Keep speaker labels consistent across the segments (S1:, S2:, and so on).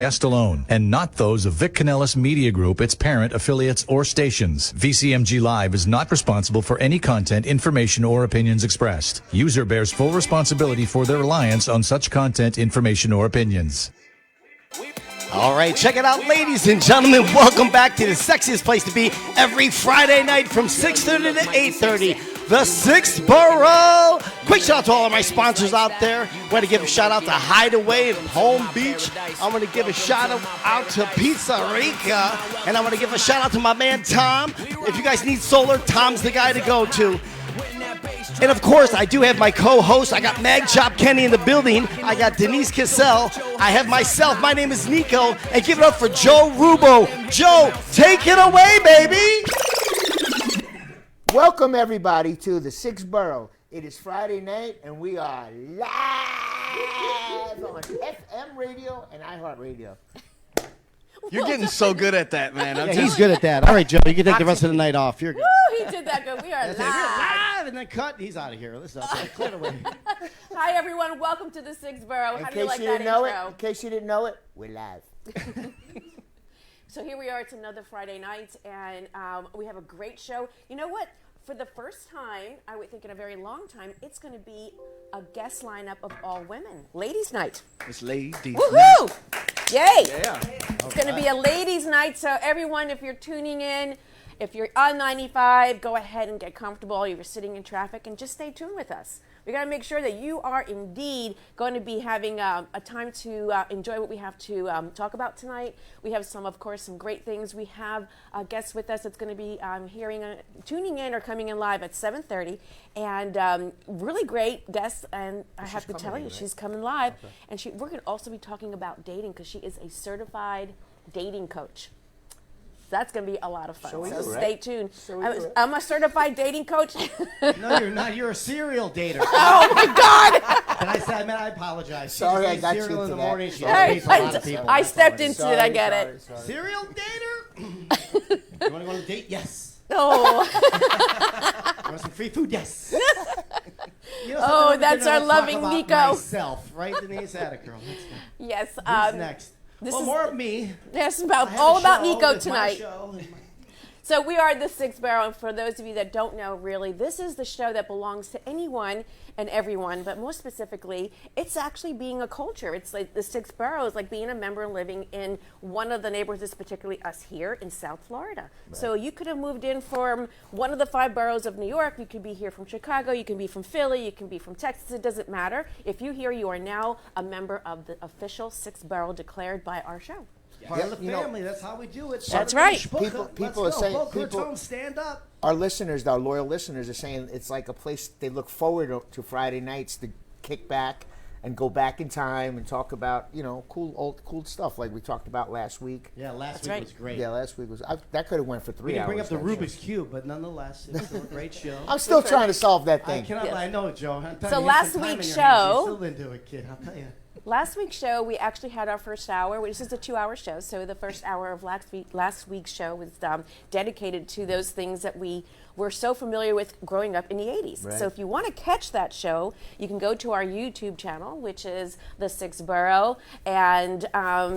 S1: Broadcast alone, and not those of Vic Canellis Media Group, its parent, affiliates, or stations. VCMG Live is not responsible for any content, information, or opinions expressed. User bears full responsibility for their reliance on such content, information, or opinions.
S2: All right, check it out, ladies and gentlemen. Welcome back to the sexiest place to be every Friday night from 6:30 to 8:30. The Sixth Borough. Quick shout out to all of my sponsors out there. I want to give a shout out to Hideaway in Palm Beach. I want to give a shout out to Pizza Rica. And I want to give a shout out to my man Tom. If you guys need solar, Tom's the guy to go to. And of course, I do have my co-host. I got Mag Chop Kenny in the building. I got Denise Cassell. I have myself. My name is Nico. And give it up for Joe Rubo. Joe, take it away, baby.
S3: Welcome, everybody, to the Sixth Borough. It is Friday night, and we are live on FM radio and iHeartRadio.
S2: You're getting so good at that, man.
S4: Yeah, he's good at that. All right, Joe, you can take the rest of the night off. You're good.
S5: Woo, he did that good. We are live.
S2: Live and then cut. He's out of here. Listen, clear away.
S5: Hi, everyone. Welcome to the Sixth Borough. How do you like that
S3: know
S5: intro?
S3: in case you didn't know it, we're live.
S5: So here we are. It's another Friday night, and we have a great show. You know what? For the first time, I would think in a very long time, it's going to be a guest lineup of all women. Ladies' night.
S2: It's ladies'
S5: Woohoo!
S2: night.
S5: Yay!
S2: Yeah.
S5: It's going to be a ladies' night, so everyone, if you're tuning in, if you're on 95, go ahead and get comfortable. If you're sitting in traffic, and just stay tuned with us. We got to make sure that you are indeed going to be having a time to enjoy what we have to talk about tonight. We have of course, some great things. We have guests with us that's going to be tuning in or coming in live at 7:30, and really great guests. And I have to tell you, she's coming live, and we're going to also be talking about dating because she is a certified dating coach. That's going to be a lot of fun. So stay tuned. I'm a certified dating coach.
S4: No, you're not. You're a serial dater.
S5: Oh, my God.
S4: Can I say, I apologize.
S3: Sorry, I got you
S4: cereal in
S3: to
S4: the
S3: that.
S4: morning. She
S5: Sorry,
S4: dates a lot of people.
S5: I stepped into it. I get it.
S3: Sorry.
S4: Serial dater? You want to go on a date? Yes.
S5: Oh.
S4: You want some free food? Yes. You know,
S5: Oh, that's our loving
S4: about
S5: Nico.
S4: Myself, right, Denise? Atta girl.
S5: Yes.
S4: Who's next?
S5: This
S4: Well,
S5: is
S4: more of me.
S5: Yes,
S4: I have
S5: all
S4: a
S5: about
S4: show.
S5: Nico
S4: It's my
S5: tonight.
S4: show.
S5: So we are the Sixth Borough, and for those of you that don't know, really, this is the show that belongs to anyone and everyone, but more specifically, it's actually being a culture. It's like the Sixth Borough is like being a member and living in one of the neighborhoods, particularly us here in South Florida. Right. So you could have moved in from one of the 5 boroughs of New York. You could be here from Chicago. You can be from Philly. You can be from Texas. It doesn't matter. If you're here, you are now a member of the official Sixth Borough declared by our show.
S4: Part of the family. That's how we do it.
S5: That's right.
S3: People are saying,
S4: stand up.
S3: our listeners, our loyal listeners, are saying it's like a place they look forward to Friday nights to kick back and go back in time and talk about, cool stuff like we talked about last week.
S4: Yeah, last week was great.
S3: Yeah, last week was that could have went for 3
S4: We didn't
S3: hours.
S4: bring up the Rubik's Cube, but nonetheless, it's still a great show.
S3: I'm still trying to solve that thing.
S4: I know, Joe.
S5: So last week's show,
S4: still didn't do it, kid. I'll tell you.
S5: Last week's show, we actually had our first hour, which is a 2-hour show. So the first hour of last week's show was dedicated to those things that we were so familiar with growing up in the 80s. Right. So if you want to catch that show, you can go to our YouTube channel, which is the Sixth Borough, and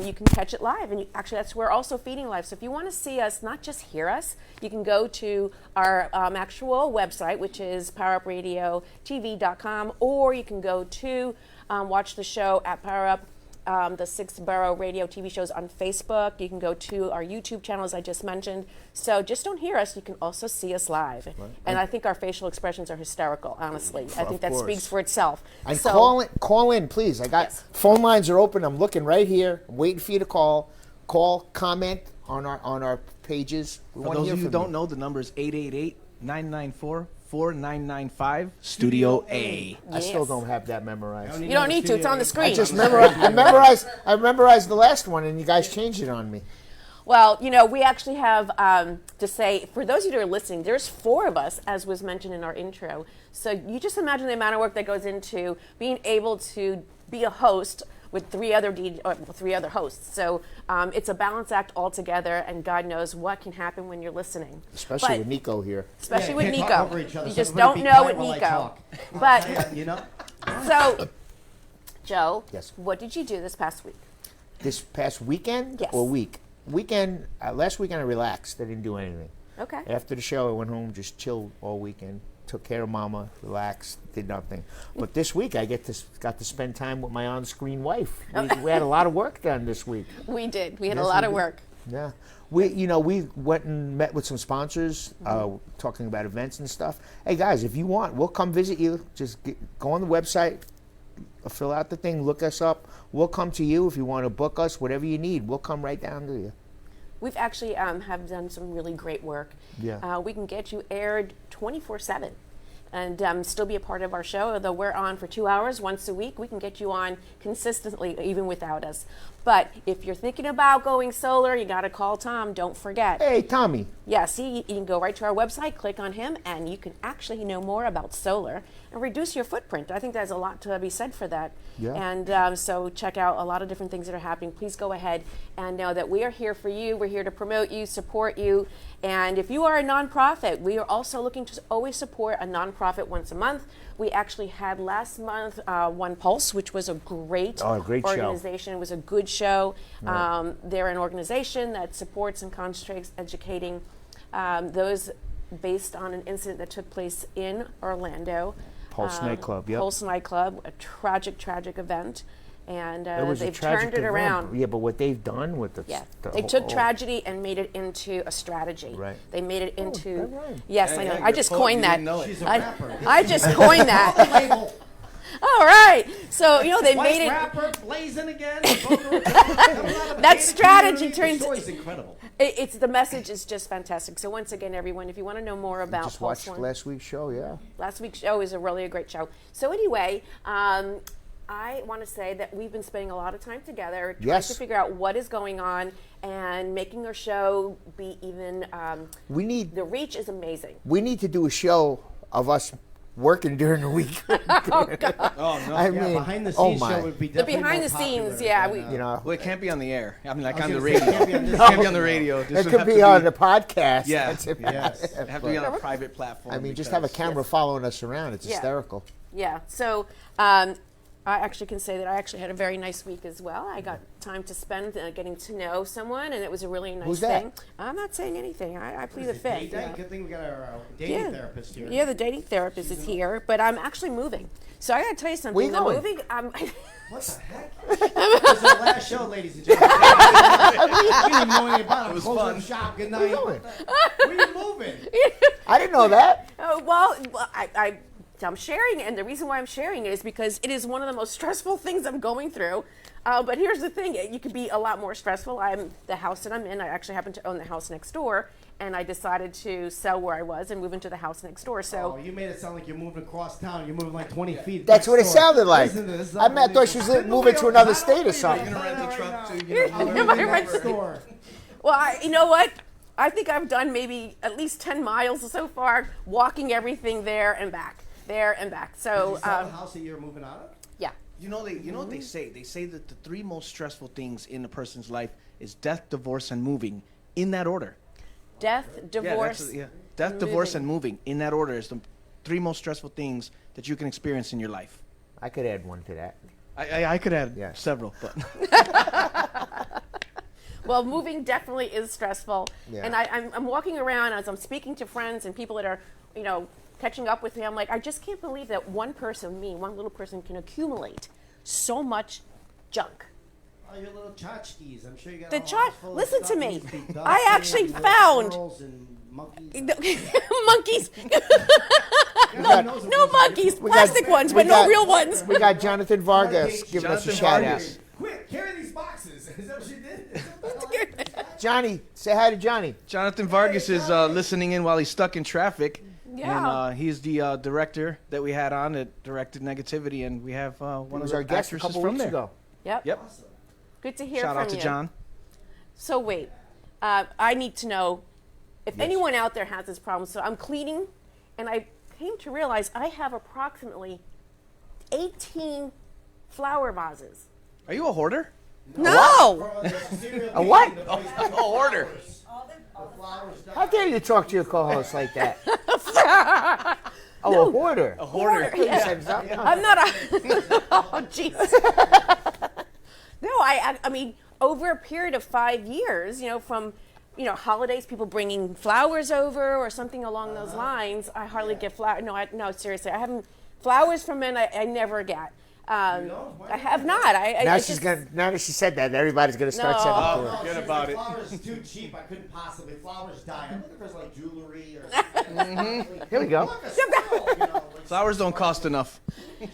S5: you can catch it live. And actually, we're also feeding live. So if you want to see us, not just hear us, you can go to our actual website, which is powerupradiotv.com, or you can go to watch the show at Power Up, the Sixth Borough radio TV shows on Facebook. You can go to our YouTube channel, as I just mentioned. So just don't hear us. You can also see us live. Right. And I think our facial expressions are hysterical, honestly. I think that speaks for itself.
S3: And call in, please. I got phone lines are open. I'm looking right here. I'm waiting for you to call. Comment on our pages.
S6: For those of you who don't know, the number is 888-994-4995, Studio A.
S3: I still don't have that memorized.
S5: You don't need to. It's on the screen.
S3: I just memorized. I memorized the last one, and you guys changed it on me.
S5: Well, we actually have to say, for those of you who are listening, there's 4 of us, as was mentioned in our intro. So you just imagine the amount of work that goes into being able to be a host with 3 other hosts. So it's a balance act altogether, and God knows what can happen when you're listening.
S3: Especially with Nico here.
S5: Especially with
S4: Talk
S5: Nico.
S4: over each other,
S5: You
S4: so
S5: just
S4: everybody
S5: don't know
S4: be
S5: with
S4: quiet
S5: Nico.
S4: while I talk.
S5: But
S4: You know.
S5: so, Joe,
S3: Yes.
S5: what did you do this past week?
S3: this past weekend
S5: Yes.
S3: or week? Weekend. Last weekend I relaxed. I didn't do anything.
S5: Okay.
S3: After the show, I went home, just chilled all weekend. Took care of Mama, relaxed, did nothing. But this week, I got to spend time with my on-screen wife. We had a lot of work done this week.
S5: We did. We had
S3: Yes,
S5: a lot
S3: we
S5: of
S3: did.
S5: work.
S3: Yeah, we went and met with some sponsors, talking about events and stuff. Hey guys, if you want, we'll come visit you. Just go on the website, fill out the thing, look us up. We'll come to you if you want to book us, whatever you need. We'll come right down to you.
S5: We've actually have done some really great work.
S3: Yeah.
S5: We can get you aired 24/7 and still be a part of our show. Although we're on for 2 hours once a week, we can get you on consistently even without us. But if you're thinking about going solar, you got to call Tom. Don't forget.
S3: Hey, Tommy.
S5: Yes, you can go right to our website, click on him, and you can actually know more about solar and reduce your footprint. I think there's a lot to be said for that.
S3: Yeah.
S5: And so check out a lot of different things that are happening. Please go ahead and know that we are here for you. We're here to promote you, support you. And if you are a nonprofit, we are also looking to always support a nonprofit once a month. We actually had last month One Pulse, which was a great,
S3: show.
S5: organization. It was a good show. They're an organization that supports and concentrates educating those based on an incident that took place in Orlando.
S3: Pulse nightclub, yep.
S5: Pulse nightclub, a tragic event. And
S3: It was a
S5: they've
S3: tragic
S5: turned it
S3: event.
S5: around.
S3: Yeah, but what they've done with the
S5: Yeah,
S3: the
S5: they
S3: whole-
S5: took tragedy and made it into a strategy.
S3: Right.
S5: They made it into.
S3: that rhymed.
S5: Yes, I know. I just
S6: you're
S5: coined
S6: you
S5: that.
S6: didn't know it.
S4: She's a
S5: I,
S4: rapper.
S5: I just coined that.
S4: Label.
S5: All right. So they
S4: White
S5: made it.
S4: rapper, blazing again.
S5: That strategy turns.
S4: The show's incredible.
S5: It's the message is just fantastic. So once again, everyone, if you want to know more about
S3: Just
S5: Pulse
S3: watched
S5: One,
S3: last week's show, yeah.
S5: last week's show is a really great show. So anyway, I want to say that we've been spending a lot of time together trying
S3: Yes.
S5: to figure out what is going on and making our show be even.
S3: We need
S5: The reach is amazing.
S3: to do a show of us working during the week.
S4: Oh no!
S3: I
S4: yeah,
S3: mean,
S4: behind the
S3: oh
S4: scenes
S3: my.
S4: show would be
S5: The
S4: definitely
S5: behind
S4: more
S5: the scenes,
S4: popular
S5: yeah,
S4: than,
S5: we-
S3: You know,
S6: Well, it can't be on the air. I mean, like
S4: I
S6: on
S4: was
S6: the
S4: gonna say,
S6: radio.
S4: it can't be on this
S6: It can't be on the
S4: station,
S6: radio. This
S3: it
S6: would
S3: could
S6: have
S3: be
S6: to
S3: on the podcast.
S6: Yeah.
S3: That's it.
S4: Yes.
S6: It have to be on a private platform.
S3: I mean, just have a
S6: because-
S3: camera following us around. It's
S5: Yeah.
S3: hysterical.
S5: Yeah. So I actually can say that I actually had a very nice week as well. I got time to spend getting to know someone, and it was a really nice
S3: Who's that?
S5: thing. I'm not saying anything. I plead the
S4: Is it
S5: fifth.
S4: dating? Good thing we got our dating therapist here.
S5: Yeah, the dating therapist is here, but I'm actually moving. So I got to tell you something.
S3: Where you
S5: the
S3: going?
S5: moving.
S4: What the heck? This is our last show, ladies and gentlemen. You didn't know anything about it.
S6: was
S4: Closing
S6: fun.
S4: the shop. Good
S3: Where you
S4: night.
S3: going?
S4: Where you moving?
S3: I didn't know that.
S5: Well, I'm sharing it, and the reason why I'm sharing it is because it is one of the most stressful things I'm going through. But here's the thing: you could be a lot more stressful. The house that I'm in. I actually happen to own the house next door, and I decided to sell where I was and move into the house next door. So
S4: Oh, you made it sound like you're moving across town. You're moving like 20 feet.
S3: That's
S4: next
S3: what it
S4: door.
S3: sounded like.
S4: Listen to this.
S3: I thought she was moving to another state or something.
S6: You're gonna rent a truck to,
S4: I'm
S6: you know,
S4: moving
S5: my
S4: next
S5: rent-
S4: door.
S5: Well, you know what? I think I've done maybe at least 10 miles so far, walking everything there and back. So,
S4: You sell the house that you're moving out of?
S5: yeah.
S6: You know what they say? They say that the three most stressful things in a person's life is death, divorce, and moving. In that order.
S5: Death,
S6: Yeah,
S5: divorce.
S6: Death, divorce, and
S5: moving.
S6: moving. In that order is the three most stressful things that you can experience in your life.
S3: I could add one to that.
S6: I could add
S3: Yeah.
S6: several, but
S5: Well, moving definitely is stressful.
S3: Yeah.
S5: And I'm walking around as I'm speaking to friends and people that are, catching up with me. I'm like, I just can't believe that one little person can accumulate so much junk.
S4: Oh, your little tchotchkes. I'm sure you got
S5: The
S4: a house
S5: tchot-
S4: full of
S5: listen
S4: stuff
S5: to
S4: that
S5: me.
S4: needs to be dusted
S5: I actually
S4: and little
S5: found-
S4: squirrels and monkeys.
S5: Monkeys. No monkeys.
S3: We
S5: Plastic
S3: got-
S5: ones,
S3: we
S5: but no
S3: got-
S5: real ones.
S3: We got Jonathan Vargas giving us a
S6: Jonathan
S3: shout
S6: Vargas.
S3: out.
S4: Quick, carry these boxes. Is that what she did?
S3: Johnny, say hi to Johnny.
S6: Jonathan Vargas is listening in while he's stuck in traffic.
S5: Yeah.
S6: And he's the director that we had on that directed Negativity, and we have
S3: He
S6: one of
S3: was
S6: the
S3: our guest a
S6: actresses
S3: couple
S6: from
S3: weeks
S6: there.
S3: ago.
S5: Yep.
S6: Yep.
S5: Good to hear
S6: Shout
S5: from
S6: out to
S5: you.
S6: John.
S5: So wait, I need to know if anyone out there has this problem. So I'm cleaning, and I came to realize I have approximately 18 flower vases.
S6: Are you a hoarder?
S5: No.
S3: A what?
S6: A hoarder.
S3: How dare you talk to your co-host like that? A hoarder.
S6: A hoarder.
S5: I'm not a. Oh, jeez. No, I mean, over a period of 5 years, from holidays, people bringing flowers over or something along those lines. I hardly get flowers. No, seriously, I haven't. Flowers from men, I never get. I have not.
S3: Now that she said that, everybody's gonna start sending to her.
S6: Forget about it.
S2: Flowers is too cheap. I couldn't possibly. Flowers die. I'm looking for like jewelry or.
S3: Here we go.
S2: Look, a skull,
S6: Flowers don't cost enough.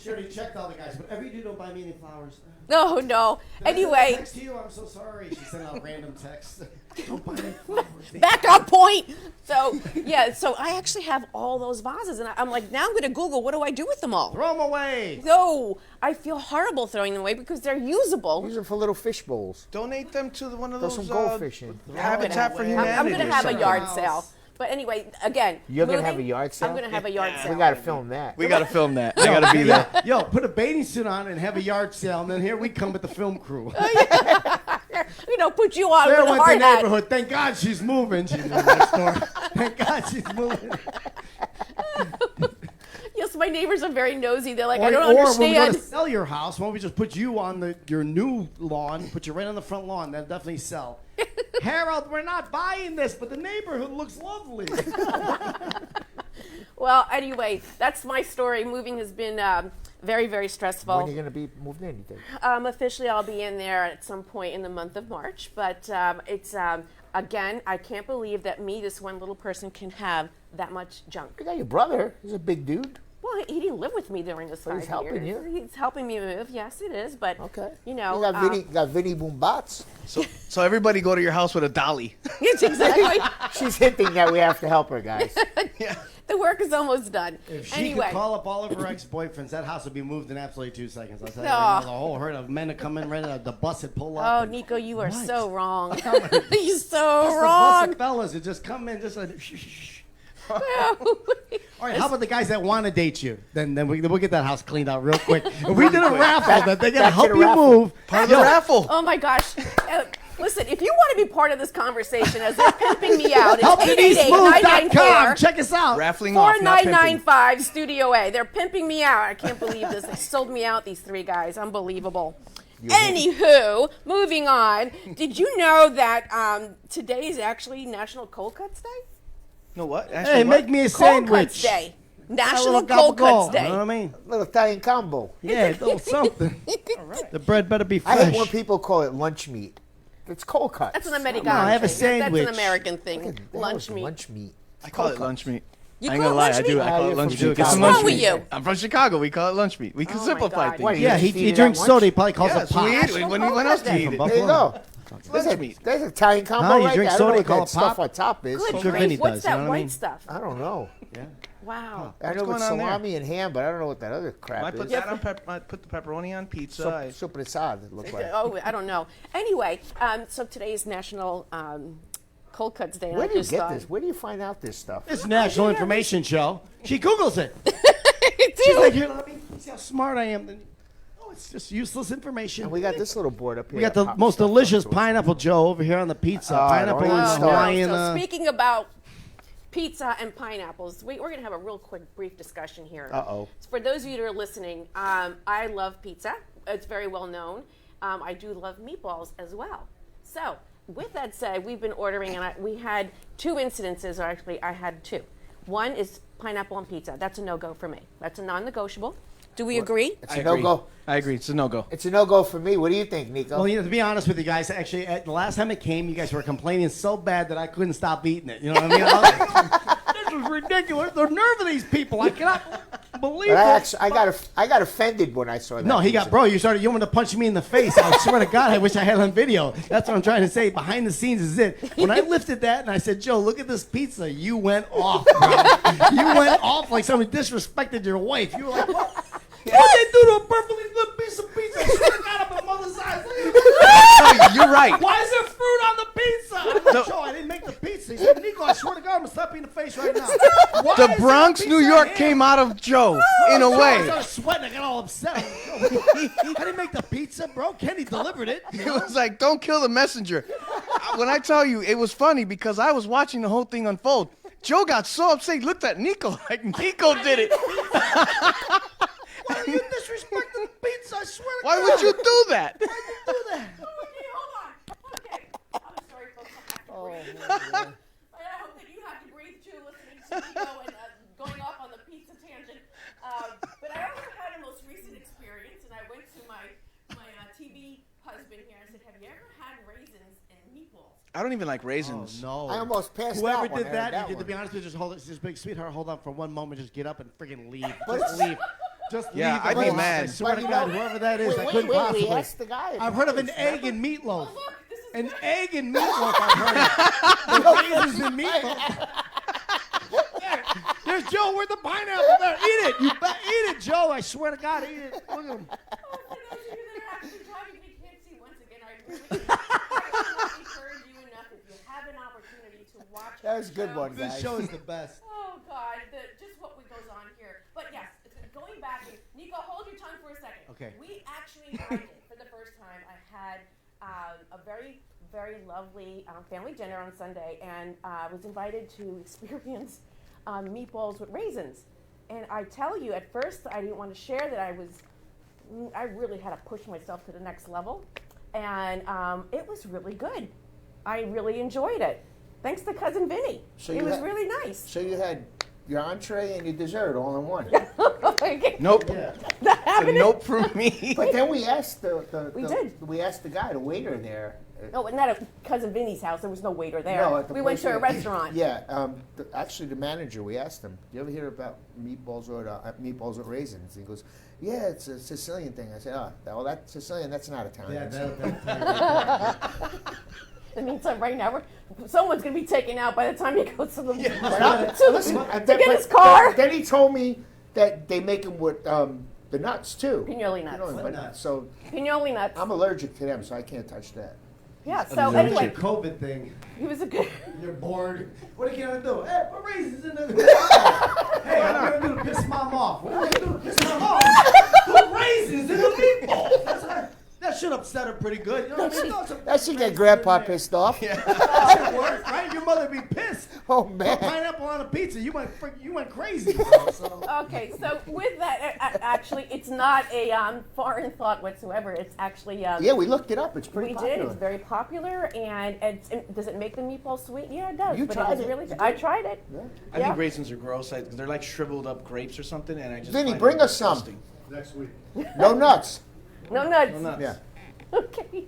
S2: She already checked all the guys. Whatever you do, don't buy me any flowers.
S5: No.
S2: Did I
S5: Anyway,
S2: text you? I'm so sorry. She sent out random texts. Don't buy me flowers.
S5: back on point. So I actually have all those vases, and I'm like, now I'm going to Google, what do I do with them all?
S2: Throw them away.
S5: No, I feel horrible throwing them away because they're usable.
S3: These are for little fish bowls.
S6: Donate them to one of
S3: Throw
S6: those
S3: some goldfish in.
S6: Habitat for
S5: I'm
S6: Humanity.
S5: going to
S6: or
S5: have a
S6: something.
S5: yard sale. But anyway, again,
S3: You're gonna have a yard sale?
S5: I'm going to have a yard sale.
S3: We gotta film that.
S6: We got to film that. I got to be there.
S2: Yo, put a bathing suit on and have a yard sale, and then here we come with the film crew.
S5: Put you on
S2: There
S5: with a
S2: went the
S5: hard hat.
S2: neighborhood. Thank God she's moving. She's moving next door. Thank God she's moving.
S5: Yes, my neighbors are very nosy. They're like,
S2: Or
S5: I don't
S2: when we
S5: understand.
S2: go to sell your house, why don't we just put you on your new lawn, put you right on the front lawn, that'll definitely sell. Harold, we're not buying this, but the neighborhood looks lovely.
S5: Well, anyway, that's my story. Moving has been very, very stressful.
S3: When are you gonna be moved in? You think?
S5: Officially, I'll be in there at some point in the month of March. But it's, again, I can't believe that this one little person, can have that much junk.
S3: You got your brother. He's a big dude.
S5: Well, he didn't live with me during this 5 years.
S3: he's helping you.
S5: He's helping me move. Yes, it is. But,
S3: Okay.
S5: you
S3: got Vinny Boombats.
S6: So everybody go to your house with a dolly.
S5: It's exactly.
S3: She's hinting that we have to help her, guys.
S5: The work is almost done.
S2: If she
S5: Anyway.
S2: could call up all of her ex-boyfriends, that house would be moved in absolutely 2 seconds. I'll tell you,
S5: Aw.
S2: right now, the whole herd of men would come in, right, the bus would pull up.
S5: Oh,
S2: and
S5: Nico, you are
S2: What?
S5: so wrong. You're so
S2: just the bus
S5: wrong.
S2: of fellas would just come in, just like, shh. All right, how about the guys that want to date you? Then we'll get that house cleaned out real quick. If we did a raffle that they got to
S3: back to
S2: help
S3: the
S2: you
S3: raffle.
S2: move.
S6: Part of the raffle.
S5: Oh my gosh. Listen, if you want to be part of this conversation as they're pimping me out, it's
S2: HelpDeniseMove.com. Check us out.
S6: Raffling off, not pimping.
S5: 4995 Studio A. They're pimping me out. I can't believe this. They sold me out, these three guys. Unbelievable. Anywho, moving on. Did you know that today is actually National Cold Cuts Day?
S6: No, what?
S2: Hey,
S6: Actually,
S2: make me a
S5: Cold
S2: sandwich.
S5: Cuts Day.
S2: A
S5: National
S2: little
S5: Cold Cuts
S2: gabagool,
S5: Day.
S2: You know what I mean?
S3: Little Italian combo.
S2: Yeah, a little something. The bread better be
S3: I
S2: fresh.
S3: hate when people call it lunch meat. It's cold cuts.
S5: That's an American
S2: No, I have a
S5: thing.
S2: sandwich.
S5: That's an American thing.
S3: What the hell
S5: Lunch
S3: is
S5: meat.
S3: lunch meat.
S6: I call it lunch meat.
S5: You
S6: I ain't
S5: call
S6: gonna
S5: it
S6: lie,
S5: lunch
S6: I do.
S5: meat?
S6: I call
S3: you're
S6: it lunch
S3: from
S6: meat.
S3: Chicago.
S6: It's some
S5: What's
S6: lunch
S5: wrong
S6: meat.
S5: with you?
S6: I'm from Chicago. We call it lunch meat. We can
S5: Oh my
S6: simplify
S5: God.
S6: things.
S3: What,
S2: Yeah,
S3: just feed
S2: he
S3: it
S2: drinks
S3: at
S2: soda. He
S3: lunch?
S2: probably calls
S6: Yeah,
S2: it
S6: so we
S2: pop.
S6: eat it. When else do you eat it?
S3: There you go.
S6: Lunch meat.
S3: There's an Italian combo
S2: Huh, you
S3: right
S2: drink
S3: there. I don't know
S2: soda,
S3: what
S2: you call
S3: that
S2: it
S3: stuff
S2: pop?
S3: on top is.
S5: Good
S2: sure
S5: grief.
S2: Vinny
S5: What's
S2: does,
S5: that
S2: you know what I
S5: white
S2: mean?
S5: stuff?
S3: I don't know.
S5: Wow.
S3: I know
S6: going
S3: it's
S6: on there?
S3: salami and ham, but I don't know what that other
S6: I
S3: crap
S6: put
S3: is.
S6: that on I put the pepperoni on pizza.
S3: Super sad, it looks like.
S5: Oh, I don't know. Anyway, so today is National Cold Cuts Day. and
S3: Where
S5: I
S3: do you
S5: just
S3: get
S5: thought-
S3: this? Where do you find out this stuff?
S2: It's a national information show. She Googles it.
S5: It's
S2: She's
S5: you.
S2: like, here, let me see how smart I am. Then, oh, it's just useless information.
S3: And we got this little board up here.
S2: We got
S3: that
S2: the
S3: pops
S2: most
S3: stuff up
S2: delicious
S3: to it.
S2: pineapple Joe over here on the pizza. Pineapple
S3: don't even
S2: and
S3: start.
S2: Hawaiian.
S5: So speaking about pizza and pineapples, we're going to have a real quick, brief discussion here.
S3: Uh-oh.
S5: For those of you that are listening, I love pizza. It's very well known. I do love meatballs as well. So with that said, we've been ordering, and we had 2 incidences, or actually I had 2. One is pineapple on pizza. That's a no-go for me. That's a non-negotiable. Do we agree?
S3: It's a no-go.
S6: I agree. It's a no-go.
S3: It's a no-go for me. What do you think, Nico?
S2: Well, to be honest with you guys, actually, the last time it came, you guys were complaining so bad that I couldn't stop eating it. You know what I mean? I was like, this is ridiculous. The nerve of these people. I cannot believe
S3: But
S2: it.
S3: I got offended when I saw that.
S2: No, he got,
S3: pizza.
S2: bro, you wanted to punch me in the face. I swear to God, I wish I had it on video. That's what I'm trying to say. Behind the scenes is it. When I lifted that and I said, Joe, look at this pizza, you went off, bro. You went off like somebody disrespected your wife. You were like, what? What they do to a perfectly good piece of pizza? I swear to God, up in mother's eyes.
S6: No, you're right.
S2: Why is there fruit on the pizza? I'm like, Joe, I didn't make the pizza. He said, Nico, I swear to God, I'm going to slap you in the face right now. Why
S6: The
S2: is
S6: Bronx,
S2: there
S6: New
S2: pizza
S6: York
S2: here?
S6: came out of Joe in a
S2: I
S6: way.
S2: started sweating. I got all upset. I didn't make the pizza, bro. Kenny delivered it.
S6: It was like, don't kill the messenger. When I tell you, it was funny because I was watching the whole thing unfold. Joe got so upset, he looked at Nico like Nico did it.
S2: Why are you disrespecting the pizza? I swear to
S6: Why
S2: God.
S6: would you do that?
S2: do that?
S5: I hope that you have to breathe too, listening to Nico and going off on the pizza tangent. But I also had a most recent experience, and I went to my TV husband here and I said, "Have you ever had raisins and meatballs?"
S6: I don't even like raisins.
S4: No.
S3: I almost passed
S4: Whoever
S3: out when
S4: did
S3: I heard
S4: that, you did, to
S3: one.
S4: be honest with you, just hold it. Just big sweetheart, hold on for one moment. Just get up and friggin' leave. Just leave. Just
S6: Yeah,
S4: leave.
S6: I'd
S4: the
S6: be
S4: house.
S6: mad.
S4: I swear to
S3: But you
S4: God,
S3: know-
S4: whoever that is, I
S3: Wait,
S4: couldn't
S3: we
S4: possibly.
S3: asked the guy. if
S4: I've
S3: he
S4: heard of an
S3: knows.
S4: egg and meatloaf.
S5: Oh, look, this is
S4: An
S5: good.
S4: egg and meatloaf, I've heard of. Raisins and meatloaf. There, there's Joe with the pineapple there. Eat it. You eat it, Joe. I swear to God, eat it. Look at him.
S5: Oh, for those of you that are actually driving, they can't see. Once again, I really cannot encourage you enough. If you have an opportunity to watch
S3: That was a good
S5: show,
S3: one,
S4: This
S3: guys.
S4: show is the best.
S5: Oh God, just what goes on here. But yes, going back, Nico, hold your tongue for a second.
S4: Okay.
S5: I did for the first time. I had a very, very lovely family dinner on Sunday, and was invited to experience meatballs with raisins. And I tell you, at first, I didn't want to share that I really had to push myself to the next level, and it was really good. I really enjoyed it. Thanks to Cousin Vinny.
S3: So
S5: it
S3: you
S5: was
S3: had-
S5: really nice.
S3: So you had your entree and your dessert all in one.
S6: Nope.
S5: That
S6: It's a
S5: happened.
S6: nope from me.
S3: But then we asked
S5: We
S3: asked the guy, the waiter there.
S5: No, not at Cousin Vinny's house. There was no waiter there.
S3: No, at the
S5: We went
S3: place
S5: to a
S3: where-
S5: restaurant.
S3: Yeah, actually the manager, we asked him, "Do you ever hear about meatballs with raisins?" He goes, "Yeah, it's a Sicilian thing." I said, "Oh, well, that's Sicilian. That's not Italian."
S5: That means that right now someone's going to be taken out by the time he goes to the
S3: Listen,
S5: to get his car.
S3: Then he told me that they make them with the nuts too.
S5: Pinoli nuts.
S3: So
S5: Pinoli nuts.
S3: I'm allergic to them, so I can't touch that.
S5: Yeah. So
S4: It's
S5: anyway,
S4: a COVID thing.
S5: he was a good.
S4: You're bored. What are you gonna do? Hey, put raisins in the. Hey, what are you gonna do to piss mom off? What are you gonna do to piss mom off? Put raisins in the meatballs. That should upset her pretty good. You know what I mean? Throw some
S3: That should get
S4: raisins
S3: Grandpa
S4: in there.
S3: pissed off.
S4: That should work, right? Your mother be pissed.
S3: Oh
S4: Put
S3: man.
S4: pineapple on a pizza. You went crazy. So.
S5: Okay, so with that, actually, it's not a foreign thought whatsoever. It's actually.
S3: Yeah, we looked it up. It's pretty
S5: We
S3: popular.
S5: did. It's very popular, and does it make the meatballs sweet? Yeah, it does.
S3: You
S5: but
S3: tried
S5: was
S3: it.
S5: really. I tried it.
S6: I
S5: Yeah.
S6: think raisins are gross. They're like shriveled up grapes or something, and I just.
S3: Vinny,
S6: find
S3: bring
S6: them
S3: us some.
S6: disgusting.
S4: Next week.
S3: No nuts.
S5: No nuts.
S6: I'm not.
S3: Yeah.
S5: Okay.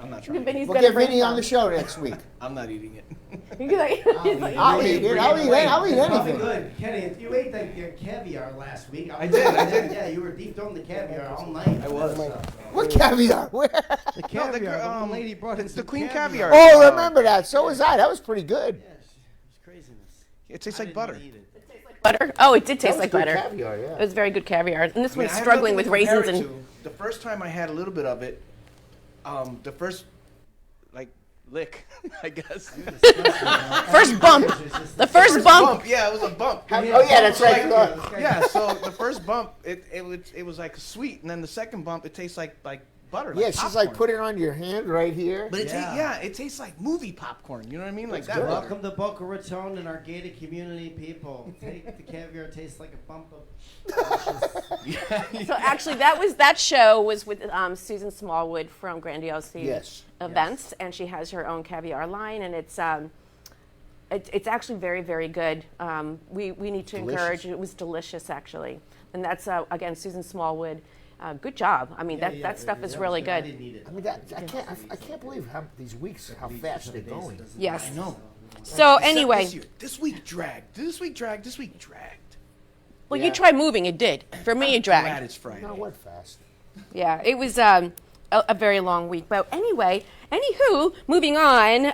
S6: I'm not trying.
S5: Vinny's
S3: We'll
S5: gonna
S3: get
S5: bring
S3: Vinny on the
S5: some.
S3: show next week.
S6: I'm not eating it.
S5: He's like,
S3: I'll eat it. I'll eat
S4: Probably
S3: anything.
S4: good. Kenny, you ate that caviar last week.
S6: I did.
S4: Yeah, you were deep throwing the caviar all night.
S6: I was.
S3: What caviar? Where?
S4: The caviar.
S6: girl,
S4: the lady brought in
S6: the
S4: some
S6: queen
S4: caviar.
S6: caviar.
S3: Oh, remember that. So was I. That was pretty good.
S4: Yeah, it's craziness.
S6: It tastes
S4: I
S6: like
S4: didn't
S6: butter.
S4: eat it.
S5: butter. Oh, it did
S3: That
S5: taste
S3: was
S5: like
S3: good
S5: butter.
S3: caviar, yeah.
S5: It was very good caviar. And this
S6: I mean,
S5: one's
S6: I have
S5: struggling
S6: nothing
S5: with
S6: to compare
S5: raisins
S6: it
S5: and.
S6: to. The first time I had a little bit of it, the first, lick, I guess.
S5: First bump. The first bump.
S6: Yeah, it was a bump.
S3: Oh yeah, that's right.
S6: Yeah, so the first bump, it was like sweet, and then the second bump, it tastes like butter.
S3: Yeah,
S6: like
S3: she's like,
S6: popcorn.
S3: put it on your hand right here.
S6: But
S4: Yeah.
S6: it tastes like movie popcorn. You know what I mean? Like
S3: That's
S6: that.
S3: good.
S6: butter.
S4: Welcome to Boca Raton and our gated community, people. Take the caviar, tastes like a bump of.
S5: So actually, that show was with Susan Smallwood from Grandiose
S3: Yes.
S5: Events, and she has her own caviar line, and it's actually very, very good. We need to encourage. It was delicious, actually, and that's again Susan Smallwood. Good job. I mean, that stuff is really
S4: I
S5: good.
S4: didn't eat it.
S3: I mean, I can't believe how these weeks, how fast they're going.
S5: Yes.
S6: I know.
S5: So
S6: Except
S5: anyway,
S6: this year. This week dragged. This week dragged.
S5: well,
S3: Yeah.
S5: you tried moving. It did. For me, it
S6: Glad
S5: dragged.
S6: it's Friday.
S3: No, what fast?
S5: Yeah, it was a very long week. But anywho, moving on.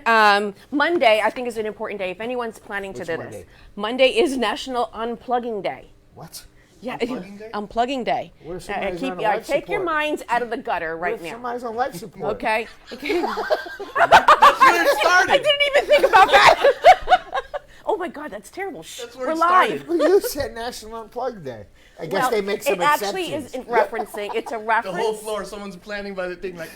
S5: Monday, I think, is an important day. If anyone's planning to
S3: Which
S5: do
S3: Monday?
S5: this, Monday is National Unplugging Day.
S3: What?
S5: Yeah,
S6: Unplugging Day?
S5: Unplugging Day.
S3: What if somebody's on life
S5: take your
S3: support?
S5: minds out of the gutter
S3: What
S5: right
S3: if
S5: now.
S3: somebody's on life support?
S5: Okay.
S6: That's where it started.
S5: I didn't even think about that. Oh my God, that's terrible. Shh,
S6: That's where
S5: we're
S6: it
S5: live.
S6: started.
S3: Well, you said National Unplugged Day. I guess
S5: Well,
S3: they make some
S5: it actually
S3: exceptions.
S5: is in referencing. It's a
S6: The
S5: reference.
S6: whole floor, someone's planning by the thing like.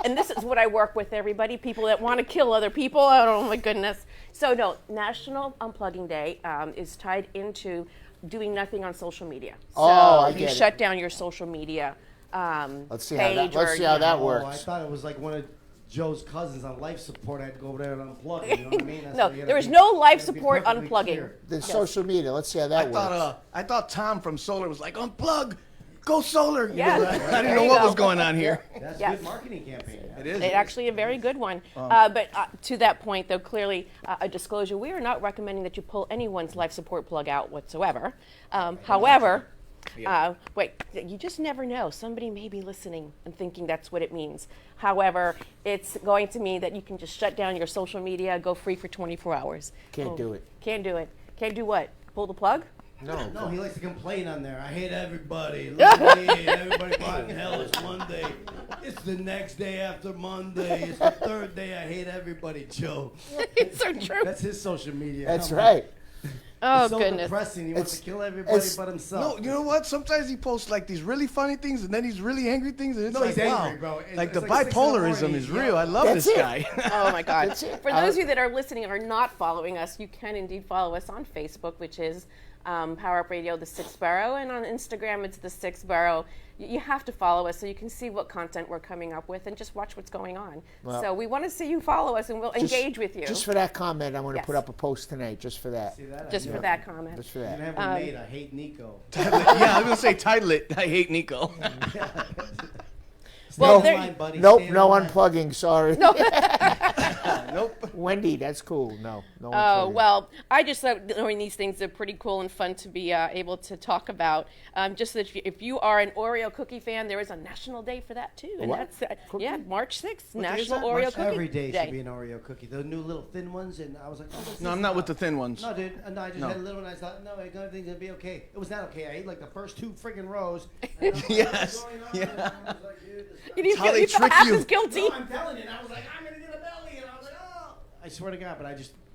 S5: And this is what I work with, everybody. People that want to kill other people. Oh my goodness. So no, National Unplugging Day is tied into doing nothing on social media. So
S3: Oh, I
S5: you
S3: get it.
S5: shut down your social media
S3: Let's see how that.
S5: page or,
S3: Let's see how that
S4: Oh, I
S3: works.
S4: thought it was like one of Joe's cousins on life support, I had to go over there and unplug. You know what I mean? That's
S5: No,
S4: why you gotta
S5: there is
S4: be-
S5: no life
S4: you gotta be
S5: support
S4: perfectly
S5: unplugging.
S4: clear.
S3: The social media. Let's see how that works.
S6: I thought Tom from Solar was like, unplug, go solar. You
S5: Yeah.
S6: know, I
S5: There
S6: didn't know
S5: you
S6: what
S5: go.
S6: was going on here.
S4: That's
S5: Yes.
S4: a good marketing campaign.
S6: It is.
S5: It's actually a very good one. But to that point, though, clearly a disclosure, we are not recommending that you pull anyone's life support plug out whatsoever. However, wait, you just never know. Somebody may be listening and thinking that's what it means. However, it's going to mean that you can just shut down your social media, go free for 24 hours.
S3: Can't do it.
S5: Can't do it. Can't do what? Pull the plug?
S4: No, he likes to complain on there. I hate everybody. Look at me. Everybody fucking hell. It's Monday. It's the next day after Monday. It's the third day. I hate everybody, Joe.
S5: It's so true.
S4: That's his social media.
S3: That's
S4: Come on.
S3: right.
S5: Oh,
S4: It's so
S5: goodness.
S4: depressing. He wants
S3: It's-
S4: to kill everybody
S3: it's-
S4: but himself.
S6: No, you know what? Sometimes he posts like these really funny things and then these really angry things. And it's
S4: No,
S6: like,
S4: he's angry,
S6: wow.
S4: bro. It's
S6: Like the
S4: like 6 in the morning,
S6: bipolarism is
S4: he's
S6: real.
S4: yelling.
S6: I love
S3: That's
S6: this
S3: it.
S6: guy.
S5: Oh my God.
S3: That's it.
S5: For those of you that are listening or not following us, you can indeed follow us on Facebook, which is Power Up Radio, the Sixth Borough, and on Instagram, it's the Sixth Borough. You have to follow us so you can see what content we're coming up with and just watch what's going on.
S3: Well,
S5: so we want to see you follow us and we'll engage with you.
S3: Just for that comment, I'm going to
S5: Yes.
S3: put up a post tonight just for that.
S4: See that?
S5: Just for that comment.
S3: Just for
S4: I
S3: that.
S4: have one made. I hate Nico.
S6: Yeah, I was gonna say title it. I hate Nico.
S5: Well,
S3: No,
S5: there-
S4: Line, buddy.
S3: Nope,
S4: Stand
S3: no
S4: in line.
S3: unplugging. Sorry.
S6: Nope.
S3: Wendy, that's cool. No
S5: Oh,
S3: unplugging.
S5: well, I just thought knowing these things are pretty cool and fun to be able to talk about. Just that if you are an Oreo cookie fan, there is a national day for that too. And
S3: What?
S5: that's, yeah, March 6th,
S6: What day is
S5: National
S6: that?
S5: Oreo
S6: March-
S5: Cookie
S4: Every day should be an Oreo cookie. The new little thin ones, and I was like, oh, what's
S6: No,
S4: this
S6: I'm not with the
S4: about?
S6: thin ones.
S4: No, dude. No, I just
S6: No.
S4: had a little one. I thought, no, everything's gonna be okay. It was not okay. I ate like the first 2 friggin' rows. And I'm like,
S6: Yes.
S4: What's going on?
S6: Yeah.
S4: And I was like, dude, this
S5: You didn't
S6: how
S5: feel,
S6: they
S5: you felt
S6: trick
S5: half
S6: you.
S5: as guilty.
S4: No, I'm telling you. And I was like, I'm gonna get a belly, and I was like, oh. I swear to God, but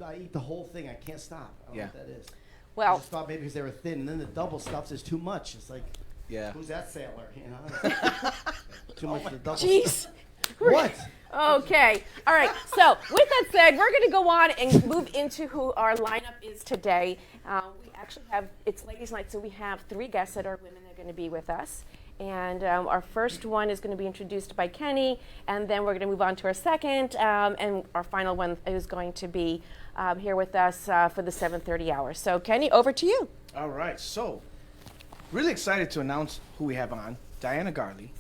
S4: I eat the whole thing. I can't stop. I don't know what that is. I
S5: Well,
S4: just thought maybe because they were thin, and then the double stuffs is too much. It's like,
S6: Yeah.
S4: who's that sailor? You know, too much of the double.
S5: jeez.
S4: Stuff. What?
S5: Okay. All right. So with that said, we're going to go on and move into who our lineup is today. We actually have, it's ladies' night, so we have 3 guests that are women that are going to be with us. And our first one is going to be introduced by Kenny, and then we're going to move on to our second, and our final one is going to be here with us for the 7:30 hour. So Kenny, over to you.
S6: All right, so really excited to announce who we have on, Diana Garley.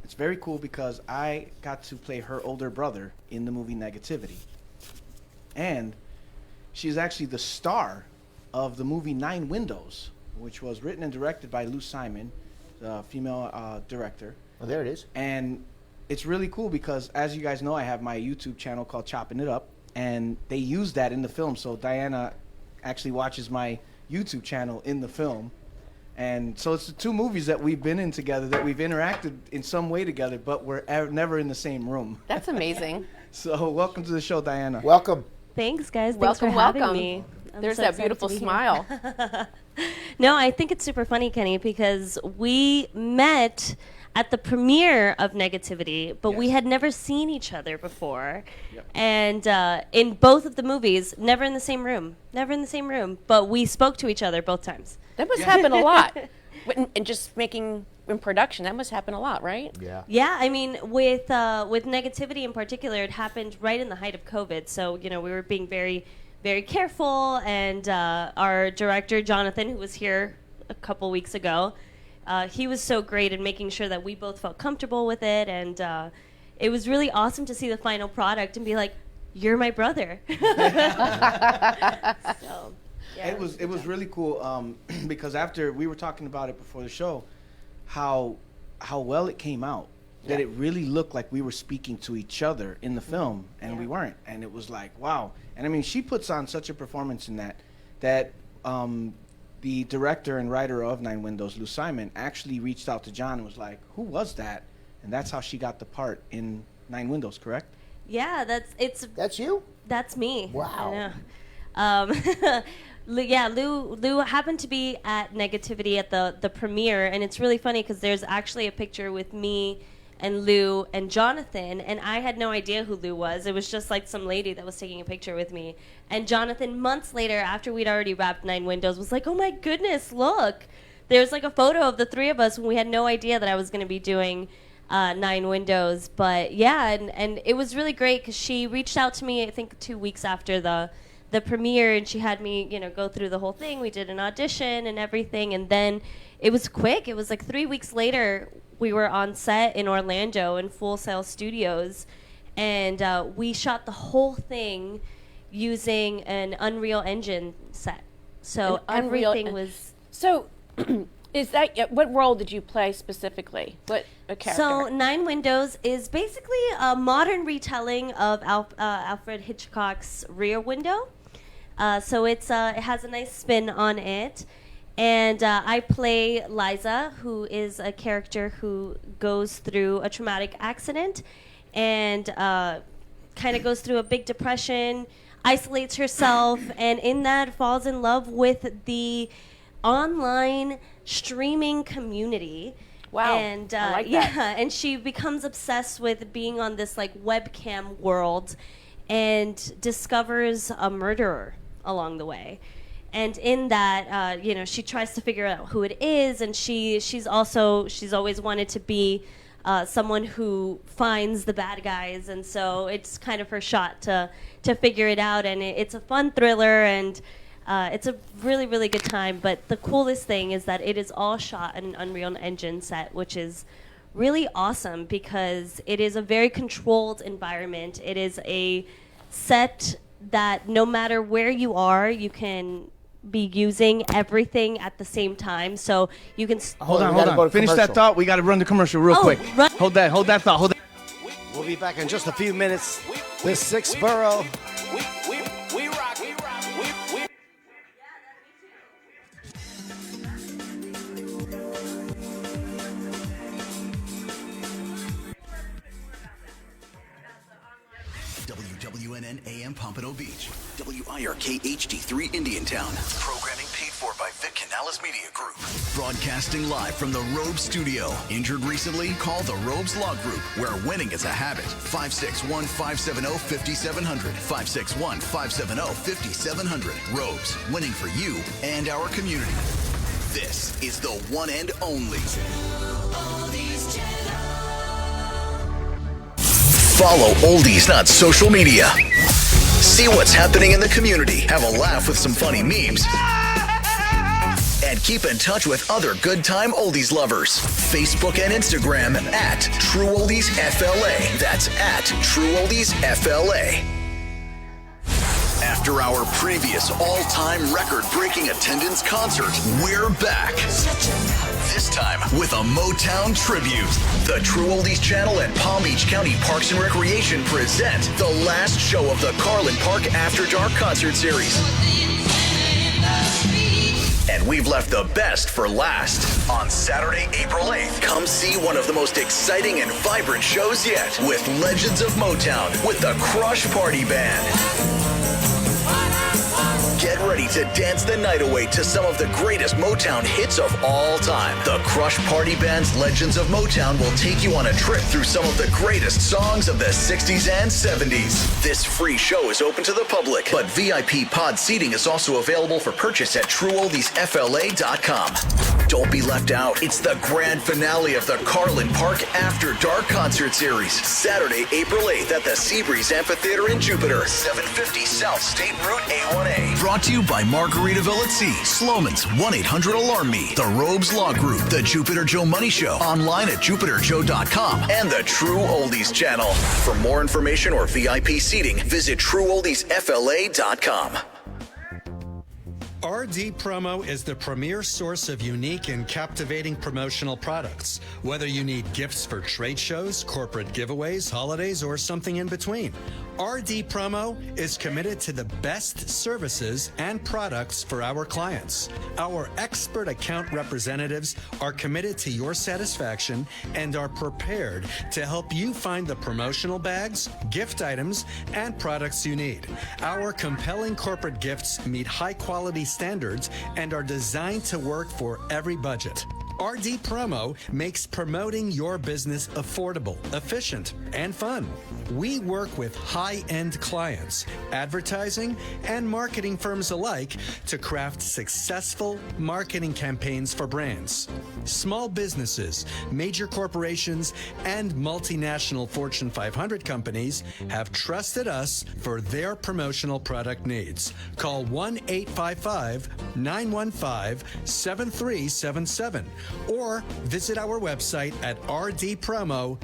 S6: It's very cool because I got to play her older brother in the movie Negativity. And she's actually the star of the movie 9 Windows, which was written and directed by Lou Simon, the female director.
S3: Oh, there it is.
S6: And it's really cool because, as you guys know, I have my YouTube channel called Chopping It Up, and they use that in the film. So Diana actually watches my YouTube channel in the film. And so it's the 2 movies that we've been in together, that we've interacted in some way together, but we're never in the same room.
S5: That's amazing.
S6: So welcome to the show, Diana.
S3: Welcome.
S7: Thanks, guys.
S5: Welcome,
S7: Thanks for having
S5: welcome.
S7: me. I'm
S5: There's
S7: so
S5: that
S7: excited to
S5: beautiful
S7: be here.
S5: smile.
S7: No, I think it's super funny, Kenny, because we met at the premiere of Negativity, but we
S6: Yes.
S7: had never seen each other before.
S6: Yep.
S7: And in both of the movies, never in the same room. Never in the same room. But we spoke to each other both times.
S5: That must happen a lot. And just making in production, that must happen a lot, right?
S3: Yeah.
S7: Yeah, I mean, with Negativity in particular, it happened right in the height of COVID. So, you know, we were being very, very careful. And our director, Jonathan, who was here a couple weeks ago, he was so great in making sure that we both felt comfortable with it. And it was really awesome to see the final product and be like, you're my brother. So, yeah,
S6: It was really cool because after we were talking about it before the show, how well it came out. That it really looked like we were speaking to each other in the film, and we weren't. And it was like, wow. And I mean, she puts on such a performance in that the director and writer of 9 Windows, Lou Simon, actually reached out to John and was like, who was that? And that's how she got the part in 9 Windows, correct?
S7: yeah,
S3: That's you?
S7: that's me.
S3: Wow.
S7: I know. Lou happened to be at Negativity at the premiere, and it's really funny because there's actually a picture with me and Lou and Jonathan, and I had no idea who Lou was. It was just like some lady that was taking a picture with me. And Jonathan, months later, after we'd already wrapped 9 Windows, was like, oh my goodness, look. There's like a photo of the 3 of us when we had no idea that I was going to be doing Nine Windows. But yeah, and it was really great because she reached out to me, I think 2 weeks after the premiere, and she had me, go through the whole thing. We did an audition and everything, and then it was quick. It was like 3 weeks later, we were on set in Orlando in Full Sail Studios, and we shot the whole thing using an Unreal Engine set. So everything was...
S5: So... Is that what role did you play specifically? What a character?
S7: So Nine Windows is basically a modern retelling of Alfred Hitchcock's Rear Window. So it has a nice spin on it, and I play Liza, who is a character who goes through a traumatic accident and kind of goes through a big depression, isolates herself, and in that falls in love with the online streaming community.
S5: Wow.
S7: And
S5: I like that.
S7: yeah, and she becomes obsessed with being on this like webcam world and discovers a murderer along the way. And in that, she tries to figure out who it is, and she's always wanted to be someone who finds the bad guys, and so it's kind of her shot to figure it out. And it's a fun thriller, and it's a really, really good time, but the coolest thing is that it is all shot in an Unreal Engine set, which is really awesome because it is a very controlled environment. It is a set that no matter where you are, you can be using everything at the same time. So you can...
S6: Hold on. Finish that thought. We got to run the commercial real quick. Hold that thought.
S2: We'll be back in just a few minutes. The Sixth Borough.
S8: WWNN AM Pompano Beach. WIRK HD3 Indiantown. Programming paid for by Vic Canales Media Group. Broadcasting live from the Robes Studio. Injured recently? Call the Robes Law Group, where winning is a habit. 561-570-5700. 561-570-5700. Robes, winning for you and our community. This is the one and only. Follow Oldies on social media. See what's happening in the community. Have a laugh with some funny memes. And keep in touch with other good time oldies lovers. Facebook and Instagram at True Oldies FLA. That's at True Oldies FLA. After our previous all-time record-breaking attendance concert, we're back. This time with a Motown tribute. The True Oldies Channel and Palm Beach County Parks and Recreation present the last show of the Carlin Park After Dark concert series. And we've left the best for last. On Saturday, April 8th, come see one of the most exciting and vibrant shows yet with Legends of Motown with the Crush Party Band. Get ready to dance the night away to some of the greatest Motown hits of all time. The Crush Party Band's Legends of Motown will take you on a trip through some of the greatest songs of the 60s and 70s. This free show is open to the public, but VIP pod seating is also available for purchase at TrueOldiesFLA.com. Don't be left out. It's the grand finale of the Carlin Park After Dark concert series. Saturday, April 8th at the Seabreeze Amphitheater in Jupiter, 750 South State Route A1A. Brought to you by Margaritaville at Sea, Sloman's 1-800-ALARM-ME, the Robes Law Group, the Jupiter Joe Money Show, online at JupiterJoe.com, and the True Oldies Channel. For more information or VIP seating, visit TrueOldiesFLA.com.
S9: RD Promo is the premier source of unique and captivating promotional products. Whether you need gifts for trade shows, corporate giveaways, holidays, or something in between, RD Promo is committed to the best services and products for our clients. Our expert account representatives are committed to your satisfaction and are prepared to help you find the promotional bags, gift items, and products you need. Our compelling corporate gifts meet high-quality standards and are designed to work for every budget. RD Promo makes promoting your business affordable, efficient, and fun. We work with high-end clients, advertising, and marketing firms alike to craft successful marketing campaigns for brands. Small businesses, major corporations, and multinational Fortune 500 companies have trusted us for their promotional product needs. Call 1-855-915-7377 or visit our website at rdpromo.com.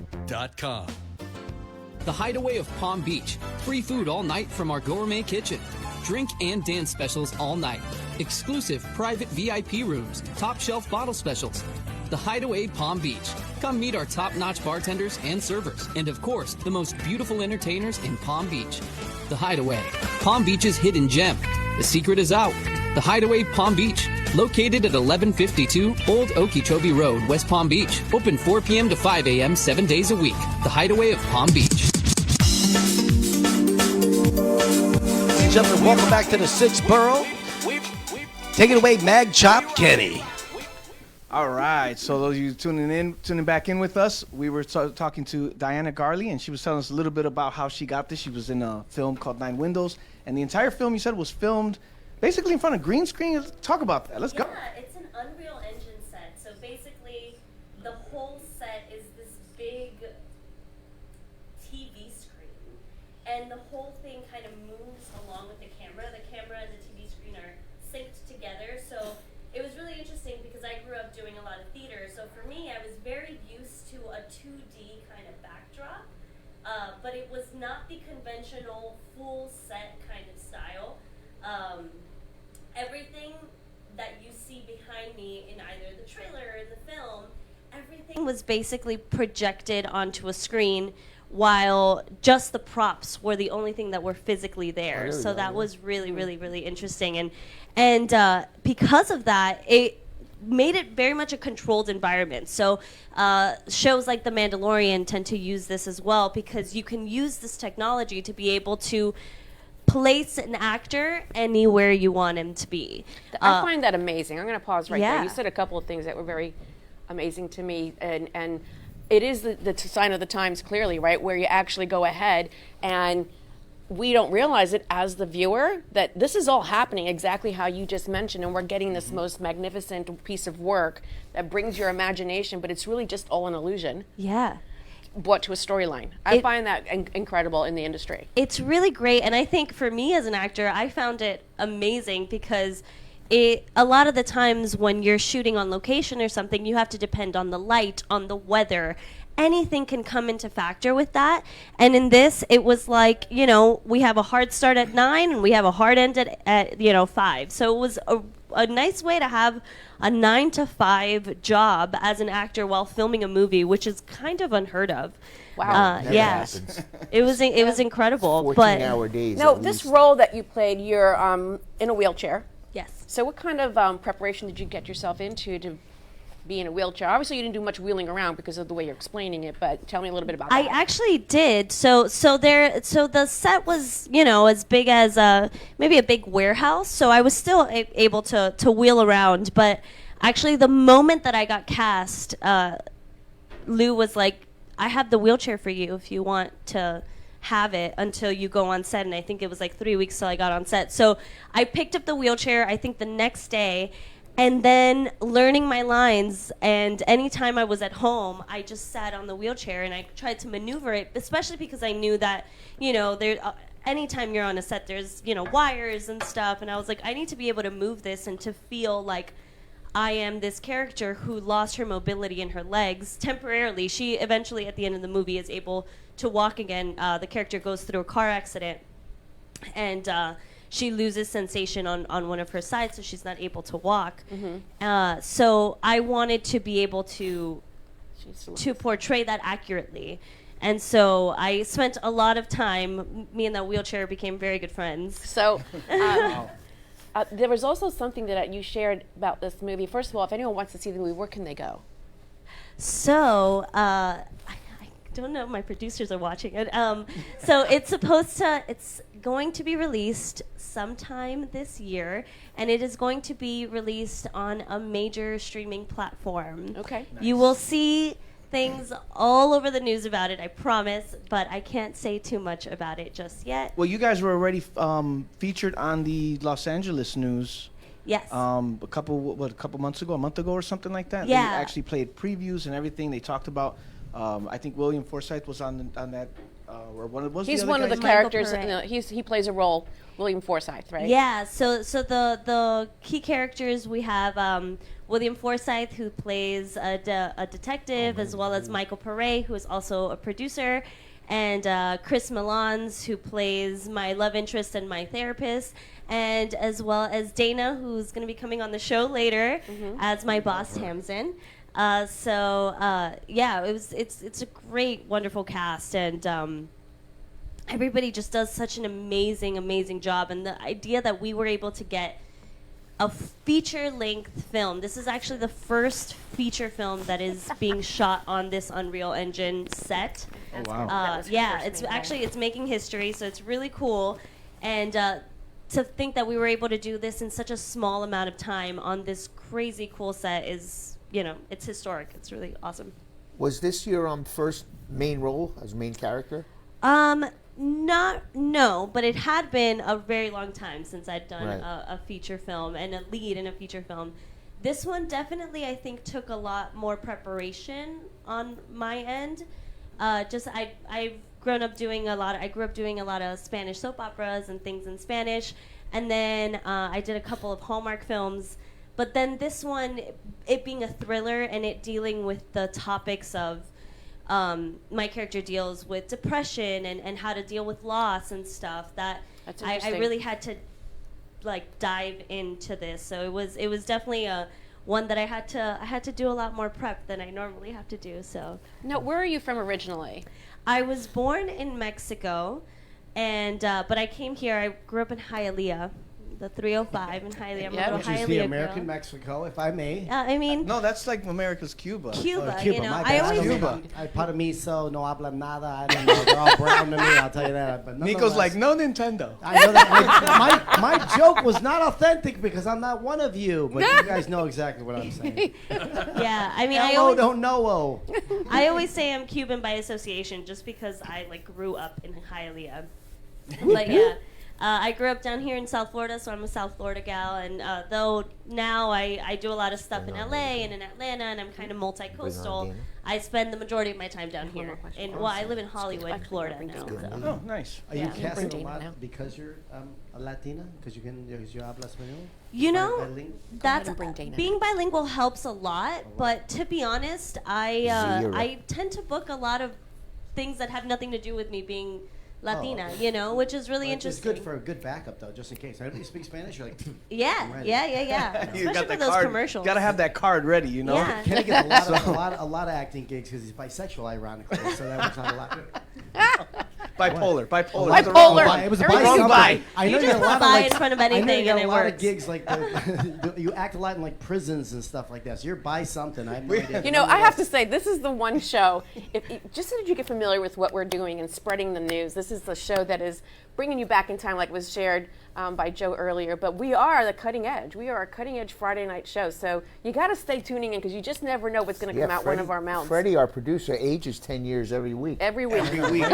S10: The Hideaway of Palm Beach. Free food all night from our gourmet kitchen. Drink and dance specials all night. Exclusive private VIP rooms. Top shelf bottle specials. The Hideaway Palm Beach. Come meet our top-notch bartenders and servers. And of course, the most beautiful entertainers in Palm Beach. The Hideaway. Palm Beach's hidden gem. The secret is out. The Hideaway Palm Beach. Located at 1152 Old Okeechobee Road, West Palm Beach. Open 4 p.m. to 5 a.m. 7 days a week. The Hideaway of Palm Beach.
S2: Ladies and gentlemen, welcome back to the Sixth Borough. Take it away, Mag Chop Kenny.
S6: All right, so those of you tuning back in with us, we were talking to Diana Garley, and she was telling us a little bit about how she got this. She was in a film called Nine Windows, and the entire film, you said, was filmed basically in front of green screen. Let's talk about that. Let's go.
S7: Yeah, it's an Unreal Engine set. So basically, the whole set is this big TV screen, and the whole thing kind of moves along with the camera. The camera and the TV screen are synced together, so it was really interesting because I grew up doing a lot of theater. So for me, I was very used to a 2D kind of backdrop, but it was not the conventional full set kind of style. Everything that you see behind me in either the trailer or in the film, everything was basically projected onto a screen, while just the props were the only thing that were physically there. So that was really, really, really interesting. And because of that, it made it very much a controlled environment. So shows like The Mandalorian tend to use this as well, because you can use this technology to be able to place an actor anywhere you want him to be.
S5: I find that amazing. I'm going to pause right
S7: yeah.
S5: there. You said a couple of things that were very amazing to me, and it is the sign of the times, clearly, right, where you actually go ahead and we don't realize it as the viewer that this is all happening exactly how you just mentioned, and we're getting this most magnificent piece of work that brings your imagination, but it's really just all an illusion.
S7: Yeah.
S5: Brought to a storyline. I find that incredible in the industry.
S7: It's really great, and I think for me as an actor, I found it amazing because a lot of the times when you're shooting on location or something, you have to depend on the light, on the weather. Anything can come into factor with that. And in this, it was like, we have a hard start at 9 and we have a hard end at 5. So it was a nice way to have a 9 to 5 job as an actor while filming a movie, which is kind of unheard of.
S5: Wow.
S7: Yeah. It was incredible.
S3: 14-hour days.
S5: No, this role that you played, you're in a wheelchair.
S7: Yes.
S5: So what kind of preparation did you get yourself into to be in a wheelchair? Obviously, you didn't do much wheeling around because of the way you're explaining it, but tell me a little bit about that.
S7: I actually did. So the set was, as big as maybe a big warehouse. So I was still able to wheel around. But actually, the moment that I got cast, Lou was like, "I have the wheelchair for you if you want to have it until you go on set." And I think it was like 3 weeks till I got on set. So I picked up the wheelchair, I think the next day, and then learning my lines, and anytime I was at home, I just sat on the wheelchair and I tried to maneuver it, especially because I knew that, anytime you're on a set, there's, wires and stuff, and I was like, I need to be able to move this and to feel like I am this character who lost her mobility in her legs temporarily. She eventually, at the end of the movie, is able to walk again. The character goes through a car accident, and she loses sensation on one of her sides, so she's not able to walk. Mm-hmm. So I wanted to be able to portray that accurately. And so I spent a lot of time, me and that wheelchair became very good friends.
S5: So there was also something that you shared about this movie. First of all, if anyone wants to see the movie, where can they go?
S7: So don't know if my producers are watching it. So it's going to be released sometime this year, and it is going to be released on a major streaming platform.
S5: Okay.
S7: You will see things all over the news about it, I promise, but I can't say too much about it just yet.
S6: Well, you guys were already featured on the Los Angeles news.
S7: Yes.
S6: A couple months ago, a month ago or something like that.
S7: Yeah.
S6: They actually played previews and everything. They talked about. I think William Forsythe was on that. Or
S5: He's
S6: the
S5: one of the
S6: guys?
S5: characters.
S7: Michael
S5: He plays a role. William Forsythe, right?
S7: Yeah, so the key characters we have William Forsythe, who plays a detective, as well as Michael Pare, who is also a producer, and Chris Milans, who plays my love interest and my therapist, and as well as Dana, who's going to be coming on the show later as my boss Tamsin. It's a great, wonderful cast, and everybody just does such an amazing job. And the idea that we were able to get a feature-length film. This is actually the first feature film that is being shot on this Unreal Engine set.
S6: Oh, wow.
S7: It's making history, so it's really cool. And to think that we were able to do this in such a small amount of time on this crazy cool set is, it's historic. It's really awesome.
S3: Was this your first main role as main character?
S7: No, but it had been a very long time since I'd done
S3: Right.
S7: a feature film and a lead in a feature film. This one definitely, I think, took a lot more preparation on my end. I've grown up doing I grew up doing a lot of Spanish soap operas and things in Spanish, and then I did a couple of Hallmark films. But then this one, it being a thriller and it dealing with the topics of my character deals with depression and how to deal with loss and stuff, that I really had to dive into this. So it was definitely one that I had to do a lot more prep than I normally have to do. So
S5: Now, where are you from originally?
S7: I was born in Mexico, and but I came here. I grew up in Hialeah, the 305 in Hialeah. I'm a little
S11: Which is
S7: Hialeah
S11: the
S7: girl.
S11: American Mexico, if I may.
S7: I mean,
S6: No, that's like America's Cuba.
S7: Cuba.
S11: Cuba,
S7: My
S11: bad.
S7: always
S6: Cuba.
S11: I para miso, no habla nada. I don't know. They're all brown to me, I'll tell you that. But
S6: Nico's like, no Nintendo.
S11: I know that my joke was not authentic because I'm not one of you, but you guys know exactly what I'm saying.
S7: yeah. I mean,
S11: Don't know.
S7: I always say I'm Cuban by association just because I grew up in Hialeah. But yeah, I grew up down here in South Florida, so I'm a South Florida gal. And though now I do a lot of stuff in LA and in Atlanta, and I'm kind of multi-coastal, I spend the majority of my time down here. I live in Hollywood, Florida now. So.
S6: Oh, nice.
S11: Are you
S7: Yeah.
S11: casting a
S5: Dana
S11: lot
S5: now.
S11: because you're a Latina? Because you habla español?
S7: You know,
S11: Bilingual?
S7: that's
S5: and bring Dana.
S7: being bilingual helps a lot. But to be honest, I tend to book a lot of things that have nothing to do with me being Latina, which is really interesting.
S11: It's good for a good backup, though, just in case. I don't speak Spanish. You're like,
S7: Yeah.
S6: You
S7: Especially
S6: got
S7: for
S6: that
S7: those
S6: card.
S7: commercials.
S6: Gotta have that card ready,
S7: Yeah.
S11: Kenny gets a lot of acting gigs because he's bisexual, ironically. So that was not a lot.
S6: Bipolar.
S5: Bipolar.
S11: It was a
S5: Everything's
S11: bi.
S5: bi.
S11: I know
S7: You
S11: you
S7: just
S11: got a lot
S7: put
S11: of
S7: bi in front of
S11: I know
S7: anything
S11: you got
S7: and
S11: a
S7: it
S11: lot of
S7: works.
S11: gigs like you act a lot in like prisons and stuff like that. So you're bi something. I have no idea.
S5: You know, I have to say, this is the one show, just so that you get familiar with what we're doing and spreading the news, this is the show that is bringing you back in time, like was shared by Joe earlier. But we are the cutting edge. We are a cutting edge Friday night show. So you got to stay tuning in because you just never know what's going to come out one of our mouths.
S3: Freddie, our producer, ages 10 years every week.
S5: Every week.
S6: Every week.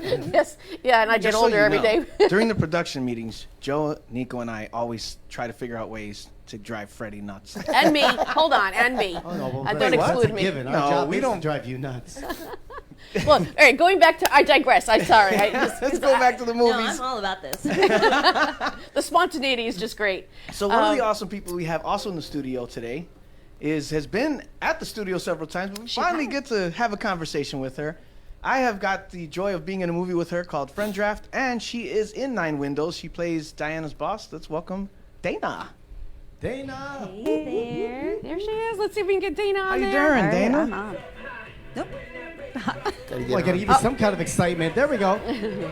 S5: Yes. Yeah, and I get
S6: Just so
S5: older
S6: you
S5: every
S6: know,
S5: day.
S6: During the production meetings, Joe, Nico, and I always try to figure out ways to drive Freddie nuts.
S5: And me. Hold on. And me.
S11: Oh, no, well,
S5: Don't
S11: that's
S5: exclude
S11: a
S5: me.
S11: given. Our
S6: No,
S11: job
S6: we
S11: is
S6: don't
S11: to drive you nuts.
S5: Well, all right, going back to, I digress. I'm sorry.
S6: Let's go back to the
S7: No,
S6: movies.
S7: I'm all about this.
S5: The spontaneity is just great.
S6: So one of the awesome people we have also in the studio today has been at the studio several times, but we finally get to have a conversation with her. I have got the joy of being in a movie with her called Friend Draft, and she is in 9 Windows. She plays Diana's boss. Let's welcome Dana.
S11: Dana.
S7: Hey there.
S5: There she is. Let's see if we can get Dana on
S6: How you
S5: there.
S6: doing, Dana?
S12: I'm on. Nope.
S3: Gotta get
S11: Well, I gotta
S3: on.
S11: give you some kind of excitement. There we go.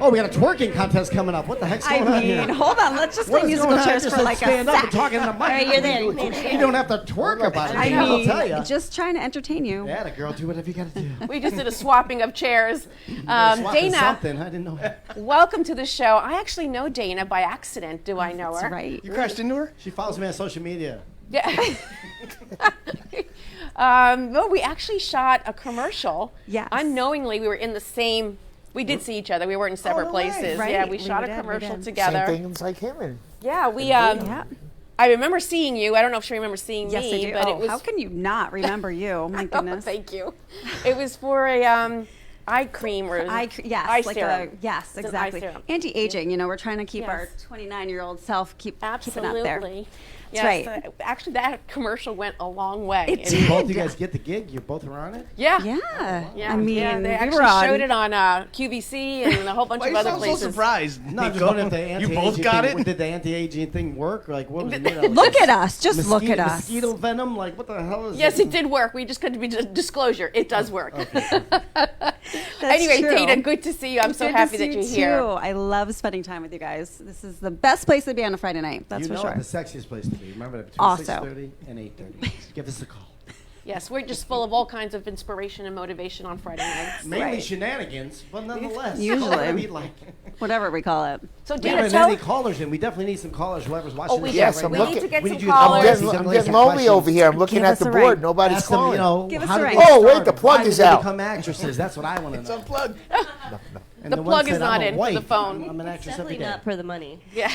S11: Oh, we got a twerking contest coming up. What the heck's going on here?
S12: Hold on. Let's just
S11: What
S12: play
S11: is
S12: musical
S11: going on?
S12: chairs
S11: Just
S12: for like a
S11: stand up
S12: sec.
S11: and talking in the mic.
S7: All right, you're there.
S11: You don't have to twerk about it. I'll tell you.
S12: Just trying to entertain you.
S11: Yeah, girl, do whatever you gotta do.
S5: We just did a swapping of chairs.
S11: Swapping
S5: Dana,
S11: something. I didn't know.
S5: welcome to the show. I actually know Dana by accident. Do I know her?
S12: That's right.
S6: You crashed into her?
S11: She follows me on social media.
S5: Yeah. No, we actually shot a commercial.
S12: Yes.
S5: Unknowingly, we were in the same. We did see each other. We weren't in separate
S11: no way.
S5: places.
S12: Right.
S5: Yeah, we
S12: We
S5: shot a
S12: did, we
S5: commercial
S12: did.
S5: together.
S3: Same thing. It's like him and
S5: Yeah, we.
S12: Yeah.
S5: I remember seeing you. I don't know if she remembers seeing
S12: Yes,
S5: me,
S12: I do.
S5: but it
S12: Oh,
S5: was.
S12: how can you not remember you? My
S5: Oh,
S12: goodness.
S5: thank you. It was for a eye cream or
S12: Yes,
S5: eye
S12: like
S5: serum.
S12: yes,
S5: It's an eye
S12: exactly.
S5: serum.
S12: Anti-aging. You know, we're trying to keep
S5: Yes.
S12: our 29-year-old self keep it up there.
S5: Absolutely.
S12: That's
S5: Yes,
S12: right.
S5: Actually, that commercial went a long way.
S12: It
S5: And-
S12: did.
S11: Both you guys get the gig. You both were on it.
S5: Yeah.
S12: Yeah.
S5: Yeah,
S12: I mean,
S5: yeah, they
S12: we
S5: actually
S12: were on.
S5: showed it on QVC and a whole bunch
S6: Why
S5: of
S6: you
S5: other
S6: sound
S5: places.
S6: so surprised?
S11: No, I'm just wondering if the
S6: You
S11: anti-aging
S6: both got
S11: thing,
S6: it?
S11: Did the anti-aging thing work? Like, what was it?
S12: Look at us. Just look at us.
S11: Mosquito venom? Like, what the hell is
S5: Yes,
S11: it?
S5: it did work. We just couldn't be disclosure. It does work.
S12: That's
S5: Anyway,
S12: true.
S5: Dana, good to see you. I'm so
S12: Good
S5: happy
S12: to
S5: that
S12: see
S5: you're
S12: you
S5: here.
S12: too. I love spending time with you guys. This is the best place to be on a Friday night. That's
S11: You
S12: for
S11: know
S12: sure.
S11: the sexiest place to be. Remember that between
S12: Also.
S11: 6:30 and 8:30. Give us a call.
S5: Yes, we're just full of all kinds of inspiration and motivation on Friday nights.
S11: Mainly
S12: Right.
S11: shenanigans, but nonetheless.
S12: Usually.
S11: I mean, like,
S12: Whatever we call it.
S5: So
S11: we
S5: Dana,
S11: haven't
S5: tell
S11: had any callers in. We definitely need some callers. Whoever's watching
S5: Oh, we
S11: this
S5: do.
S11: show
S3: Yes,
S11: right
S3: I'm
S5: we
S11: now.
S5: need to get
S11: We
S5: some
S11: need you to
S3: I'm
S11: call us.
S5: callers.
S3: getting,
S11: He's
S3: I'm
S11: gonna
S3: getting
S11: ask some
S3: lonely over
S11: questions.
S3: here. I'm looking
S12: Give
S3: at
S12: us
S3: the
S12: a
S3: board.
S12: ring.
S3: Nobody's
S11: Ask them,
S3: calling.
S11: you know,
S12: Give us
S11: how
S12: a
S11: did
S12: ring.
S11: they get
S3: Oh, wait,
S11: started?
S3: the plug
S11: Why
S3: is
S11: did they
S3: out.
S11: become actresses? That's what I want to know.
S6: Unplugged.
S11: And
S5: The
S11: one
S5: plug
S11: said,
S5: is not
S11: I'm a
S5: in for the
S11: wife.
S5: phone.
S11: I'm an actress
S7: Definitely
S11: every day.
S7: not for the money.
S5: Yeah.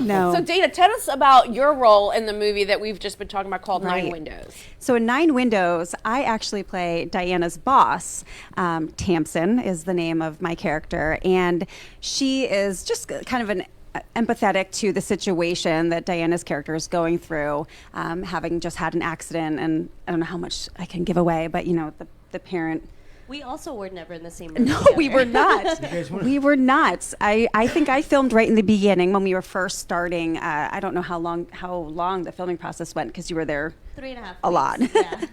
S12: No.
S5: So Dana, tell us about your role in the movie that we've just been talking about called Nine
S12: Right.
S5: Windows.
S12: So in Nine Windows, I actually play Diana's boss. Tamsin is the name of my character, and she is just kind of an empathetic to the situation that Diana's character is going through, having just had an accident, and I don't know how much I can give away, but you know, the parent.
S7: We also were never in the same room.
S12: No,
S7: together.
S12: we were not. We were not. I think I filmed right in the beginning when we were first starting. I don't know how long the filming process went because you were there
S7: 3.5
S12: a lot.
S7: weeks, Yeah.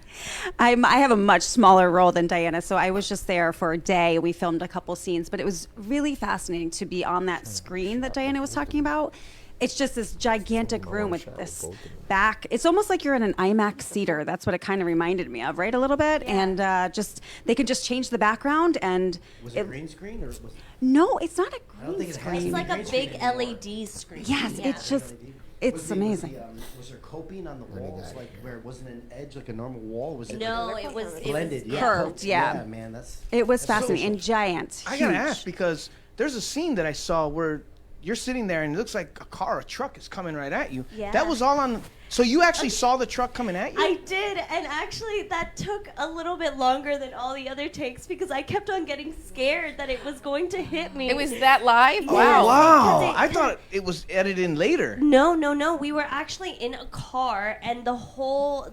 S12: I have a much smaller role than Diana, so I was just there for a day. We filmed a couple scenes, but it was really fascinating to be on that screen that Diana was talking about. It's just this gigantic room with this back. It's almost like you're in an IMAX theater. That's what it kind of reminded me of, right? A little bit. And just they could just change the background and
S11: Was it green screen or was
S12: no, it's not a
S11: I don't
S12: green
S11: think it has
S12: screen.
S11: to
S7: It's
S11: be
S7: like a
S11: green screen
S7: big
S11: anymore.
S7: LED screen.
S12: Yes,
S7: Yeah.
S12: it's just it's amazing.
S11: Was there coping on the walls, like where it wasn't an edge like a normal wall? Was it
S7: No,
S11: like
S7: it was
S11: blended? Yeah,
S12: curved, yeah.
S11: Yeah, man, that's.
S12: It was
S11: that's
S12: fascinating
S11: social.
S12: and giant.
S6: I gotta
S12: huge.
S6: ask because there's a scene that I saw where you're sitting there and it looks like a car, a truck is coming right at you.
S7: Yeah.
S6: That was all on. So you actually saw the truck coming at you?
S7: I did, and actually that took a little bit longer than all the other takes because I kept on getting scared that it was going to hit me.
S5: It was that live?
S6: Oh,
S5: Wow.
S6: wow.
S7: Because
S6: I thought it was edited in later.
S7: No. We were actually in a car, and the whole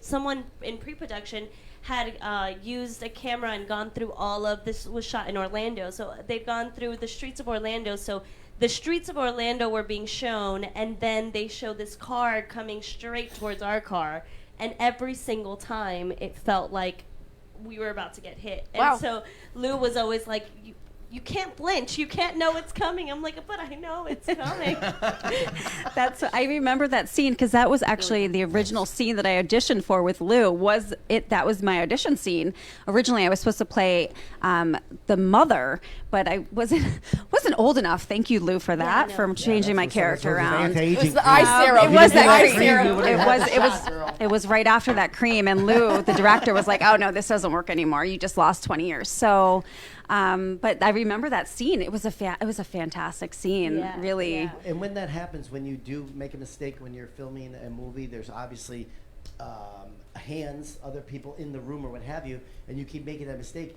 S7: someone in pre-production had used a camera and gone through all of this. Was shot in Orlando, so they'd gone through the streets of Orlando. So the streets of Orlando were being shown, and then they showed this car coming straight towards our car, and every single time it felt like we were about to get hit.
S5: Wow.
S7: And so Lou was always like, you can't flinch. You can't know it's coming. I'm like, but I know it's coming.
S12: I remember that scene because that was actually the original scene that I auditioned for with Lou. That was my audition scene. Originally, I was supposed to play the mother, but I wasn't old enough. Thank you, Lou, for that,
S7: no.
S12: for changing my character around.
S5: It was the eye serum.
S12: It was the eye
S11: cream.
S12: serum. It was right after that cream, and Lou, the director, was like, "Oh no, this doesn't work anymore. You just lost 20 years." So, but I remember that scene. It was a fantastic scene.
S7: Yeah,
S12: Really.
S7: yeah.
S11: And when that happens, when you do make a mistake when you're filming a movie, there's obviously hands, other people in the room or what have you, and you keep making that mistake.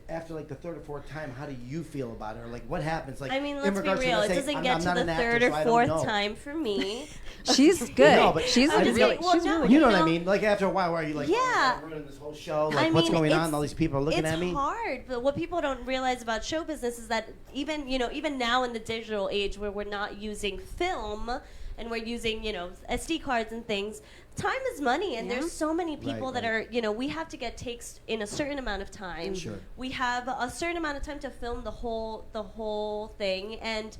S11: After like the third or fourth time, how do you feel about it? Or like what happens? Like
S7: I mean,
S11: in
S7: let's be
S11: regards to,
S7: real.
S11: let's
S7: It
S11: say,
S7: doesn't
S11: I'm
S7: get to
S11: not
S7: the
S11: an actor,
S7: third
S11: so
S7: or
S11: I don't
S7: fourth
S11: know.
S7: time for me.
S12: She's good.
S11: No, but
S12: she's
S11: I just
S12: really,
S11: feel
S7: well,
S12: she's
S7: no,
S12: really
S11: You know what I
S7: know,
S11: mean? Like after a while, where are you like,
S7: Yeah.
S11: oh, I'm ruining this whole show. Like
S7: I
S11: what's
S7: mean,
S11: going on?
S7: it's-
S11: All these people are looking at me.
S7: It's hard, but what people don't realize about show business is that even now in the digital age where we're not using film and we're using, you know, SD cards and things. Time is money, and there's so many people that are, you know, we have to get takes in a certain amount of time.
S11: Sure.
S7: We have a certain amount of time to film the whole thing, and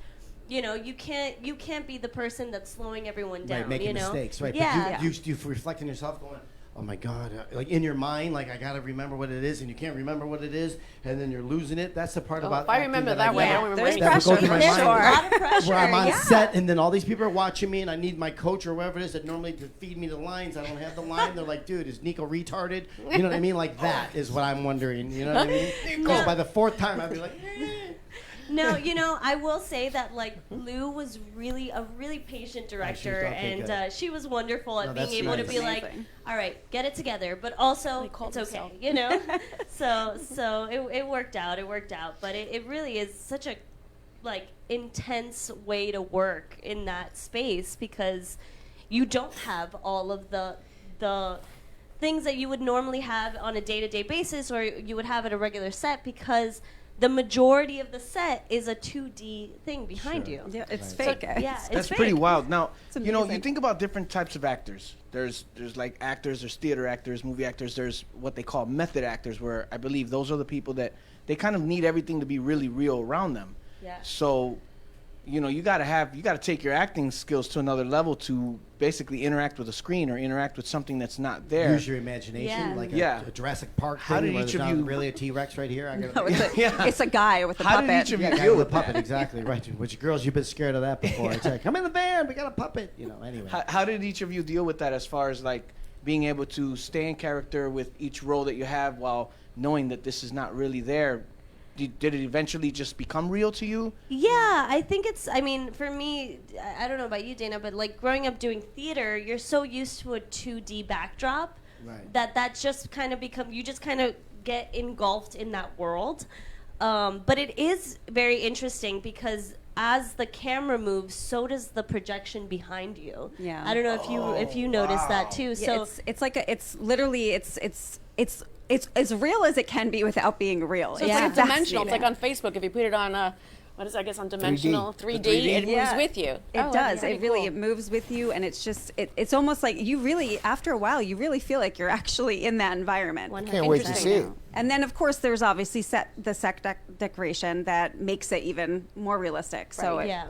S7: you know, you can't be the person that's slowing everyone down.
S11: Right, making
S7: you know?
S11: mistakes, right?
S7: Yeah.
S11: But you reflect on yourself, going, "Oh my God!" Like in your mind, like I gotta remember what it is, and you can't remember what it is, and then you're losing it. That's the part about.
S5: If I remember that way, I don't remember
S12: There's
S5: anything.
S12: pressure.
S11: That would go through my
S7: There's a
S11: mind.
S7: lot of pressure.
S11: Where I'm on
S7: yeah.
S11: set, and then all these people are watching me, and I need my coach or whoever it is that normally to feed me the lines. I don't have the line. They're like, "Dude, is Nico retarded?" You know what I mean? Like that is what I'm wondering. You know what I mean? Because by the fourth time, I'd be like,
S7: No, you know, I will say that like Lou was really a really patient director,
S11: okay,
S7: and
S11: good.
S7: she was wonderful at
S11: No,
S7: being
S11: that's
S7: able to
S11: nice.
S7: be like, all right, get it together, but also
S5: He called
S7: it's okay,
S5: himself.
S7: you know. so it worked out. It worked out, but it really is such a like intense way to work in that space because you don't have all of the things that you would normally have on a day-to-day basis or you would have at a regular set because the majority of the set is a 2D thing behind you.
S12: Yeah, it's
S7: So,
S12: fake.
S7: yeah, it's
S6: That's
S7: fake.
S6: pretty wild. Now, you know, you
S12: amazing.
S6: think about different types of actors. There's like actors, there's theater actors, movie actors. There's what they call method actors, where I believe those are the people that they kind of need everything to be really real around them.
S7: Yeah.
S6: So, you know, you got to take your acting skills to another level to basically interact with a screen or interact with something that's not there.
S11: use your imagination,
S7: Yeah.
S11: like
S6: Yeah.
S11: a Jurassic Park
S6: How
S11: thing.
S6: did
S11: where
S6: each
S11: there's
S6: of
S11: not
S6: you-
S11: really a T-Rex right here? I gotta,
S12: No, it's,
S6: Yeah.
S12: it's a guy with a
S6: How
S12: puppet.
S6: did each of you
S11: yeah, guy
S6: deal
S11: with
S6: with
S11: a puppet,
S6: that?
S11: exactly right. Which girls you've been scared of that before? It's like, come in the van, we got a puppet. You know, anyway.
S6: How did each of you deal with that as far as like being able to stay in character with each role that you have while knowing that this is not really there? Did it eventually just become real to you?
S7: Yeah, I think it's, I mean, for me, I don't know about you, Dana, but like growing up doing theater, you're so used to a 2D backdrop
S11: Right.
S7: that just kind of you just kind of get engulfed in that world. But it is very interesting because as the camera moves, so does the projection behind you.
S12: Yeah.
S7: I don't know if you noticed that too.
S12: Yeah,
S7: So
S12: it's like it's literally it's as real as it can be without being real.
S5: So it's like dimensional. It's like on Facebook. If you put it on, what is it, I guess on dimensional 3D, it moves with you.
S12: It does. It really it moves with you, and it's just it's almost like you really after a while you really feel like you're actually in that environment.
S3: Can't wait to see it.
S12: And then of course there's obviously the set decoration that makes it even more realistic. So
S7: Right.
S12: it,
S7: Yeah.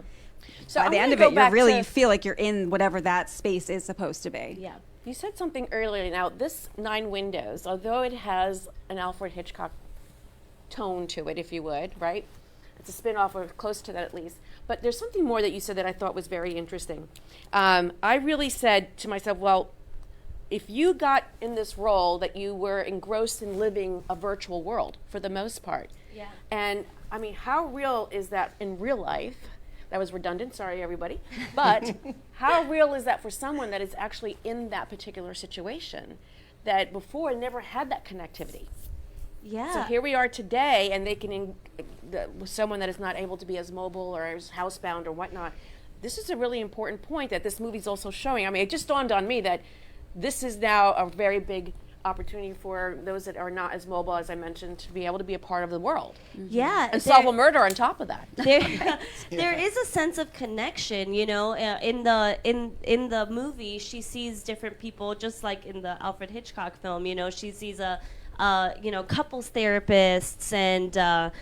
S5: So
S12: by
S5: I'm
S12: the end
S5: gonna
S12: of
S5: go
S12: it,
S5: back
S12: you
S5: to-
S12: feel like you're in whatever that space is supposed to be.
S7: Yeah.
S5: You said something earlier. Now, this Nine Windows, although it has an Alfred Hitchcock tone to it, if you would, right? It's a spin-off or close to that at least. But there's something more that you said that I thought was very interesting. I really said to myself, well, if you got in this role that you were engrossed in living a virtual world for the most part.
S7: Yeah.
S5: And I mean, how real is that in real life? That was redundant, sorry everybody. But how real is that for someone that is actually in that particular situation that before never had that connectivity?
S7: Yeah.
S5: So here we are today, and they can, someone that is not able to be as mobile or as housebound or whatnot. This is a really important point that this movie's also showing. I mean, it just dawned on me that this is now a very big opportunity for those that are not as mobile, as I mentioned, to be able to be a part of the world.
S7: Yeah.
S5: And solve a murder on top of that.
S7: There is a sense of connection, you know. In the movie, she sees different people, just like in the Alfred Hitchcock film. You know, she sees couples therapists and a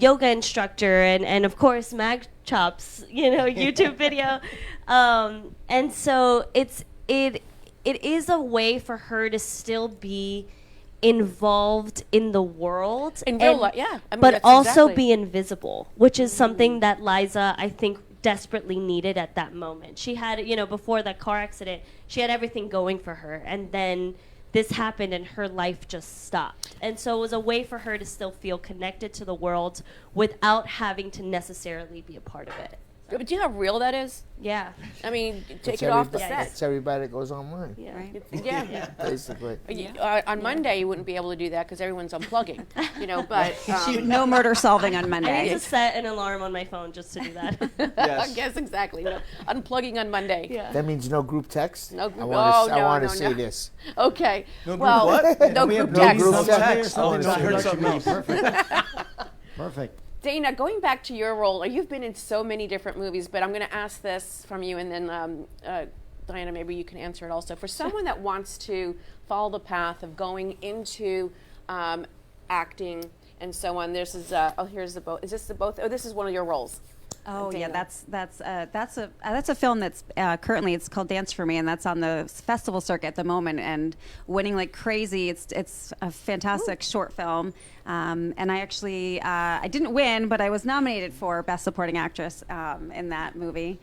S7: yoga instructor, and of course Mag Chops, you know, YouTube video, and so it is a way for her to still be involved in the world
S5: In real life, yeah. I mean,
S7: but
S5: that's
S7: also
S5: exactly-
S7: be invisible, which is something that Liza, I think, desperately needed at that moment. She had, you know, before that car accident, she had everything going for her, and then this happened and her life just stopped. And so it was a way for her to still feel connected to the world without having to necessarily be a part of it.
S5: But do you know how real that is?
S7: Yeah.
S5: I mean, take
S3: It's
S5: it off the
S3: everybody-
S5: set.
S3: It's everybody that goes online.
S7: Yeah.
S5: Yeah.
S3: Basically.
S5: On Monday, you wouldn't be able to do that because everyone's unplugging, you know, but...
S12: No murder solving on
S7: I need
S12: Monday.
S7: to set an alarm on my phone just to do that.
S5: I guess exactly. No, unplugging on Monday.
S7: Yeah.
S3: That means no group text?
S5: No group-
S3: I want to
S5: no,
S3: see
S5: no.
S3: this.
S5: Okay.
S6: No group
S5: well,
S6: what?
S5: No
S11: We
S5: group
S11: have
S5: text.
S11: no
S3: Group
S11: group
S3: text.
S11: text.
S3: I wanna
S11: Oh,
S3: see
S11: no,
S3: it.
S11: heard something else. Perfect. Perfect.
S5: Dana, going back to your role, you've been in so many different movies, but I'm going to ask this from you, and then Diana, maybe you can answer it also. For someone that wants to follow the path of going into acting and so on, this is here's the both. Is this the both? Oh, this is one of your roles.
S12: Oh
S5: Dana.
S12: yeah, that's a film that's currently, it's called Dance for Me, and that's on the festival circuit at the moment and winning like crazy. It's a fantastic short film, and I actually I didn't win, but I was nominated for Best Supporting Actress in that movie.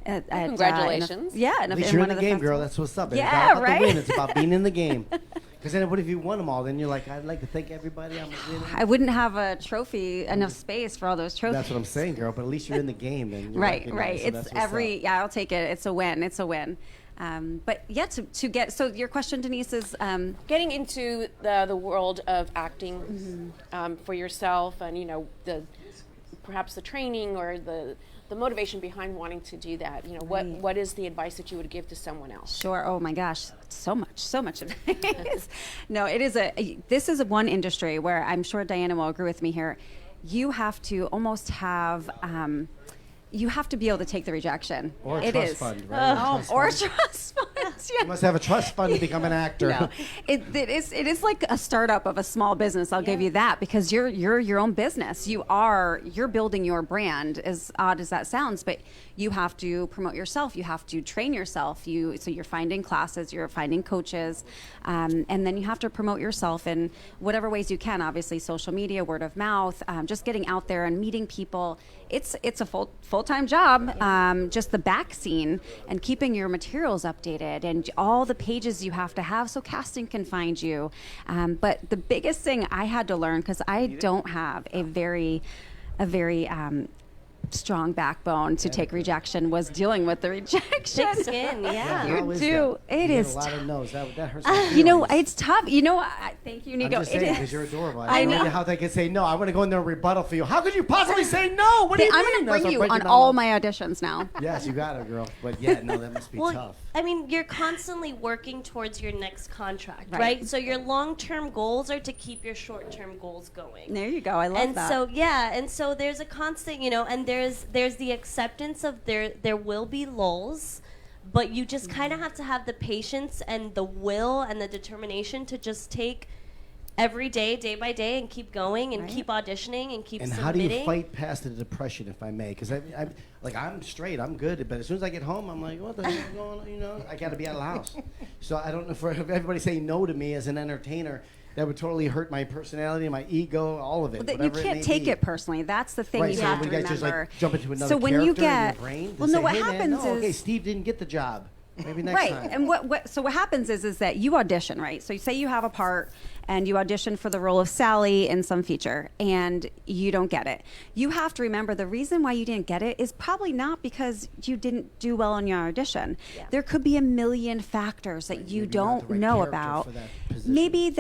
S5: Congratulations!
S11: At least you're in the game, girl. That's what's up. It's
S12: Yeah,
S11: not about
S12: right?
S11: the win. It's about being in the game. Because then, what if you won them all? Then you're like, I'd like to thank everybody. I'm a winner.
S12: I wouldn't have a trophy, enough space for all those trophies.
S11: That's what I'm saying, girl. But at least you're in the game. Then you're
S12: Right.
S11: recognized, so that's
S12: It's
S11: what's
S12: every,
S11: up.
S12: yeah, I'll take it. It's a win. It's a win. But yeah, to get, so your question, Denise, is
S5: Getting into the world of acting for yourself, and perhaps the training or the motivation behind wanting to do that. What is the advice that you would give to someone else?
S12: Sure. Oh my gosh, so much advice. No, this is one industry where I'm sure Diana will agree with me here. You have to almost have, you have to be able to take the rejection.
S11: Or a
S12: It
S11: trust
S12: is.
S11: fund, right?
S12: Or a trust fund. Yeah.
S11: You must have a trust fund to become an actor.
S12: No, it is like a startup of a small business. I'll give you that, because you're your own business. You're building your brand. As odd as that sounds, but you have to promote yourself. You have to train yourself. So you're finding classes, you're finding coaches, and then you have to promote yourself in whatever ways you can. Obviously, social media, word of mouth, just getting out there and meeting people. It's a full-time job. Just the back scene and keeping your materials updated and all the pages you have to have so casting can find you. But the biggest thing I had to learn, because I don't have a very strong backbone to take rejection, was dealing with the rejection.
S7: Thick skin, yeah.
S11: How
S12: You
S11: is
S12: do.
S11: that?
S12: It
S11: You
S12: is
S11: get a lot
S12: tough.
S11: of no's. That hurts. my
S12: You know,
S11: feelings.
S12: it's tough. Thank you,
S11: I'm
S12: Nico.
S11: just
S12: It
S11: saying,
S12: is.
S11: because you're adorable.
S12: I
S11: I
S12: know.
S11: know how they can say no. I want to go in there and rebuttal for you. How could you possibly say no? What do you
S12: I'm
S11: mean?
S12: going to
S11: That's
S12: bring you
S11: breaking
S12: on
S11: down
S12: all
S11: the-
S12: my auditions now.
S11: Yes, you got it, girl. But yeah, no, that must be
S7: Well,
S11: tough.
S7: I mean, you're constantly working towards your next contract,
S12: Right.
S7: right? So your long-term goals are to keep your short-term goals going.
S12: There you go. I love
S7: And
S12: that.
S7: so and so there's a constant, and there's the acceptance of there will be lulls, but you just kind of have to have the patience and the will and the determination to just take every day by day, and keep going and keep auditioning and keep
S11: And
S7: submitting.
S11: how do you fight past the depression, if I may? Because I'm straight, I'm good, but as soon as I get home, I'm like, what the hell is going on? I got to be out of the house. So I don't know, for everybody saying no to me as an entertainer, that would totally hurt my personality, my ego, all of it.
S12: Well, you
S11: whatever
S12: can't
S11: may
S12: take
S11: be.
S12: it personally. That's the thing
S11: Right,
S12: you
S11: so
S12: have
S11: we
S12: to
S11: guys
S12: remember.
S11: just like jump into another
S12: So when
S11: character
S12: you
S11: in
S12: get,
S11: your brain.
S12: well,
S11: to
S12: no,
S11: say,
S12: what
S11: hey, man,
S12: happens
S11: no,
S12: is,
S11: okay, Steve didn't get the job. Maybe next
S12: right,
S11: time.
S12: and what happens is that you audition, right? So you say you have a part, and you audition for the role of Sally in some feature, and you don't get it. You have to remember the reason why you didn't get it is probably not because you didn't do well on your audition.
S7: Yeah.
S12: There could be a million factors that you
S11: maybe not
S12: don't
S11: the right
S12: know
S11: character
S12: about.
S11: for that position.
S12: Maybe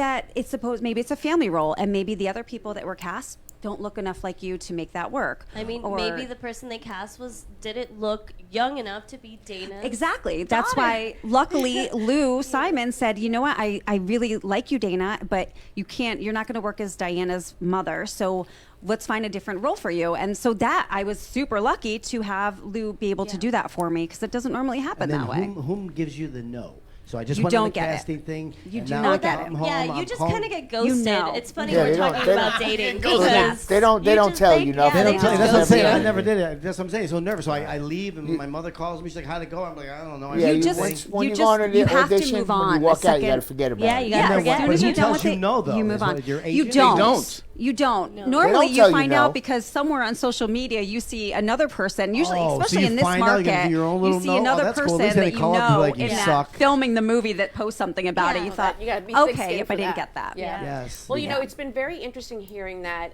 S12: maybe it's a family role, and maybe the other people that were cast don't look enough like you to make that work.
S7: I mean,
S12: Or-
S7: maybe the person they cast didn't look young enough to be Dana.
S12: Exactly. That's
S7: daughter.
S12: why, luckily, Lou Simon said, you know what, I really like you, Dana, but you're not going to work as Diana's mother, so let's find a different role for you. And so that, I was super lucky to have Lou be able to do that for me, because it doesn't normally happen
S11: And then
S12: that way.
S11: whom gives you the no? So I just
S12: You
S11: went on
S12: don't
S11: the
S12: get it.
S11: casting thing.
S12: You
S11: and
S12: do
S11: now
S12: not
S11: I'm
S12: get it.
S11: home,
S7: Yeah,
S11: I'm
S7: you just
S11: home.
S7: kind of get ghosted.
S12: know.
S7: It's funny
S3: Yeah,
S7: we're
S3: they don't-
S7: talking
S3: they
S7: about
S3: don't-
S7: dating.
S3: They don't-
S7: because
S3: they don't
S7: you just
S3: tell
S7: think-
S3: you nothing.
S7: yeah,
S11: They don't tell you. That's what I'm
S7: ghost
S11: saying.
S7: you.
S11: I never did it. That's what I'm saying. So nervous. So I leave, and my mother calls me. She's like, "How'd it go?" I'm like, "I don't know." I
S3: Yeah,
S11: didn't
S3: you
S11: do
S12: just-
S11: anything."
S3: when
S12: you
S3: you
S12: just-
S3: go on
S12: you
S3: an
S12: have to
S3: audition,
S12: move
S3: when
S12: on
S3: you
S12: a
S3: walk out, you
S12: second.
S3: got to forget about
S7: Yeah,
S3: it.
S7: you gotta
S12: Yeah,
S7: forget.
S12: as soon
S11: But
S12: as
S11: who
S12: you're done
S11: tells
S12: with
S11: you
S12: it,
S11: no, though?
S12: you
S11: Is
S12: move on.
S11: it your
S12: You
S11: agent?
S12: don't.
S11: They
S6: don't.
S12: You don't.
S7: No.
S12: Normally,
S3: They don't
S12: you
S3: tell you
S12: find
S3: no.
S12: out because somewhere on social media you see another person. Usually,
S11: Oh, so
S12: especially
S11: you
S12: in this
S11: find out, you
S12: market,
S11: do your own
S12: you
S11: little
S12: see
S11: no? Oh,
S12: another
S11: that's cool. At
S12: person
S11: least they
S12: that you
S11: call up and be
S12: know
S11: like, "You
S12: is
S11: suck."
S12: filming the movie that posts something about it. You
S5: Well,
S12: thought,
S5: you gotta be thick-skinned
S12: okay, if
S5: for
S12: I didn't
S5: that.
S12: get that.
S5: Yeah.
S11: Yes.
S5: Well,
S12: Yeah.
S5: it's been very interesting hearing that,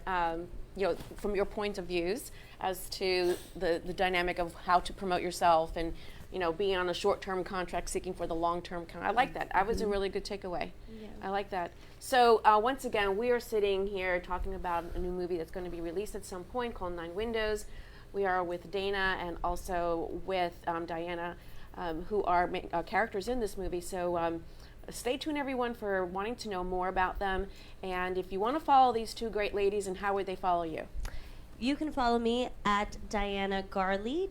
S5: from your point of views as to the dynamic of how to promote yourself and, being on a short-term contract, seeking for the long-term contract. I like that. That was a really good takeaway.
S7: Yeah.
S5: I like that. So once again, we are sitting here talking about a new movie that's going to be released at some point called 9 Windows. We are with Dana and also with Diana, who are characters in this movie. So stay tuned, everyone, for wanting to know more about them. And if you want to follow these two great ladies, and how would they follow you?
S7: you can follow me at Diana Garley,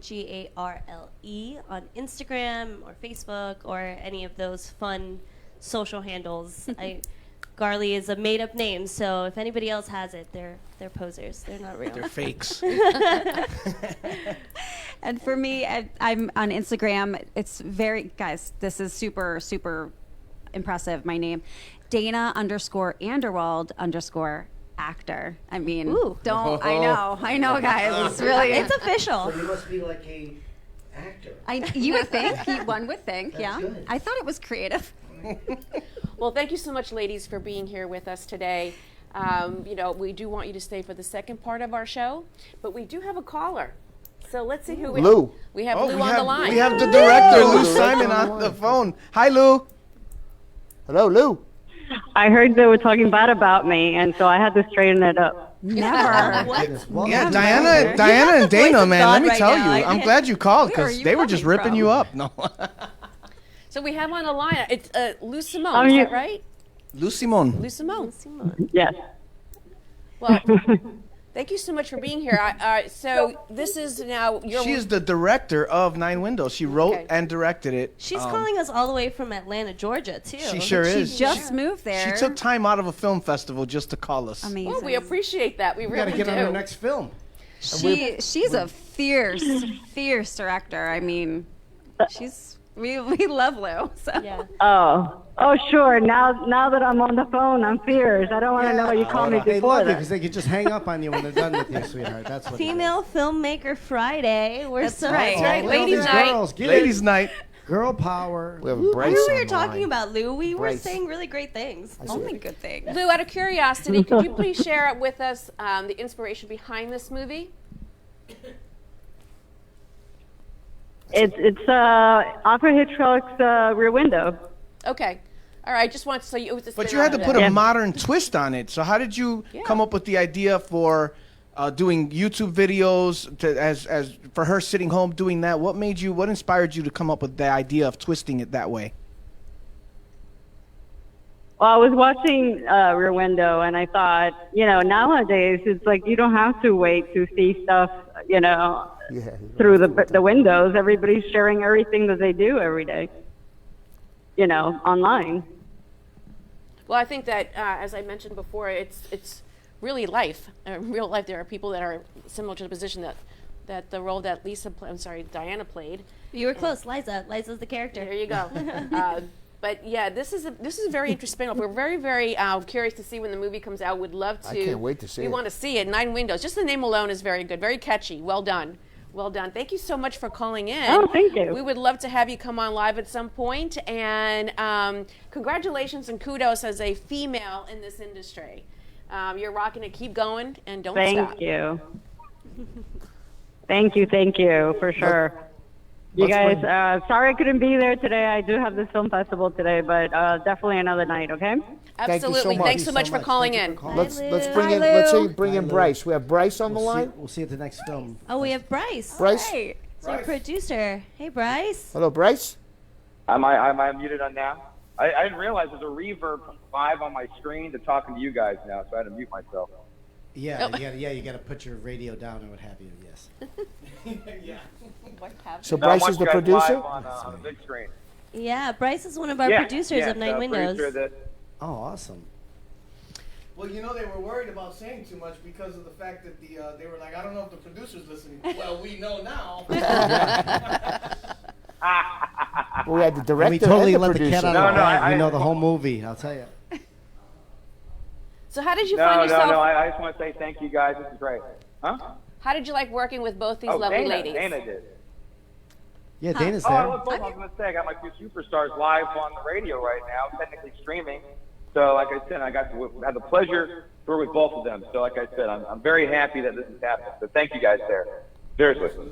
S7: Garle, on Instagram or Facebook or any of those fun social handles. Garley is a made-up name, so if anybody else has it, they're posers. They're not real.
S6: They're fakes.
S12: And for me, I'm on Instagram. It's guys, this is super, super impressive. My name, Dana_Anderwald_actor. I mean, I know, guys. It's really,
S7: it's official.
S11: So you must be like a actor.
S12: You would think, one would think,
S11: That's
S12: yeah.
S11: good.
S12: I thought it was creative.
S5: Well, thank you so much, ladies, for being here with us today. We do want you to stay for the second part of our show, but we do have a caller. So let's see who we have.
S3: Lou.
S5: We have Lou on the line.
S6: We have the director, Lou Simon, on the phone. Hi, Lou.
S3: Hello, Lou.
S13: I heard they were talking bad about me, and so I had to straighten it up.
S12: Never.
S6: Yeah, Diana and Dana, man. Let me
S7: right
S6: tell
S7: now.
S6: you, I'm glad you called
S12: Where are
S6: because
S12: you
S6: they were just
S12: coming
S6: ripping
S12: from?
S6: you up. No,
S5: So we have on the line. It's Lou Simone.
S13: Oh,
S5: Is
S13: you-
S5: that right?
S6: Lou Simone.
S5: Lou Simone.
S13: Yes.
S5: Well, thank you so much for being here. So this is now your.
S6: She is the director of Nine Windows. She wrote
S5: Okay.
S6: and directed it.
S7: She's calling us all the way from Atlanta, Georgia, too.
S6: She sure is.
S12: She just moved there.
S6: She took time out of a film festival just to call us.
S12: Amazing.
S5: Well, we appreciate that. We
S11: We got to
S5: really
S11: get
S5: do.
S11: on our next film.
S12: She's a fierce director. I mean, we love Lou. So.
S7: Yeah.
S13: Oh, sure. Now that I'm on the phone, I'm fierce. I don't want to know what you called me
S11: They
S13: before
S11: love you
S13: that.
S11: because they could just hang up on you when they're done with you, sweetheart. That's what.
S7: Female Filmmaker Friday. We're
S12: That's
S7: so
S12: right.
S11: All
S5: right.
S11: these
S5: Ladies' night.
S11: girls, get
S6: Ladies'
S11: it.
S6: night.
S11: Girl power.
S3: We have a
S7: Who
S3: Bryce
S7: were we
S3: on the
S7: talking
S3: line.
S7: about, Lou? We were
S3: Bryce.
S7: saying really great things.
S12: Only good thing.
S5: Lou, out of curiosity, could you please share with us the inspiration behind this movie?
S13: It's Alfred Hitchcock's Rear Window.
S5: Okay. All right. I just want to say it was.
S6: But you had to put a modern twist on it. So how did you come up with the idea for doing YouTube videos as for her sitting home doing that? What inspired you to come up with the idea of twisting it that way?
S13: Well, I was watching Rear Window, and I thought, nowadays it's like you don't have to wait to see stuff, through the windows. Everybody's sharing everything that they do every day, online.
S5: Well, I think that as I mentioned before, it's really life. In real life, there are people that are similar to the position that the role that Diana played.
S7: You were close, Liza. Liza's the character.
S5: There you go. But yeah, this is a very interesting spin-off. We're very, very curious to see when the movie comes out. Would love to.
S3: I can't wait to see it.
S5: We want to see it. Nine Windows. Just the name alone is very good, very catchy. Well done. Well done. Thank you so much for calling in.
S13: Oh, thank you.
S5: We would love to have you come on live at some point. And congratulations and kudos as a female in this industry. You're rocking it. Keep going and don't stop.
S13: Thank you. Thank you, for sure. You guys, sorry I couldn't be there today. I do have this film festival today, but definitely another night, okay?
S5: Absolutely. Thanks so much for calling in.
S3: Let's bring
S7: Hi,
S3: in let's
S7: Lou.
S3: bring in Bryce. We have Bryce on the line.
S11: We'll see at the next film.
S7: Oh, we have Bryce.
S3: Bryce.
S12: Hey.
S7: It's our producer. Hey, Bryce.
S3: Hello, Bryce.
S14: Am I muted on now? I didn't realize there's a reverb live on my screen to talking to you guys now, so I had to mute myself.
S11: Yeah, you got to put your radio down and what have you. Yes.
S3: So
S14: No, I
S3: Bryce
S14: want
S3: is the
S14: you guys
S3: producer.
S14: live on the big screen.
S7: Yeah, Bryce is one of our producers of Nine Windows.
S11: Oh, awesome.
S6: Well, they were worried about saying too much because of the fact that they were like, I don't know if the producer's listening. Well, we know now.
S3: Well, we had the director
S11: And we totally
S3: and the
S11: let the
S3: producer.
S11: cat out of the bag. We know the whole movie. I'll tell you.
S5: So how did you find
S14: No,
S5: yourself?
S14: I just want to say thank you guys. This is great. Huh?
S5: How did you like working with both these lovely ladies?
S14: Dana did.
S11: Yeah, Dana's
S14: Oh, I
S11: there.
S14: was going to say, I got my two superstars live on the radio right now, technically streaming. So, like I said, I had the pleasure to work with both of them. So, like I said, I'm very happy that this is happening. So, thank you guys there. Seriously.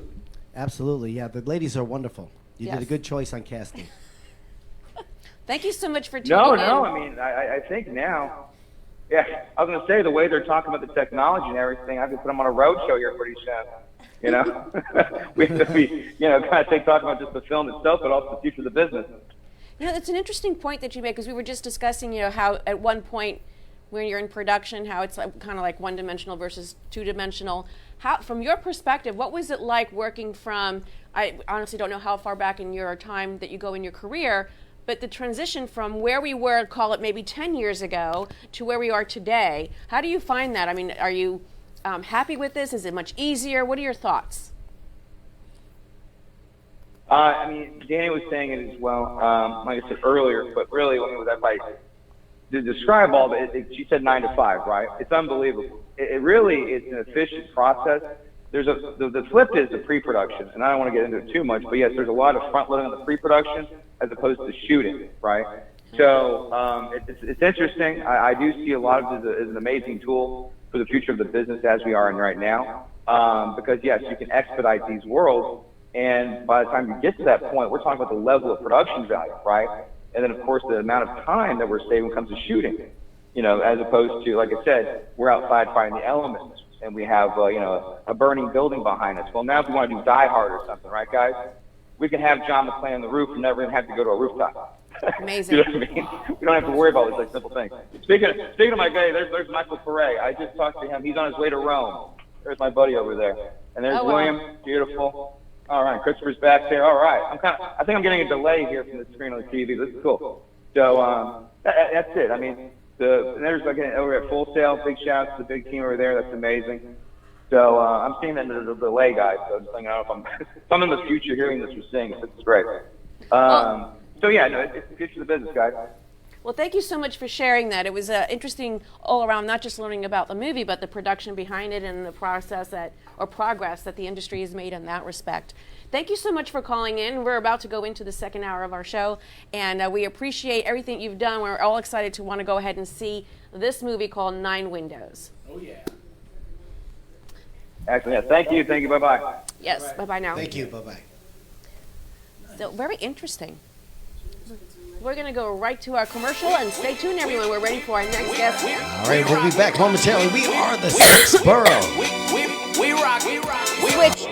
S11: Absolutely, yeah. The ladies are wonderful. You did a good choice on casting.
S5: Thank you so much for tuning in.
S14: No. I mean, I think now. Yeah, I was going to say the way they're talking about the technology and everything, I could put them on a road show here pretty soon. We have to be, kind of talking about just the film itself, but also the future of the business.
S5: It's an interesting point that you make because we were just discussing, how at one point when you're in production, how it's like, kind of like one-dimensional versus two-dimensional. How, from your perspective, what was it like working from, I honestly don't know how far back in your time that you go in your career, but the transition from where we were, call it maybe 10 years ago, to where we are today. How do you find that? I mean, are you happy with this? Is it much easier? What are your thoughts?
S14: I mean, Danny was saying it as well, like I said earlier, but really, to describe all of it, she said 9 to 5, right? It's unbelievable. It really is an efficient process. The flip is the pre-production, and I don't want to get into it too much, but yes, there's a lot of front-loading on the pre-production as opposed to shooting, right? So it's interesting. I do see a lot of it as an amazing tool for the future of the business as we are in right now, because yes, you can expedite these worlds, and by the time you get to that point, we're talking about the level of production value, right? And then of course the amount of time that we're saving when it comes to shooting, you know, as opposed to, like I said, we're outside fighting the elements, and we have a burning building behind us. Well, now if we want to do Die Hard or something, right, guys? We can have John McClane on the roof and never even have to go to a rooftop.
S5: Amazing.
S14: You know what I mean? We don't have to worry about these like simple things. Speaking of my guy, there's Michael Pare. I just talked to him. He's on his way to Rome. There's my buddy over there. And there's William. Beautiful. All right, Christopher's back there. All right. I think I'm getting a delay here from the screen on the TV. This is cool. So that's it. I mean, and there's again over at Full Sail. Big shout out to the big team over there. That's amazing. So I'm seeing that there's a delay, guys. So I'm just thinking, I don't know if I'm in the future hearing this or seeing it. It's great. So yeah, no, it's the future of the business, guys.
S5: Well, thank you so much for sharing that. It was interesting all around, not just learning about the movie, but the production behind it and the progress that the industry has made in that respect. Thank you so much for calling in. We're about to go into the second hour of our show, and we appreciate everything you've done. We're all excited to want to go ahead and see this movie called 9 Windows.
S14: Oh, yeah. Excellent. Yeah. Thank you. Thank you. Bye-bye.
S5: Yes. Bye-bye now.
S2: Thank you. Bye-bye.
S5: So, very interesting. We're going to go right to our commercial, and stay tuned, everyone. We're ready for our next guest.
S2: All right, we'll be back momentarily. We are the 6th Borough.
S15: We rock.
S5: Switch.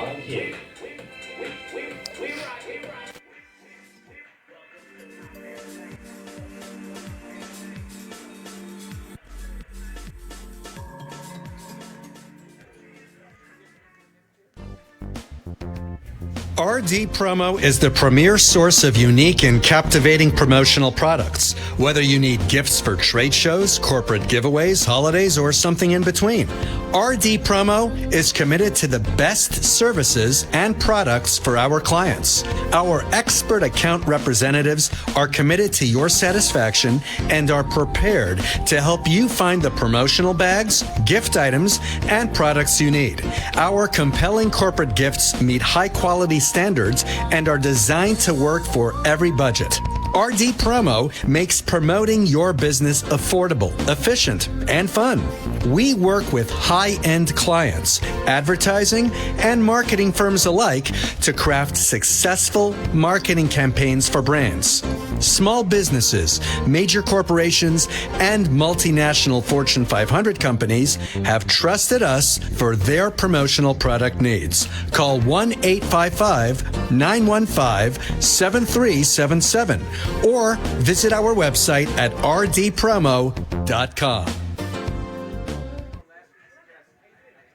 S9: RD Promo is the premier source of unique and captivating promotional products. Whether you need gifts for trade shows, corporate giveaways, holidays, or something in between, RD Promo is committed to the best services and products for our clients. Our expert account representatives are committed to your satisfaction and are prepared to help you find the promotional bags, gift items, and products you need. Our compelling corporate gifts meet high-quality standards and are designed to work for every budget. RD Promo makes promoting your business affordable, efficient, and fun. We work with high-end clients, advertising, and marketing firms alike to craft successful marketing campaigns for brands. Small businesses, major corporations, and multinational Fortune 500 companies have trusted us for their promotional product needs. Call 1-855-915-7377 or visit our website at rdpromo.com.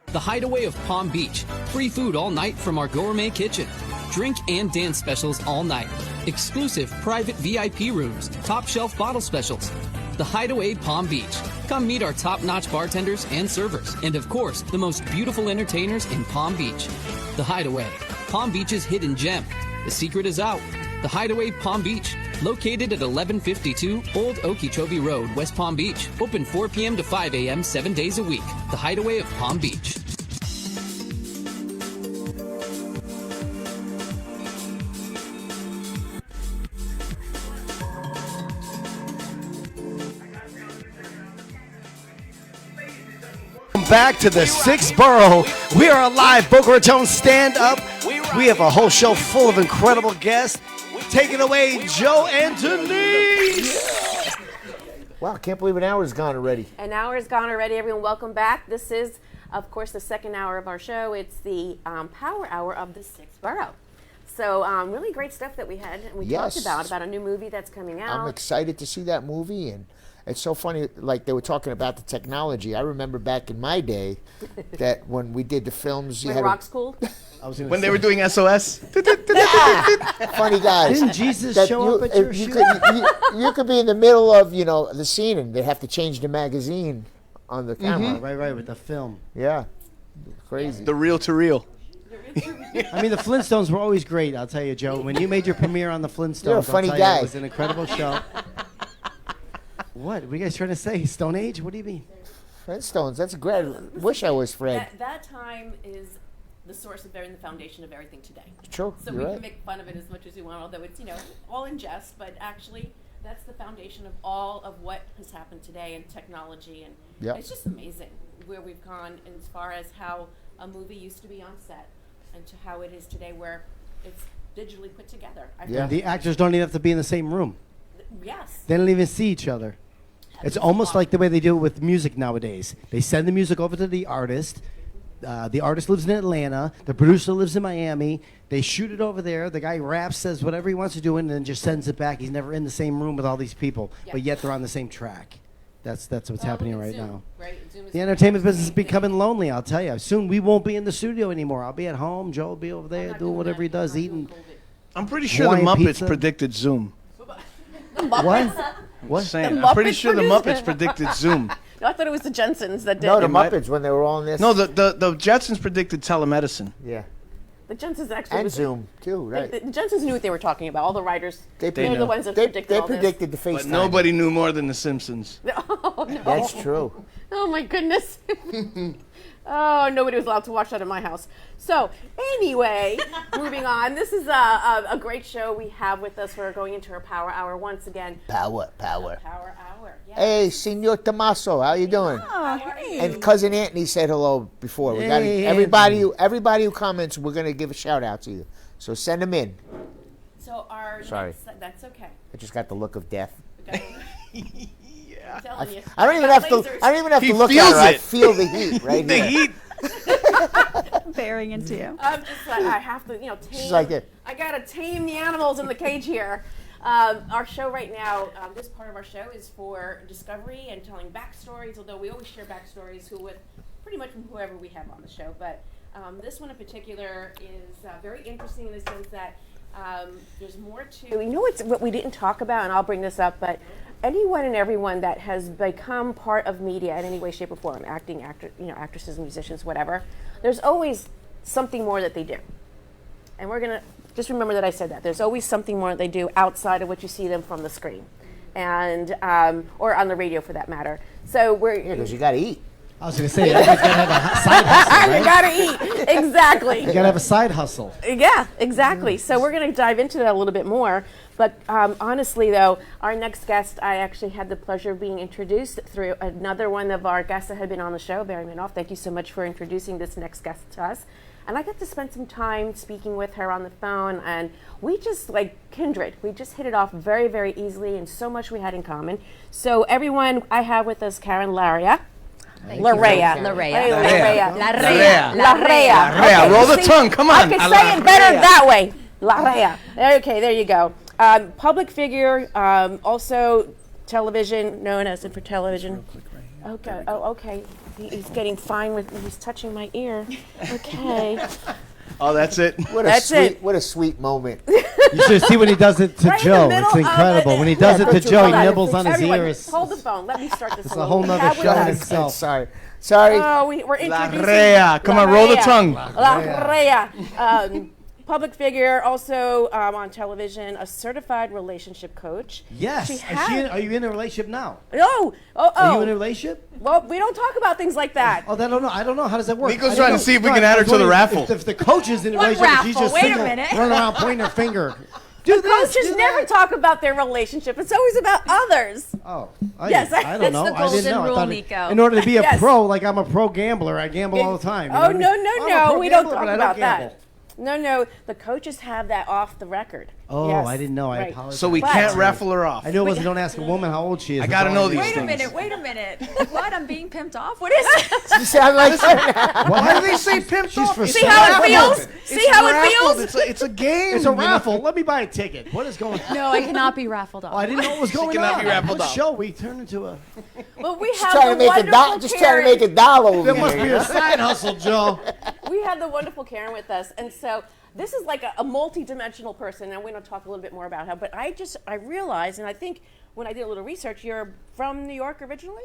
S10: The Hideaway of Palm Beach. Free food all night from our gourmet kitchen. Drink and dance specials all night. Exclusive private VIP rooms. Top shelf bottle specials. The Hideaway Palm Beach. Come meet our top-notch bartenders and servers. And of course, the most beautiful entertainers in Palm Beach. The Hideaway. Palm Beach's hidden gem. The secret is out. The Hideaway Palm Beach. Located at 1152 Old Okeechobee Road, West Palm Beach. Open 4 p.m. to 5 a.m. 7 days a week. The Hideaway of Palm Beach.
S2: Back to the 6th Borough. We are live, Boca Raton Stand Up. We have a whole show full of incredible guests. Take it away, Joe and Denise.
S3: Wow, I can't believe an hour is gone already.
S5: An hour is gone already, everyone. Welcome back. This is, of course, the second hour of our show. It's the power hour of the 6th Borough. So really great stuff that we had and we talked about a new movie that's coming out.
S3: I'm excited to see that movie, and It's so funny, like they were talking about the technology. I remember back in my day that when we did the films, you
S5: When
S3: had
S5: rock's cool.
S6: When they were doing SOS.
S3: funny guys.
S11: Didn't Jesus
S3: that
S11: show up at your shoot?
S3: You could be in the middle of the scene and they have to change the magazine on the camera.
S11: Right, with the film.
S3: Yeah, crazy.
S6: The reel to reel.
S11: I mean, the Flintstones were always great. I'll tell you, Joe. When you made your premiere on the Flintstones,
S3: You're a funny
S11: I'll tell
S3: guy.
S11: You, it was an incredible show. What? What are you guys trying to say? Stone Age? What do you mean?
S3: Flintstones. That's great. Wish I was Fred.
S5: That time is the source of the foundation of everything today.
S3: True.
S5: So
S3: You're
S5: we
S3: right.
S5: can make fun of it as much as we want, although it's all in jest. But actually, that's the foundation of all of what has happened today in technology, and
S3: Yep.
S5: it's just amazing where we've gone as far as how a movie used to be on set and to how it is today, where it's digitally put together.
S11: The actors don't even have to be in the same room.
S5: Yes.
S11: They don't even see each other. It's almost like the way they do it with music nowadays. They send the music over to the artist. The artist lives in Atlanta. The producer lives in Miami. They shoot it over there. The guy raps, says whatever he wants to do, and then just sends it back. He's never in the same room with all these people, but yet they're on the same track. That's what's happening right now.
S5: Right? Zoom is
S11: The entertainment business is becoming lonely, I'll tell you. Soon we won't be in the studio anymore. I'll be at home. Joe will be over there doing whatever he does, eating.
S6: I'm pretty sure the
S11: Hawaiian
S6: Muppets
S11: pizza.
S6: predicted Zoom.
S11: What?
S6: What? Saying.
S5: The
S6: I'm pretty
S5: Muppets
S6: sure the
S5: produced
S6: Muppets predicted Zoom.
S5: No, I thought it was the Jensens that did.
S3: No, the
S5: it.
S3: Muppets when they were all in this.
S6: No, the Jetsons predicted telemedicine.
S3: Yeah.
S5: The Jensens actually
S3: And
S5: was-
S3: Zoom too, right?
S5: The Jensens knew what they were talking about. All the writers,
S3: They
S5: they're
S6: know.
S5: the ones that
S3: They
S5: predicted all
S3: predicted the FaceTime.
S6: But nobody knew more than the Simpsons.
S5: this. Oh no!
S3: That's true.
S5: Oh my goodness! Oh, nobody was allowed to watch that in my house. So anyway, moving on. This is a great show we have with us. We're going into our Power Hour once again.
S3: Power.
S5: Power Hour. Yeah.
S3: Hey, Senor Tommaso, how you doing?
S5: Oh, hey.
S3: And cousin Anthony said hello before. We got
S11: Hey,
S3: everybody who comments. We're gonna give a shout out to you. So send them in.
S5: So our
S3: Sorry.
S5: that's okay.
S3: I just got the look of death.
S5: I'm telling you.
S3: I don't even
S5: got
S3: have to.
S5: lasers.
S3: I don't even have
S6: He
S3: to look
S6: feels
S3: at her. I
S6: it.
S3: feel the heat right
S6: The
S3: here.
S6: heat.
S12: Bearing into you.
S5: I'm just like, I have to, tame.
S3: She's like it.
S5: I gotta tame the animals in the cage here. Our show right now, this part of our show is for discovery and telling backstories. Although we always share backstories with pretty much from whoever we have on the show, but this one in particular is very interesting in the sense that there's more to. It's what we didn't talk about, and I'll bring this up, but. Anyone and everyone that has become part of media in any way, shape, or form, actresses, musicians, whatever, there's always something more that they do. And we're going to just remember that I said that. There's always something more that they do outside of what you see them from the screen and or on the radio for that matter. So we're...
S3: Yeah, because you got to eat.
S11: I was going to say, everybody's got to have a side hustle, right?
S5: You got to eat. Exactly.
S11: You got to have a side hustle.
S5: Yeah, exactly. So we're going to dive into that a little bit more. But honestly, though, our next guest, I actually had the pleasure of being introduced through another one of our guests that had been on the show, Barry Minoff. Thank you so much for introducing this next guest to us. And I got to spend some time speaking with her on the phone, and we just, like kindred, we just hit it off very, very easily, and so much we had in common. So everyone, I have with us Karen Larrea. Larrea.
S6: Larrea. Roll the tongue. Come on.
S5: I can say it better that way. Larrea. Okay, there you go. Public figure, also television, known as for television. Okay. Oh, okay. He's getting fine with. He's touching my ear. Okay.
S6: Oh, that's it.
S3: What a sweet moment.
S11: You should see when he does it to
S5: Right in
S11: Joe.
S5: the middle
S11: It's incredible.
S5: of it.
S11: When he does it to Joe, he nibbles on his
S5: Everyone,
S11: ears.
S5: hold the phone. Let me start this.
S11: It's a whole nother show in itself.
S3: Sorry.
S5: Oh, we're introducing
S6: Larrea. Come on, roll the tongue.
S5: Larrea. Public figure, also on television, a certified relationship coach.
S11: Yes.
S5: She
S11: Are you in a relationship now?
S5: Oh.
S11: Are you in a relationship?
S5: Well, we don't talk about things like that.
S11: Oh, I don't know. I don't know. How does that work?
S6: Nico's trying to see if we can add her to the raffle.
S11: If the coach is in a
S5: What
S11: relationship, she's
S5: raffle?
S11: just
S5: Wait a
S11: sitting there,
S5: minute.
S11: running around pointing her finger.
S5: The coaches never talk about their relationship. It's always about others.
S11: Oh,
S5: Yes,
S11: I don't know.
S12: That's the
S11: I didn't
S12: golden
S11: know. I
S12: rule,
S11: thought
S12: Nico.
S11: in order to be a
S5: Yes.
S11: pro, like I'm a pro gambler, I gamble all the time. You know
S5: Oh,
S11: what I mean?
S5: no,
S11: I'm a pro
S5: we don't
S11: gambler,
S5: talk
S11: but I
S5: about
S11: gamble.
S5: that. No, the coaches have that off the record.
S11: Oh,
S5: Yes.
S11: I didn't know. I
S5: Right.
S11: apologize.
S6: So we can't raffle her off.
S11: I knew it wasn't. Don't ask a woman how old she is.
S6: I gotta know these
S15: Wait a
S6: things.
S15: minute. What? I'm being pimped off? What is it?
S3: You sound like
S6: Why do they say pimped off?
S11: for
S5: See how it feels? See how it
S6: raffled.
S5: feels?
S6: It's a game.
S11: It's a
S6: you know?
S11: raffle. Let me buy a ticket. What is going on?
S15: No, I cannot be raffled off.
S11: Oh, I didn't know what was going
S6: cannot
S11: on.
S6: be raffled
S11: What
S6: off.
S11: show we turned into a.
S5: Well, we
S3: Just
S5: have
S3: trying
S5: the
S3: to make a
S5: wonderful
S3: just trying to make a
S5: Karen.
S3: dollar over
S11: There
S3: here.
S11: must be a side hustle, Joe.
S5: We have the wonderful Karen with us, and so this is like a multi-dimensional person, and we're going to talk a little bit more about her. But I realized, and I think when I did a little research, you're from New York originally?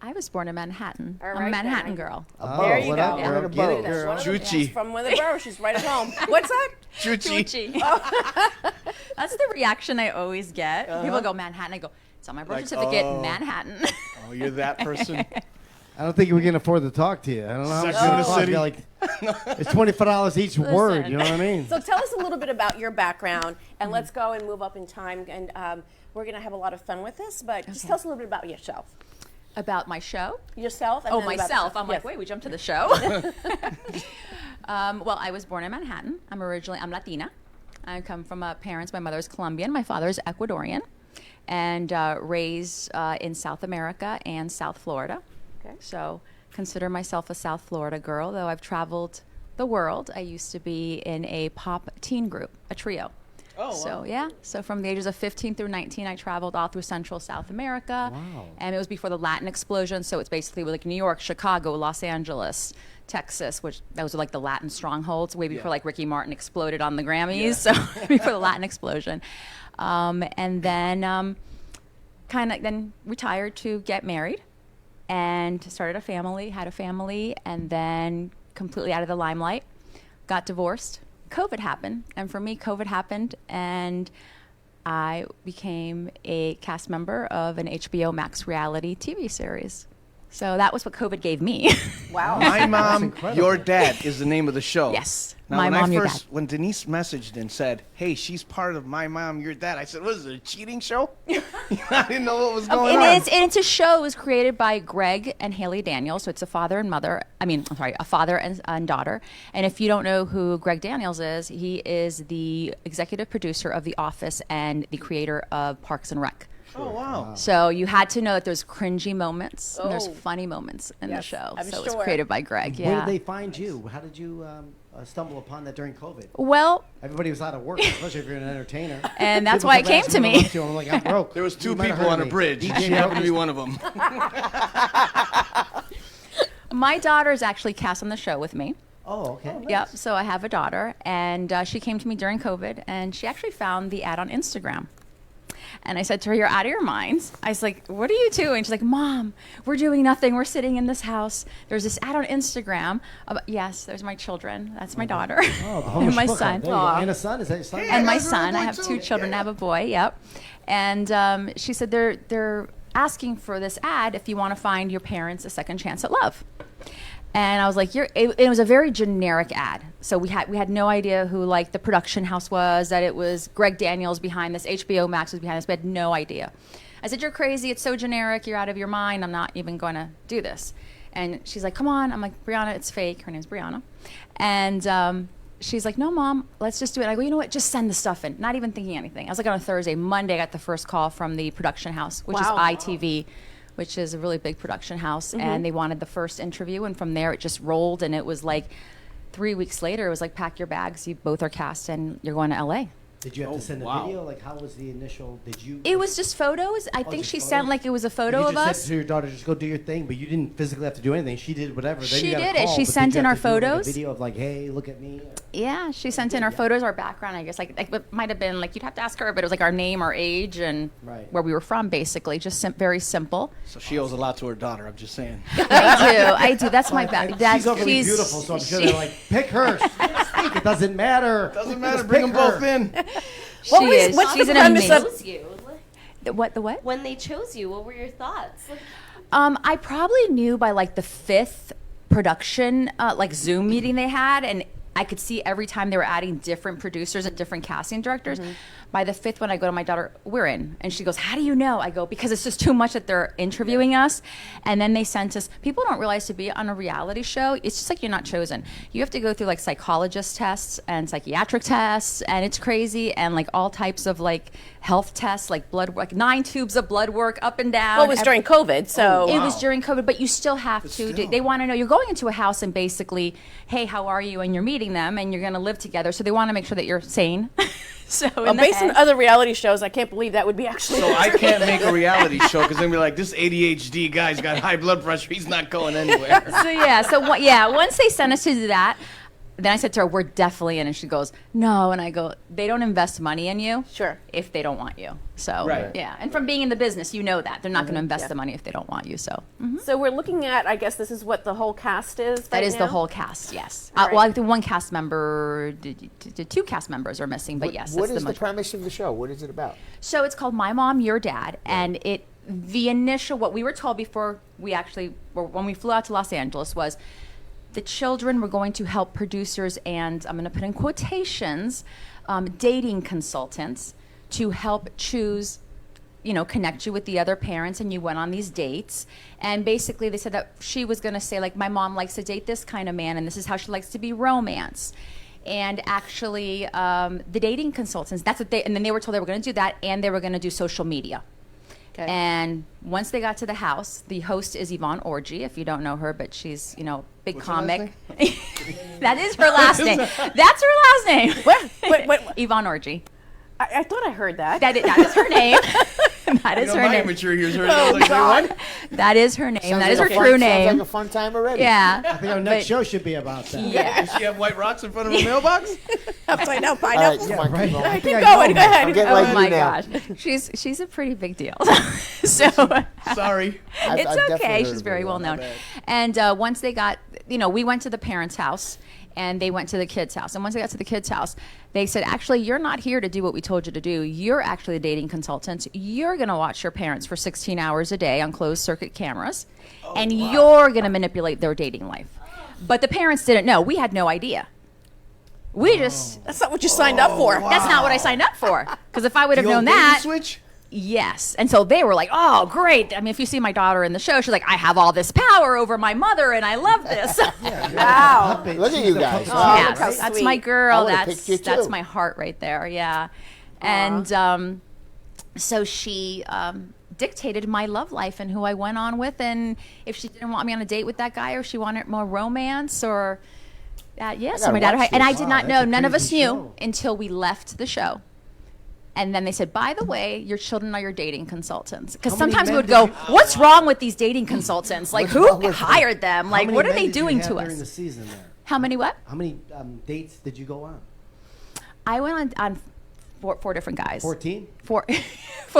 S15: I was born in Manhattan.
S5: All
S15: I'm
S5: right,
S15: a Manhattan
S5: then.
S15: girl.
S5: There you
S11: what
S5: go.
S11: up, girl?
S3: We're the
S11: Get it,
S3: Borough.
S11: girl.
S6: Chuchi.
S5: She's from one of the boroughs. She's right at home. What's that?
S6: Chuchi.
S15: That's the reaction I always get. People go, Manhattan. I go, it's on my birth certificate, Manhattan.
S6: Oh, you're that person.
S11: I don't think we can afford to talk to you. I don't know how much
S6: Sex in the
S11: it costs.
S6: City.
S11: Like, it's $25 each word. You know what I mean?
S5: So tell us a little bit about your background, and let's go and move up in time. And we're going to have a lot of fun with this, but just tell us a little bit about yourself.
S15: About my show?
S5: Yourself? And
S15: Oh,
S5: then about
S15: myself.
S5: the show.
S15: I'm like,
S5: Yes.
S15: wait, we jumped to the show. Well, I was born in Manhattan. I'm Latina. I come from parents. My mother's Colombian. My father's Ecuadorian. And raised in South America and South Florida.
S5: Okay.
S15: So consider myself a South Florida girl, though I've traveled the world. I used to be in a pop teen group, a trio.
S6: Oh,
S15: So yeah, so from the ages of 15 through 19, I traveled all through Central South America.
S11: Wow.
S15: And it was before the Latin explosion, so it's basically like New York, Chicago, Los Angeles, Texas, which those were like the Latin strongholds, way before like Ricky Martin exploded on the Grammys, so before the Latin explosion. And then kind of then retired to get married and started a family, had a family, and then completely out of the limelight, got divorced. COVID happened, and for me, COVID happened, and I became a cast member of an HBO Max reality TV series. So that was what COVID gave me.
S5: Wow.
S6: My mom,
S11: incredible.
S6: your dad is the name of the show.
S15: Yes.
S6: Now,
S15: My
S6: when
S15: Mom,
S6: I
S15: Your
S6: first, when Denise messaged and said, "Hey, she's part of My Mom, Your Dad," I said, "What is it, a cheating show?" I didn't know what was going on.
S15: And it's a show. It was created by Greg and Haley Daniels, so it's a father and mother. A father and daughter. And if you don't know who Greg Daniels is, he is the executive producer of The Office and the creator of Parks and Rec.
S6: Oh, wow.
S15: So you had to know that there's cringy moments and there's
S5: Oh.
S15: funny moments in the
S5: Yes,
S15: show.
S5: I'm
S15: so it's
S5: sure.
S15: created by Greg.
S11: Where
S15: Yeah.
S11: did they find you? How did you stumble upon that during COVID?
S15: Well,
S11: Everybody was out of work, especially if you're an entertainer.
S15: and that's
S11: People
S15: why it
S11: kept
S15: came
S11: asking
S15: to
S11: me
S15: me.
S11: what I'm up to, and I'm like, I'm broke.
S6: There was
S11: You
S6: two
S11: might have
S6: people
S11: heard
S6: on a
S11: me.
S6: bridge.
S11: DJ
S6: She happened to be
S11: Broke
S6: one of them.
S15: My daughter is actually cast on the show with me.
S11: Oh, okay.
S15: Yep. So I have a daughter, and she came to me during COVID, and she actually found the ad on Instagram. And I said to her, "You're out of your minds." I was like, "What are you doing?" She's like, "Mom, we're doing nothing. We're sitting in this house. There's this ad on Instagram." Yes, there's my children. That's my daughter
S11: Oh,
S15: and my
S11: Homeschmucker.
S15: son.
S11: There you go. And a son? Is that your son?
S15: And my son. I have two children. I have a boy. Yep. And she said they're asking for this ad if you want to find your parents a second chance at love. And I was like, it was a very generic ad. So we had no idea who like the production house was, that it was Greg Daniels behind this, HBO Max was behind this. We had no idea. I said, "You're crazy. It's so generic. You're out of your mind. I'm not even going to do this." And she's like, "Come on." I'm like, "Brianna, it's fake." Her name's Brianna. And she's like, "No, Mom, let's just do it." I go, "You know what? Just send the stuff in." Not even thinking anything. I was like on a Thursday. Monday, I got the first call from the production house, which is ITV. Which is a really big production house, and they wanted the first interview, and from there it just rolled, and it was like 3 weeks later, it was like, "Pack your bags, you both are cast, and you're going to LA."
S11: Did you have to send a video? Like, how was the initial? Did you?
S15: It was just photos. I think
S11: just
S15: she
S11: photos?
S15: sent like it was a photo
S11: you
S15: of
S11: just
S15: us.
S11: said to your daughter, "Just go do your thing," but you didn't physically have to do anything. She did whatever. Then
S15: She
S11: you got a
S15: did it.
S11: call,
S15: She
S11: but did
S15: sent
S11: you
S15: in
S11: have
S15: our
S11: to do, like,
S15: photos.
S11: a video of like, "Hey, look at me."
S15: Yeah, she sent in our photos, our background. I guess like it might have been like you'd have to ask her, but it was like our name, our age, and where we were from, basically. Just very simple.
S6: So she owes a lot to her daughter. I'm just saying.
S15: I do. That's my back.
S11: She's overly beautiful, so I'm sure they're like, "Pick her. It doesn't matter.
S6: Doesn't matter.
S11: Just
S6: Bring
S11: pick
S6: them both
S11: her."
S6: in.
S15: She is.
S5: what's
S15: She's
S5: the
S15: an
S5: premise
S15: amazing.
S5: of-
S7: You.
S15: What the what?
S7: When they chose you, what were your thoughts?
S15: I probably knew by like the fifth production, like Zoom meeting they had, and I could see every time they were adding different producers and different casting directors. By the 5th one, I go to my daughter, we're in. And she goes, how do you know? I go, because it's just too much that they're interviewing us. And then they sent us, people don't realize to be on a reality show, it's just like you're not chosen. You have to go through like psychologist tests and psychiatric tests, and it's crazy, and like all types of like health tests, like blood, like 9 tubes of blood work up and down.
S5: Well, it was during COVID, so.
S15: It was during COVID, but you still have to. They want to know, you're going into a house and basically, hey, how are you? And you're meeting them and you're going to live together. So they want to make sure that you're sane. So
S5: based on other reality shows, I can't believe that would be actually.
S6: So I can't make a reality show because then be like, this ADHD guy's got high blood pressure. He's not going anywhere.
S15: Once they sent us to do that, then I said to her, we're definitely in. And she goes, no. And I go, they don't invest money in you if they don't want you. So, yeah. And from being in the business, you know that. They're not going to invest the money if they don't want you. So,
S5: So we're looking at, I guess this is what the whole cast is.
S15: That is the whole cast, yes. Well, I think one cast member, 2 cast members are missing, but yes.
S3: What is the premise of the show? What is it about?
S15: So it's called My Mom, Your Dad. And the initial, what we were told before when we flew out to Los Angeles was, the children were going to help producers and, I'm going to put in quotations, dating consultants to help choose, connect you with the other parents, and you went on these dates. And basically they said that she was going to say, like, my mom likes to date this kind of man, and this is how she likes to be romance. And actually, the dating consultants, and then they were told they were going to do that, and they were going to do social media. Okay. And once they got to the house, the host is Yvonne Orji, if you don't know her, but she's, big comic. That is her last name. That's her last name. What? Yvonne Orji.
S5: I thought I heard that.
S15: That is her name. That is her
S6: my
S15: name.
S6: immature years heard like, what?
S15: That is her name.
S3: Sounds
S15: that is
S3: like
S15: her true name.
S3: Sounds like a fun time already.
S15: Yeah.
S11: I think our next show should be about that.
S15: Yeah.
S6: Does she have white rocks in front of her mailbox?
S5: Upside down pineapple.
S3: All right, come on,
S5: Keep going. Go ahead.
S3: I'm getting like
S15: Oh my
S3: you now.
S15: gosh, she's a pretty big deal. So
S6: sorry,
S15: it's
S3: I've
S15: okay.
S3: heard
S15: She's
S3: of
S15: very
S3: her.
S15: well known. And once they got, we went to the parents' house, and they went to the kids' house. And once they got to the kids' house, they said, actually, you're not here to do what we told you to do. You're actually a dating consultant. You're going to watch your parents for 16 hours a day on closed circuit cameras, and you're going to manipulate their dating life. But the parents didn't know. We had no idea. That's
S5: not what you signed up for.
S15: Wow. That's not what I signed up for. Because if I would have known that.
S6: Switch?
S15: Yes. And so they were like, oh, great. I mean, if you see my daughter in the show, she's like, I have all this power over my mother, and I love this.
S5: Wow.
S3: Look at you guys.
S15: Yes, that's my girl.
S3: That's
S15: That's my heart right there. Yeah. And so she dictated my love life and who I went on with, and if she didn't want me on a date with that guy, or she wanted more romance, or so my dad and I did not know. None of us knew until we left the show. And then they said, by the way, your children are your dating consultants. Because sometimes we would go, what's wrong with these dating consultants? Like, who hired them? Like, what are they doing to us?
S11: During the season there?
S15: How many what?
S11: How many dates did you go on?
S15: I went on 4 different guys.
S11: 14?
S15: 4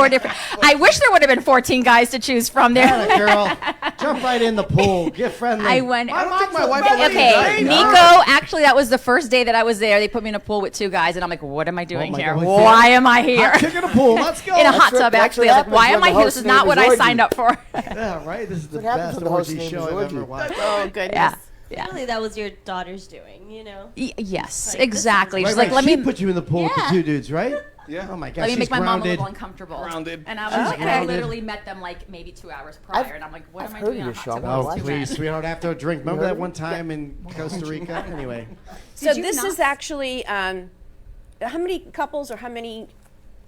S15: different. I wish there would have been 14 guys to choose from there.
S11: Yeah, girl, jump right in the pool. Get friendly.
S15: I went.
S6: I don't think my wife will let you
S15: Okay,
S6: date.
S15: Nico. Actually, that was the first day that I was there. They put me in a pool with 2 guys, and I'm like, "What am I doing
S11: my
S15: here?
S11: God.
S15: Why am I here?"
S11: Hot chick in a pool. Let's go.
S15: In a hot tub,
S3: that's
S15: actually.
S3: what
S15: I was like, "Why
S3: happens
S15: am I
S3: when the
S15: here? This is
S3: host
S15: not
S3: name
S15: what
S3: is
S15: I
S3: orgy.
S15: signed up for."
S11: Yeah, right. This is the
S3: What happens
S11: best
S3: when the host
S11: orgy
S3: name
S11: show
S3: is
S11: I've
S3: orgy?
S11: ever watched.
S5: Oh, goodness.
S15: Yeah.
S7: Really, that was your daughter's doing,
S15: Yes,
S7: Like,
S15: exactly.
S11: Right,
S15: She's like,
S11: right.
S15: "Let
S11: She
S15: me
S11: put you in the pool with the
S15: Yeah.
S11: 2 dudes, right?
S6: Yeah.
S11: Oh my God.
S15: Let me
S11: she's
S15: make my mom a
S11: grounded.
S15: little uncomfortable."
S6: Grounded.
S15: And I
S11: grounded.
S15: literally met them like maybe 2 hours prior, and I'm like, "What am I
S3: heard
S15: doing
S3: of
S15: on a
S3: your
S15: hot
S3: show.
S15: tub
S3: Oh,
S15: with
S11: Oh,
S15: 2 men?"
S11: please, sweetheart, after a drink. Remember
S3: heard
S11: that
S3: of
S11: one
S3: it?
S11: time in Costa Rica? Anyway.
S5: So
S15: you
S5: this
S15: not?
S5: is actually, how many couples or how many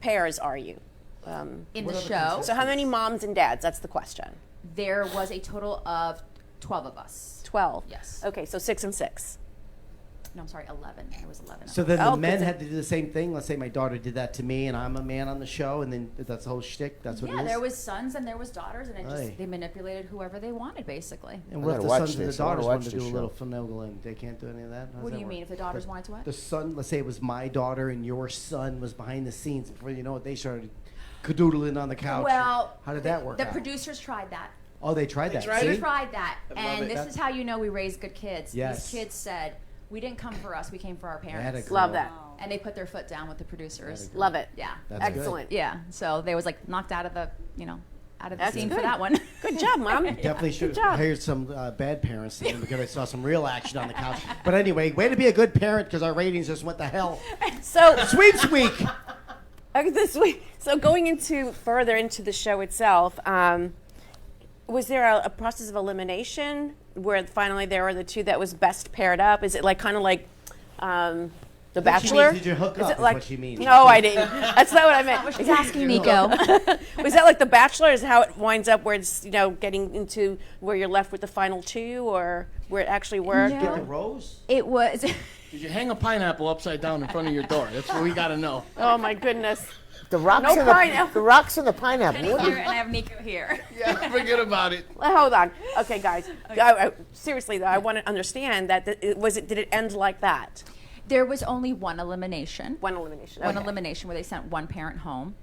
S5: pairs are you?
S15: In the show,
S5: So how many moms and dads? That's the question.
S15: there was a total of 12 of us.
S5: 12.
S15: Yes.
S5: Okay, so 6 and 6.
S15: No, I'm sorry, 11. There was 11.
S11: So then
S5: Oh,
S11: the men
S5: good.
S11: had to do the same thing. Let's say my daughter did that to me, and I'm a man on the show, and then that's the whole shtick. That's what it
S15: Yeah,
S11: is.
S15: there was sons and there was daughters, and
S11: Aye.
S15: they manipulated whoever they wanted, basically.
S11: And
S3: I
S11: what if
S3: gotta
S11: the
S3: watch
S11: sons and the
S3: this. I wanna
S11: daughters
S3: watch
S11: wanted to
S3: this
S11: do a
S3: show.
S11: little finagling? They can't do any of that? How does
S15: What do
S11: that
S15: you
S11: work?
S15: mean, if the daughters wanted to what?
S11: The son, let's say it was my daughter, and your son was behind the scenes. Before you know it, they started cadoodling on the couch.
S15: Well,
S11: how did that work
S15: The
S11: out?
S15: producers tried that.
S11: Oh, they tried that.
S6: tried
S11: See?
S15: They tried that,
S6: I love
S15: and
S6: it.
S15: this is how you know we raise good kids.
S11: Yes.
S15: These kids said, "We didn't come for us; we came for our
S11: Atta
S15: parents."
S11: girl.
S5: Love that.
S15: And they put their foot down with the producers.
S5: Love it.
S15: Yeah,
S11: That's
S5: Excellent.
S15: yeah. So they was like knocked out of the, out of the
S5: That's
S15: scene for
S5: good.
S15: that one.
S5: Good job, Mom.
S11: Definitely should
S5: job.
S11: have hired some bad parents then because I saw some real action on the couch. But anyway, way to be a good parent because our ratings just went to hell.
S5: So
S11: Sweeps week.
S5: Okay, this week. So going further into the show itself, was there a process of elimination where finally there were the two that was best paired up? Is it like kind of like The Bachelor?
S11: Did you hook
S5: Is
S11: up?
S5: it like,
S11: is what she means.
S5: No, I didn't. That's not what I meant.
S15: She's asking Nico.
S5: Was that like The Bachelor? Is how it winds up where it's getting into where you're left with the final two, or where it actually worked?
S11: Did you get the rose?
S15: It was.
S6: Did you hang a pineapple upside down in front of your door? That's what we got to know.
S5: Oh my goodness.
S3: The rocks
S5: No
S3: and
S5: pineapple.
S3: the rocks and the pineapple.
S15: Penny here, and I have Nico here.
S6: Yeah, forget about it.
S5: Well, hold on. Okay, guys. Seriously, though, I want to understand that. Did it end like that?
S15: There was only one elimination.
S5: One elimination.
S15: One
S5: okay.
S15: elimination where they sent one parent home.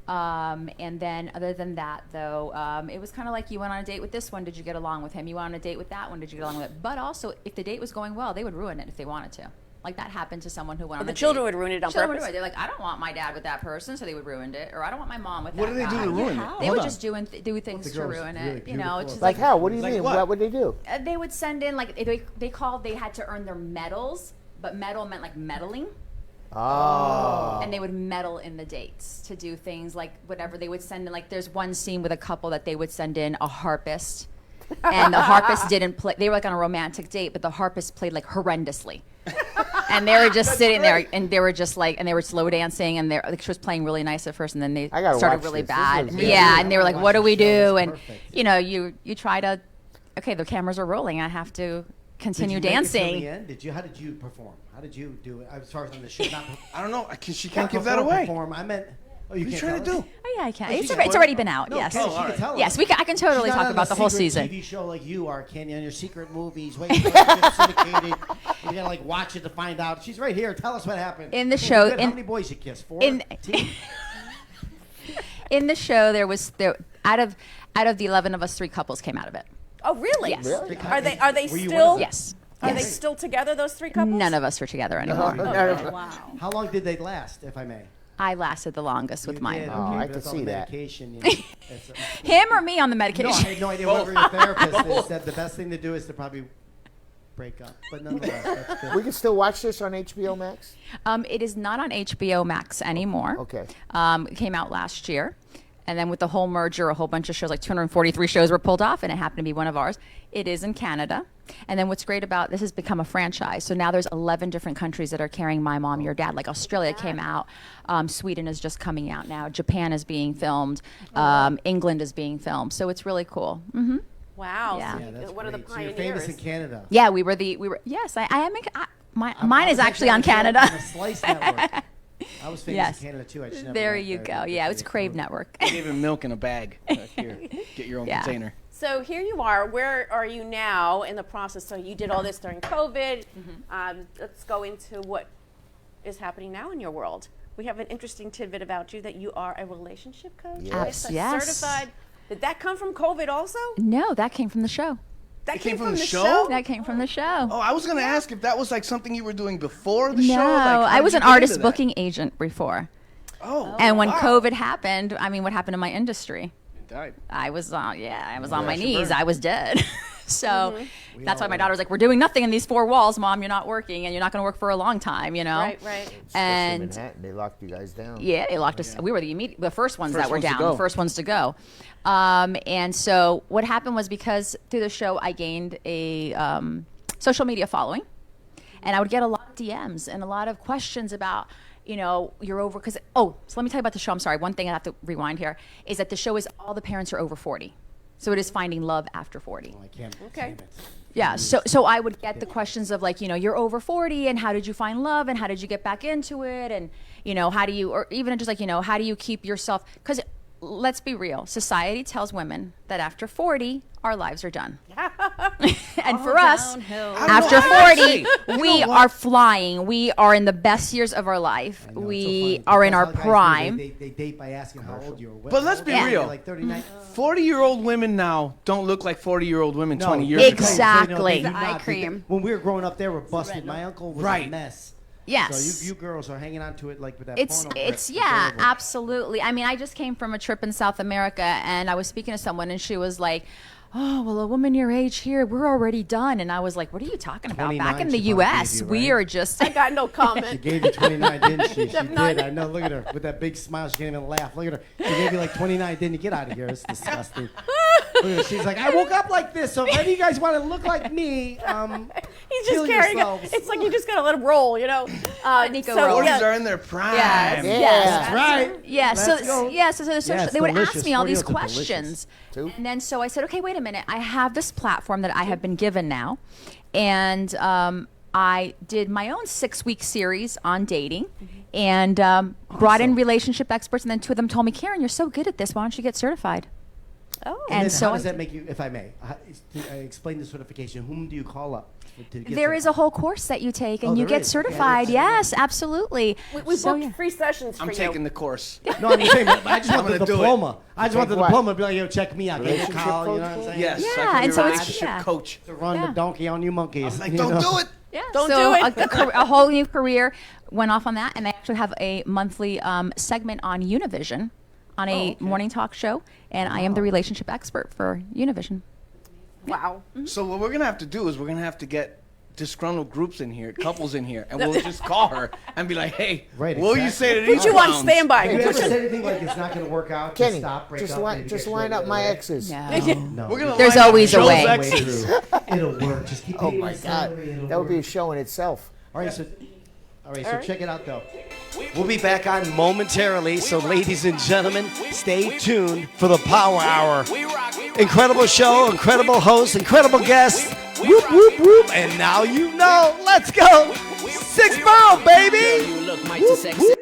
S15: And then other than that, though, it was kind of like you went on a date with this one. Did you get along with him? You went on a date with that one. Did you get along with it? But also, if the date was going well, they would ruin it if they wanted to. Like that happened to someone who went on
S5: the
S15: a date.
S5: children would ruin it on
S15: Children would
S5: purpose.
S15: ruin it. They're like, I don't want my dad with that person, so they would ruin it. Or I don't want my mom with
S6: What
S15: that
S6: do they do
S15: guy.
S6: to ruin it?
S15: They
S6: Hold
S15: would
S6: on.
S15: just do things to ruin it. You know, it's just
S3: Like how? What do you
S6: Like
S3: mean?
S6: what?
S3: What would they do?
S15: they would send in like they had to earn their medals, but medal meant like meddling.
S3: Oh.
S15: And they would meddle in the dates to do things like whatever they would send in. Like there's one scene with a couple that they would send in a harpist, and the harpist didn't play. They were like on a romantic date, but the harpist played like horrendously. And they were just sitting there, and they were just like, and they were slow dancing, and like, she was playing really nice at first, and then they
S3: gotta
S15: started
S3: watch
S15: really
S3: this. This
S15: bad.
S3: looks good.
S15: Yeah, and they were like, "What do we do?" And
S11: perfect.
S15: you try to, okay, the cameras are rolling. I have to continue
S11: Did you make it till
S15: dancing.
S11: the end? How did you perform? How did you do it? As far as on the show, not
S6: I don't know. She can't give that away.
S11: Perform. I meant. Oh, you
S6: What are you
S11: can't
S6: trying to
S11: tell
S6: do?
S15: Oh yeah, I can.
S11: Oh, she
S15: It's,
S11: can-
S15: it's already been out.
S11: No,
S15: Yes.
S11: Kenny, she can tell us.
S15: Yes, I can totally
S11: She's not
S15: talk
S11: on
S15: about
S11: a
S15: the whole
S11: secret
S15: season.
S11: TV show like you are, Kenny, on your secret movies. Wait, it's syndicated. You gotta like watch it to find out. She's right here. Tell us what happened.
S15: In the
S11: Hey,
S15: show-
S11: good.
S15: in-
S11: how many boys you kissed? 4?
S15: in- In the show, out of the 11 of us, 3 couples came out of it.
S5: Oh, really?
S15: Yes.
S3: Really?
S5: Are they
S11: Were you one of
S5: still?
S11: them?
S15: Yes.
S5: Are they
S15: Yes.
S5: still together? Those 3 couples?
S15: None of us were together anymore.
S5: Wow.
S11: How long did they last, if I may?
S15: I lasted the longest with
S11: You
S15: mine.
S11: did,
S3: Oh,
S11: okay,
S3: I
S11: but
S3: can
S11: that's all
S3: see
S11: the
S3: that.
S11: medication, you know.
S15: Him or me on the
S11: No, I
S15: medication?
S11: had no idea. Whoever your therapist is said the best thing to do is to probably break up. But nonetheless, that's good.
S3: We can still watch this on HBO Max.
S15: It is not on HBO Max anymore.
S3: Okay.
S15: It came out last year. And then with the whole merger, a whole bunch of shows, like 243 shows were pulled off, and it happened to be one of ours. It is in Canada. And then what's great about this has become a franchise. So now there's 11 different countries that are carrying My Mom, Your Dad. Like Australia came out. Sweden is just coming out now. Japan is being filmed. England is being filmed. So it's really cool. Mm-hmm.
S5: Wow.
S15: Yeah.
S5: So
S11: Yeah, that's
S5: one of the
S11: great. So you're
S5: pioneers.
S11: famous in Canada.
S15: Yeah, we were, yes, I am. Mine is actually on Canada.
S11: On the Slice Network. I was famous
S15: Yes.
S11: in Canada too. I just never
S15: There
S11: went
S15: you
S11: there.
S15: go.
S11: That's
S15: Yeah, it was
S11: really
S15: Crave
S11: cool.
S15: Network.
S6: They gave him milk in a bag. Here, get your own
S15: Yeah.
S6: container.
S5: So here you are. Where are you now in the process? So you did all this during COVID. Let's go into what is happening now in your world. We have an interesting tidbit about you that you are a relationship coach.
S3: Yes.
S5: Right?
S15: Yes.
S5: Certified. Did that come from COVID also?
S15: No, that came from the show.
S5: That
S6: It came from the show?
S15: That came from the show.
S6: Oh, I was gonna ask if that was like something you were doing before the
S15: No,
S6: show. Like, how
S15: I
S6: did
S15: was
S6: you
S15: an
S6: get into
S15: artist
S6: that?
S15: booking agent before.
S6: Oh.
S15: And when
S6: wow.
S15: COVID happened, I mean, what happened to my industry?
S6: You died.
S15: I was on my
S6: Crash and
S15: knees.
S6: burn.
S15: I was dead. So that's why my daughter was like, "We're doing nothing in these 4 walls, Mom. You're not working, and you're not going to work for a long time, you know."
S5: Right.
S3: Especially
S15: And
S3: Manhattan, they locked you guys down.
S15: yeah, they locked us. We were the first ones
S6: First
S15: that were
S6: ones to
S15: down,
S6: go.
S15: the first ones to go. And so what happened was because through the show I gained a social media following, and I would get a lot of DMs and a lot of questions about, you're over because so let me tell you about the show. I'm sorry. One thing I have to rewind here is that the show is all the parents are over 40, so it is finding love after 40.
S11: I can't.
S5: Okay.
S15: Yeah, so I would get the questions of like, you're over 40 and how did you find love and how did you get back into it and, how do you, or even just like, how do you keep yourself, because let's be real, society tells women that after 40, our lives are done. And for us, after 40, we are flying. We are in the best years of our life.
S11: I know, it's so
S15: We
S11: funny.
S15: are in
S11: That's
S15: our
S11: how guys do.
S15: prime.
S11: They date by asking how old you are.
S6: But let's be real.
S11: Like 39.
S6: 40-year-old women now don't look like 40-year-old women
S11: No,
S6: 20 years
S15: Exactly.
S11: they do
S12: The eye
S11: not.
S12: cream.
S11: When we were growing up, they were busted. My uncle was a
S6: Right.
S11: mess.
S15: Yes.
S11: So you girls are hanging on to it like with that
S15: It's
S11: porno.
S15: yeah, absolutely. I mean, I just came from a trip in South America, and I was speaking to someone, and she was like, oh, well, a woman your age here, we're already done. And I was like, what are you talking about? Back in the
S11: she probably
S15: U.S.,
S11: gave you,
S15: we
S11: right?
S15: are just.
S5: I got no comment.
S11: She gave you 29, didn't she? She did.
S5: None.
S11: I know. Look at her with that big smile. She can't even laugh. Look at her. She gave you like 29, didn't you? Get out of here. It's disgusting. Look at her. She's like, I woke up like this, so if any of you guys want to look like me,
S5: He's
S11: kill
S5: just carrying it.
S11: yourselves.
S5: It's like you just gotta let him roll, you know.
S15: Nico
S5: so,
S15: rolls.
S6: 40s are in their prime.
S15: Yes.
S11: Yeah,
S15: Yes.
S11: that's right.
S15: Yeah,
S11: Let's
S15: so
S11: go.
S15: so they would ask
S11: delicious.
S15: me all these
S11: 40s are delicious.
S15: questions,
S3: Too.
S15: and then so I said, okay, wait a minute, I have this platform that I have been given now, and I did my own 6-week series on dating, and brought in relationship experts, and then 2 of them told me, Karen, you're so good at this, why don't you get certified?
S5: Oh,
S11: And then
S15: so
S11: how does
S15: I-
S11: that make you, if I may, explain the certification? Whom do you call up to get
S15: There is a whole course that you take, and
S11: Oh,
S15: you
S11: there
S15: get
S11: is.
S15: certified. Yes, absolutely.
S5: we
S15: So,
S5: booked
S15: yeah.
S5: free sessions for
S6: I'm
S5: you.
S6: taking the course.
S11: No, I'm just saying, but I just
S6: I'm
S11: want the
S6: gonna do it.
S11: diploma. I just want the
S3: Take what?
S11: diploma to be like, yo, check me out. Give me a
S3: Relationship
S11: call, you know what I'm
S3: coach?
S11: saying?
S6: Yes,
S15: Yeah,
S6: I can be
S15: and
S6: a
S15: so it's-
S6: relationship
S15: yeah.
S6: coach.
S11: To run
S15: Yeah.
S11: the donkey on you monkeys.
S6: Like,
S11: you
S6: don't
S11: know?
S6: do it.
S15: Yeah,
S5: Don't
S15: so
S5: do it.
S15: a whole new career went off on that, and I actually have a monthly segment on Univision, on a morning talk show, and I am the relationship expert for Univision.
S5: Wow.
S6: So what we're gonna have to do is we're gonna have to get disgruntled groups in here, couples in here, and we'll just call her and be like, "Hey,
S11: Right,
S6: what will you
S11: exactly.
S6: say to
S5: Put
S6: these
S5: you on
S6: clowns?"
S5: standby.
S11: Have you ever said anything like it's not going to work out?
S3: Kenny,
S11: stop, break
S3: just
S11: up,
S3: line,
S11: maybe
S3: just
S11: get
S3: line up
S11: through
S3: my
S11: it,
S3: exes.
S11: No.
S6: We're gonna
S15: There's
S6: line up
S15: always a
S6: Joe's
S15: way.
S6: exes.
S11: It'll work. Just keep
S3: Oh
S11: dating
S3: my
S11: the
S3: God,
S11: salary, it'll
S3: that would be a
S11: work.
S3: show in itself.
S11: All right, so check it out though.
S2: We'll be back on momentarily, so ladies and gentlemen, stay tuned for the Power Hour. Incredible show, incredible host, incredible guests. Whoop, whoop, whoop. And now you know. Let's go. 6 Borough, baby.
S16: You look mighty sexy.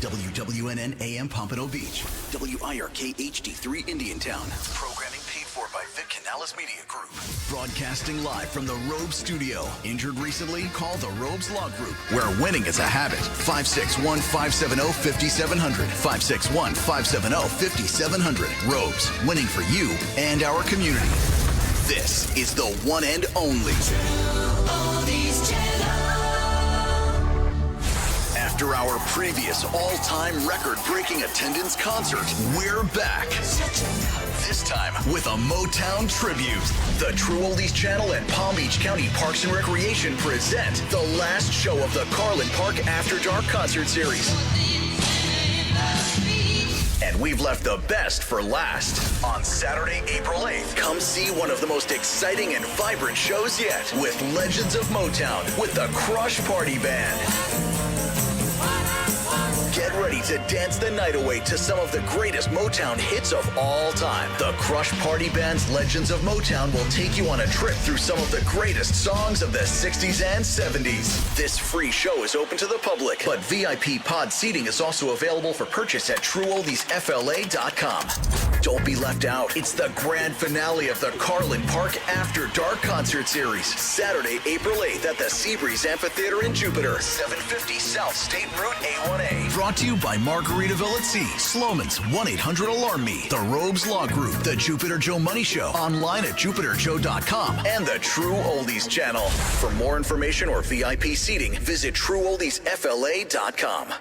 S8: WWNN AM Pompano Beach. WIRK HD3 Indiantown. Programming paid for by Vic Canales Media Group. Broadcasting live from the Robes Studio. Injured recently? Call the Robes Law Group, where winning is a habit. 561-570-5700. 561-570-5700. Robes, winning for you and our community. This is the one and only. After our previous all-time record-breaking attendance concert, we're back. This time with a Motown tribute. The True Oldies Channel and Palm Beach County Parks and Recreation present the last show of the Carlin Park After Dark concert series. And we've left the best for last. On Saturday, April 8th, come see one of the most exciting and vibrant shows yet with Legends of Motown with the Crush Party Band. Get ready to dance the night away to some of the greatest Motown hits of all time. The Crush Party Band's Legends of Motown will take you on a trip through some of the greatest songs of the 60s and 70s. This free show is open to the public, but VIP pod seating is also available for purchase at TrueOldiesFLA.com. Don't be left out. It's the grand finale of the Carlin Park After Dark concert series. Saturday, April 8th at the Seabreeze Amphitheater in Jupiter, 750 South State Route A1A. Brought to you by Margaritaville at Sea, Sloman's 1-800-ALARM-ME, the Robes Law Group, the Jupiter Joe Money Show, online at JupiterJoe.com, and the True Oldies Channel. For more information or VIP seating, visit TrueOldiesFLA.com.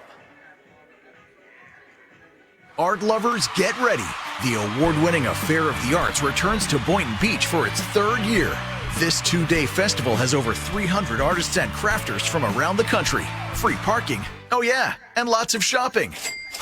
S8: Art lovers, get ready. The award-winning Affair of the Arts returns to Boynton Beach for its 3rd year. This 2-day festival has over 300 artists and crafters from around the country. Free parking. Oh yeah, and lots of shopping.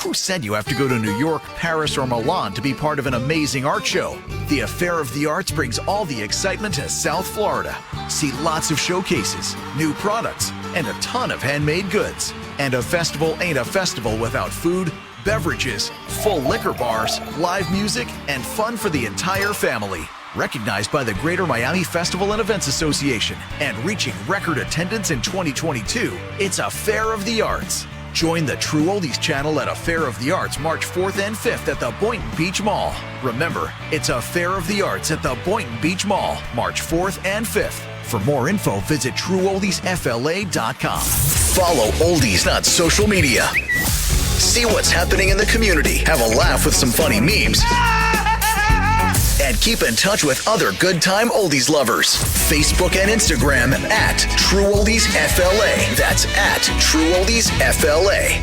S8: Who said you have to go to New York, Paris, or Milan to be part of an amazing art show? The Affair of the Arts brings all the excitement to South Florida. See lots of showcases, new products, and a ton of handmade goods. And a festival ain't a festival without food, beverages, full liquor bars, live music, and fun for the entire family. Recognized by the Greater Miami Festival and Events Association and reaching record attendance in 2022, it's Affair of the Arts. Join the True Oldies Channel at Affair of the Arts March 4th and 5th at the Boynton Beach Mall. Remember, it's Affair of the Arts at the Boynton Beach Mall March 4th and 5th. For more info, visit TrueOldiesFLA.com. Follow Oldies Not social media. See what's happening in the community. Have a laugh with some funny memes. And keep in touch with other good time oldies lovers. Facebook and Instagram at True Oldies FLA. That's at True Oldies FLA.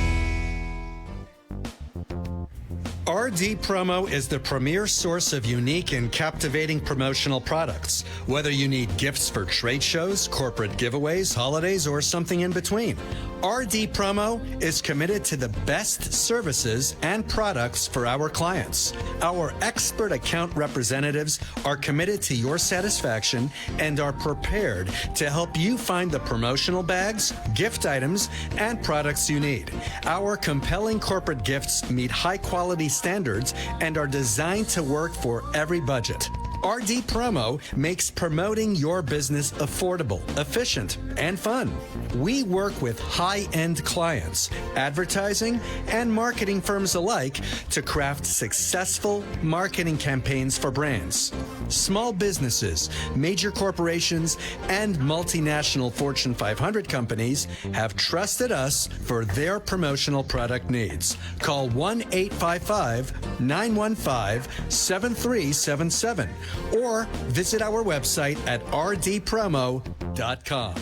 S9: RD Promo is the premier source of unique and captivating promotional products. Whether you need gifts for trade shows, corporate giveaways, holidays, or something in between, RD Promo is committed to the best services and products for our clients. Our expert account representatives are committed to your satisfaction and are prepared to help you find the promotional bags, gift items, and products you need. Our compelling corporate gifts meet high-quality standards and are designed to work for every budget. RD Promo makes promoting your business affordable, efficient, and fun. We work with high-end clients, advertising, and marketing firms alike to craft successful marketing campaigns for brands. Small businesses, major corporations, and multinational Fortune 500 companies have trusted us for their promotional product needs. Call 1-855-915-7377 or visit our website at rdpromo.com.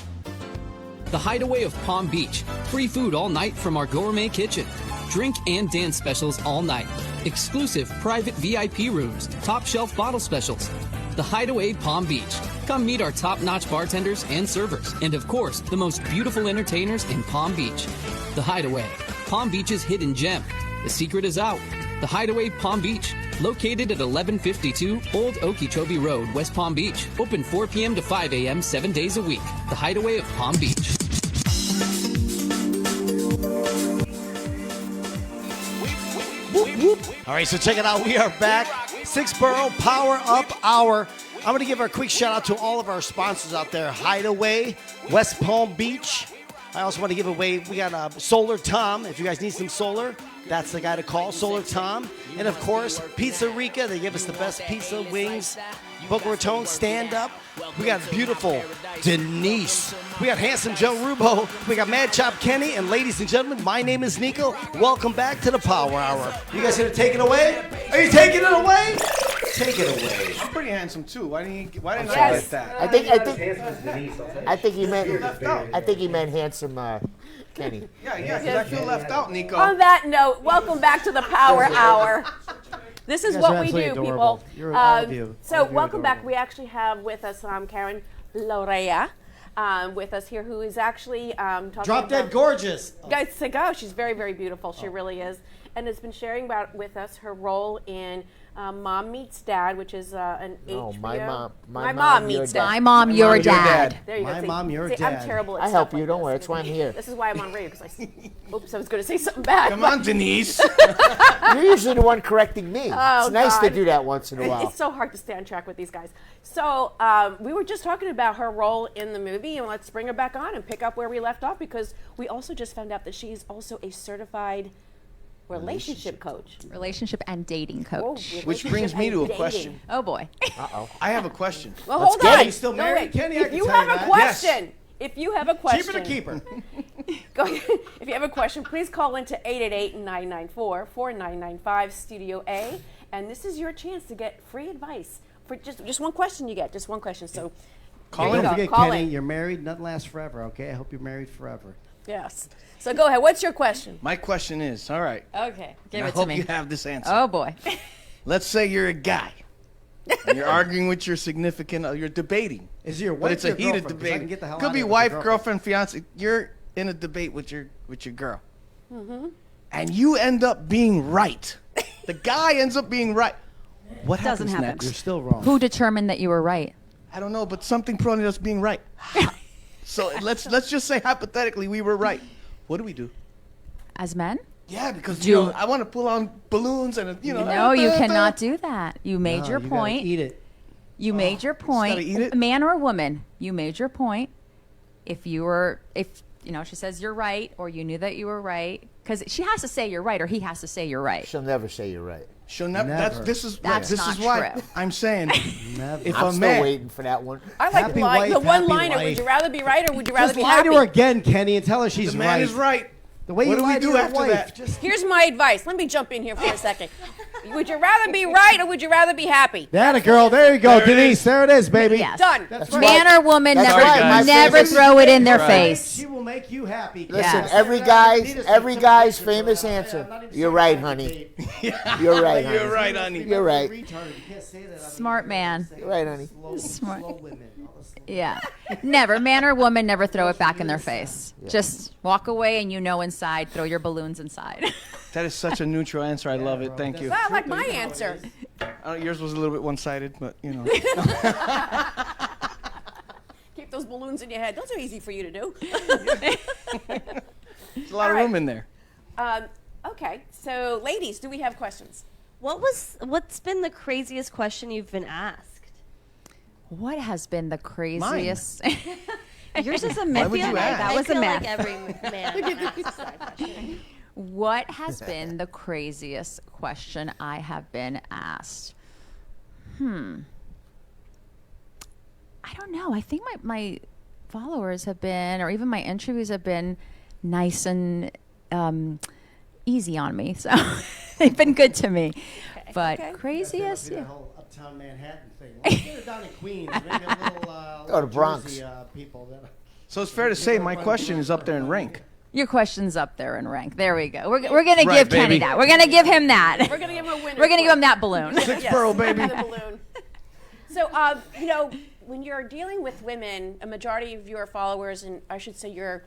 S10: The Hideaway of Palm Beach. Free food all night from our gourmet kitchen. Drink and dance specials all night. Exclusive private VIP rooms. Top shelf bottle specials. The Hideaway Palm Beach. Come meet our top-notch bartenders and servers. And of course, the most beautiful entertainers in Palm Beach. The Hideaway. Palm Beach's hidden gem. The secret is out. The Hideaway Palm Beach. Located at 1152 Old Okeechobee Road, West Palm Beach. Open 4 p.m. to 5 a.m. 7 days a week. The Hideaway of Palm Beach.
S2: All right, so check it out. We are back. 6-Borough Power Up Hour. I'm going to give a quick shout out to all of our sponsors out there. Hideaway, West Palm Beach. I also want to give away, we got Solar Tom. If you guys need some solar, that's the guy to call, Solar Tom. And of course, Pizza Rica. They give us the best pizza, wings, Boca Raton, stand up. We got beautiful Denise. We got handsome Joe Rubo. We got Mad Chop Kenny. And ladies and gentlemen, my name is Nico. Welcome back to the Power Hour. You guys going to take it away? Are you taking it away? Take it away.
S6: I'm pretty handsome too. Why didn't I
S3: Yes.
S6: get that?
S3: I think he meant handsome Kenny.
S6: Yeah, because I feel left out, Nico.
S5: On that note, welcome back to the Power Hour. This is
S11: You guys
S5: what
S11: are
S5: we do,
S11: absolutely
S5: people.
S11: adorable. You're all of you.
S5: So
S11: All of you are
S5: welcome back.
S11: adorable.
S5: We actually have with us Karen Larrea with us here, who is actually talking
S11: Drop dead
S5: about,
S11: gorgeous.
S5: Guys, to go. She's very, very beautiful. She really is, and has been sharing with us her role in Mom Meets Dad, which is an HBO.
S3: My mom,
S5: meets
S3: your
S5: dad.
S12: My mom, your dad.
S5: There you
S11: My
S5: go.
S11: mom, your
S5: I'm
S11: dad.
S5: terrible at
S3: I
S5: stuff
S3: help you.
S5: like
S3: Don't
S5: this.
S3: worry. That's why I'm here.
S5: This is why I'm on radio, because oops, I was going to say something bad.
S6: Come on, Denise.
S3: You're usually the one correcting me.
S5: Oh,
S3: It's nice to
S5: God.
S3: do that once in a while.
S5: It's so hard to stay on track with these guys. So we were just talking about her role in the movie, and let's bring her back on and pick up where we left off, because we also just found out that she's also a certified relationship coach.
S15: Relationship and dating coach.
S5: Whoa,
S6: Which brings me to a
S5: relationship and
S6: question.
S5: dating.
S15: Oh boy.
S6: I have a question.
S5: Well,
S3: Let's
S5: hold
S3: get
S5: on.
S3: it.
S11: You still
S5: No,
S11: married,
S5: wait.
S11: Kenny? I
S5: If
S11: can
S5: you
S11: tell
S5: have
S11: you
S5: a
S11: that.
S5: question, if you have a question,
S11: Cheaper to keep her.
S5: If you have a question, please call into 888-994-4995 Studio A, and this is your chance to get free advice for just one question. You get just one question. So
S6: Call
S5: here
S6: in.
S5: you
S11: Don't
S5: go.
S11: forget,
S5: Call
S11: Kenny,
S5: in.
S11: you're married. Nothing lasts forever, okay? I hope you're married forever.
S5: Yes. So go ahead. What's your question?
S6: My question is, all right.
S5: Okay.
S6: and I hope you have this answer.
S15: Oh boy.
S6: Let's say you're a guy. And you're arguing with your significant other. You're debating.
S11: Is it your
S6: But
S11: wife
S6: it's
S11: or
S6: a
S11: your
S6: heated
S11: girlfriend? 'Cause I can
S6: debate.
S11: get the hell
S6: Could
S11: out
S6: be
S11: of it with
S6: wife,
S11: your
S6: girlfriend, fiance. You're in a debate with your girl. And you end up being right. The guy ends up being right. What
S12: Doesn't
S6: happens
S12: happen.
S6: next?
S11: You're still wrong.
S15: Who determined that you were right?
S6: I don't know, but something put on us being right. So let's just say hypothetically we were right. What do we do?
S15: As men?
S6: Yeah, because
S15: Do-
S6: I want to pull on balloons and
S15: No, you cannot do that. You made
S11: No,
S15: your
S11: you gotta
S15: point.
S11: Eat it.
S15: You made your point.
S6: gotta eat it?
S15: Man or woman, you made your point. If she says you're right, or you knew that you were right, because she has to say you're right, or he has to say you're right.
S3: She'll never say you're right.
S6: She'll never.
S11: Never.
S6: This is
S12: That's not
S6: why
S12: true.
S6: I'm saying.
S11: Never.
S6: If
S3: I'm
S6: a
S3: still
S6: man,
S3: waiting for that one.
S5: I like
S11: Happy
S5: line,
S11: wife,
S5: the
S11: happy
S5: one-liner. Would
S11: life.
S5: you rather be right or would you rather
S11: Just
S5: be
S11: lie
S5: happy?
S11: to her again, Kenny, and tell her she's
S6: the
S11: right.
S6: man is right.
S11: The way
S6: What
S11: you
S6: do we
S11: lie to
S6: do
S11: your
S6: after
S11: wife.
S6: that?
S11: Just
S5: Here's my advice. Let me jump in here for a second. Would you rather be right or would you rather be happy?
S11: that a girl. There you go,
S6: There it
S11: Denise.
S6: is.
S11: There it is, baby.
S12: Yes.
S5: Done.
S11: That's
S12: Man or woman,
S3: That's
S12: never,
S3: right, my
S12: never
S3: famous-
S12: throw it in their
S6: Right.
S12: face.
S11: She will make you happy.
S3: Listen,
S12: Yes.
S3: every guy's famous answer. You're right, honey. You're right, honey.
S6: You're right, honey.
S3: You're right.
S12: Smart man.
S3: You're right, honey.
S12: Smart. Yeah. Never. Man or woman, never throw it back in their face. Just walk away and you know inside, throw your balloons inside.
S6: That is such a neutral answer. I love it. Thank you.
S5: I like my answer.
S6: Yours was a little bit one-sided, but you know.
S5: Keep those balloons in your head. Those are easy for you to do.
S6: There's a lot of room in there.
S5: Okay, so ladies, do we have questions?
S7: What's been the craziest question you've been asked?
S12: What has been the craziest?
S7: Yours is a
S6: Why
S7: myth.
S6: would you ask?
S12: That was
S7: I
S12: a
S7: feel
S12: myth.
S7: like every man asks that question.
S12: What has been the craziest question I have been asked? I don't know. I think my followers have been, or even my interviews have been nice and easy on me. So they've been good to me. But craziest,
S11: That
S12: yeah.
S11: whole uptown Manhattan thing. Why don't you get it down in Queens? Maybe a little,
S3: Go to Bronx.
S11: Jersey, people that
S6: So it's fair to say my question is up there in rank.
S12: Your question's up there in rank. There we go. We're going to
S6: Right,
S12: give Kenny
S6: baby.
S12: that. We're going to give him that.
S5: We're going to give him a winner.
S12: We're going to give him that balloon.
S6: Six borough, baby.
S5: The balloon. So, when you're dealing with women, a majority of your followers, and I should say your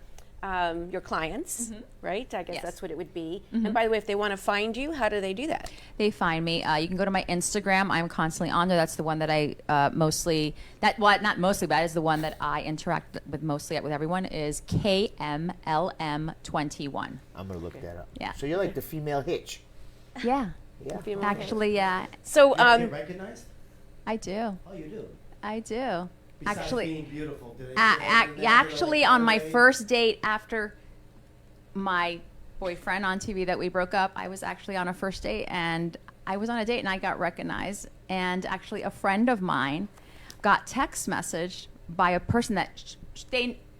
S5: clients, right? I guess
S12: Yes.
S5: that's what it would be. And by the way, if they want to find you, how do they do that?
S12: They find me. You can go to my Instagram. I'm constantly on there. That's the one that I mostly, not mostly, but that is the one that I interact with mostly with everyone is KMLM21.
S3: I'm gonna look that up.
S12: Yeah.
S3: So you're like the female Hitch.
S12: Yeah.
S3: Yeah.
S12: Actually, yeah.
S5: So,
S11: get recognized.
S12: I do.
S11: Oh, you do.
S12: I do.
S11: Besides
S12: Actually,
S11: being beautiful, do they
S12: actually, on my first date after my boyfriend on TV that we broke up, I was actually on a first date, and I was on a date and I got recognized. And actually, a friend of mine got text messaged by a person that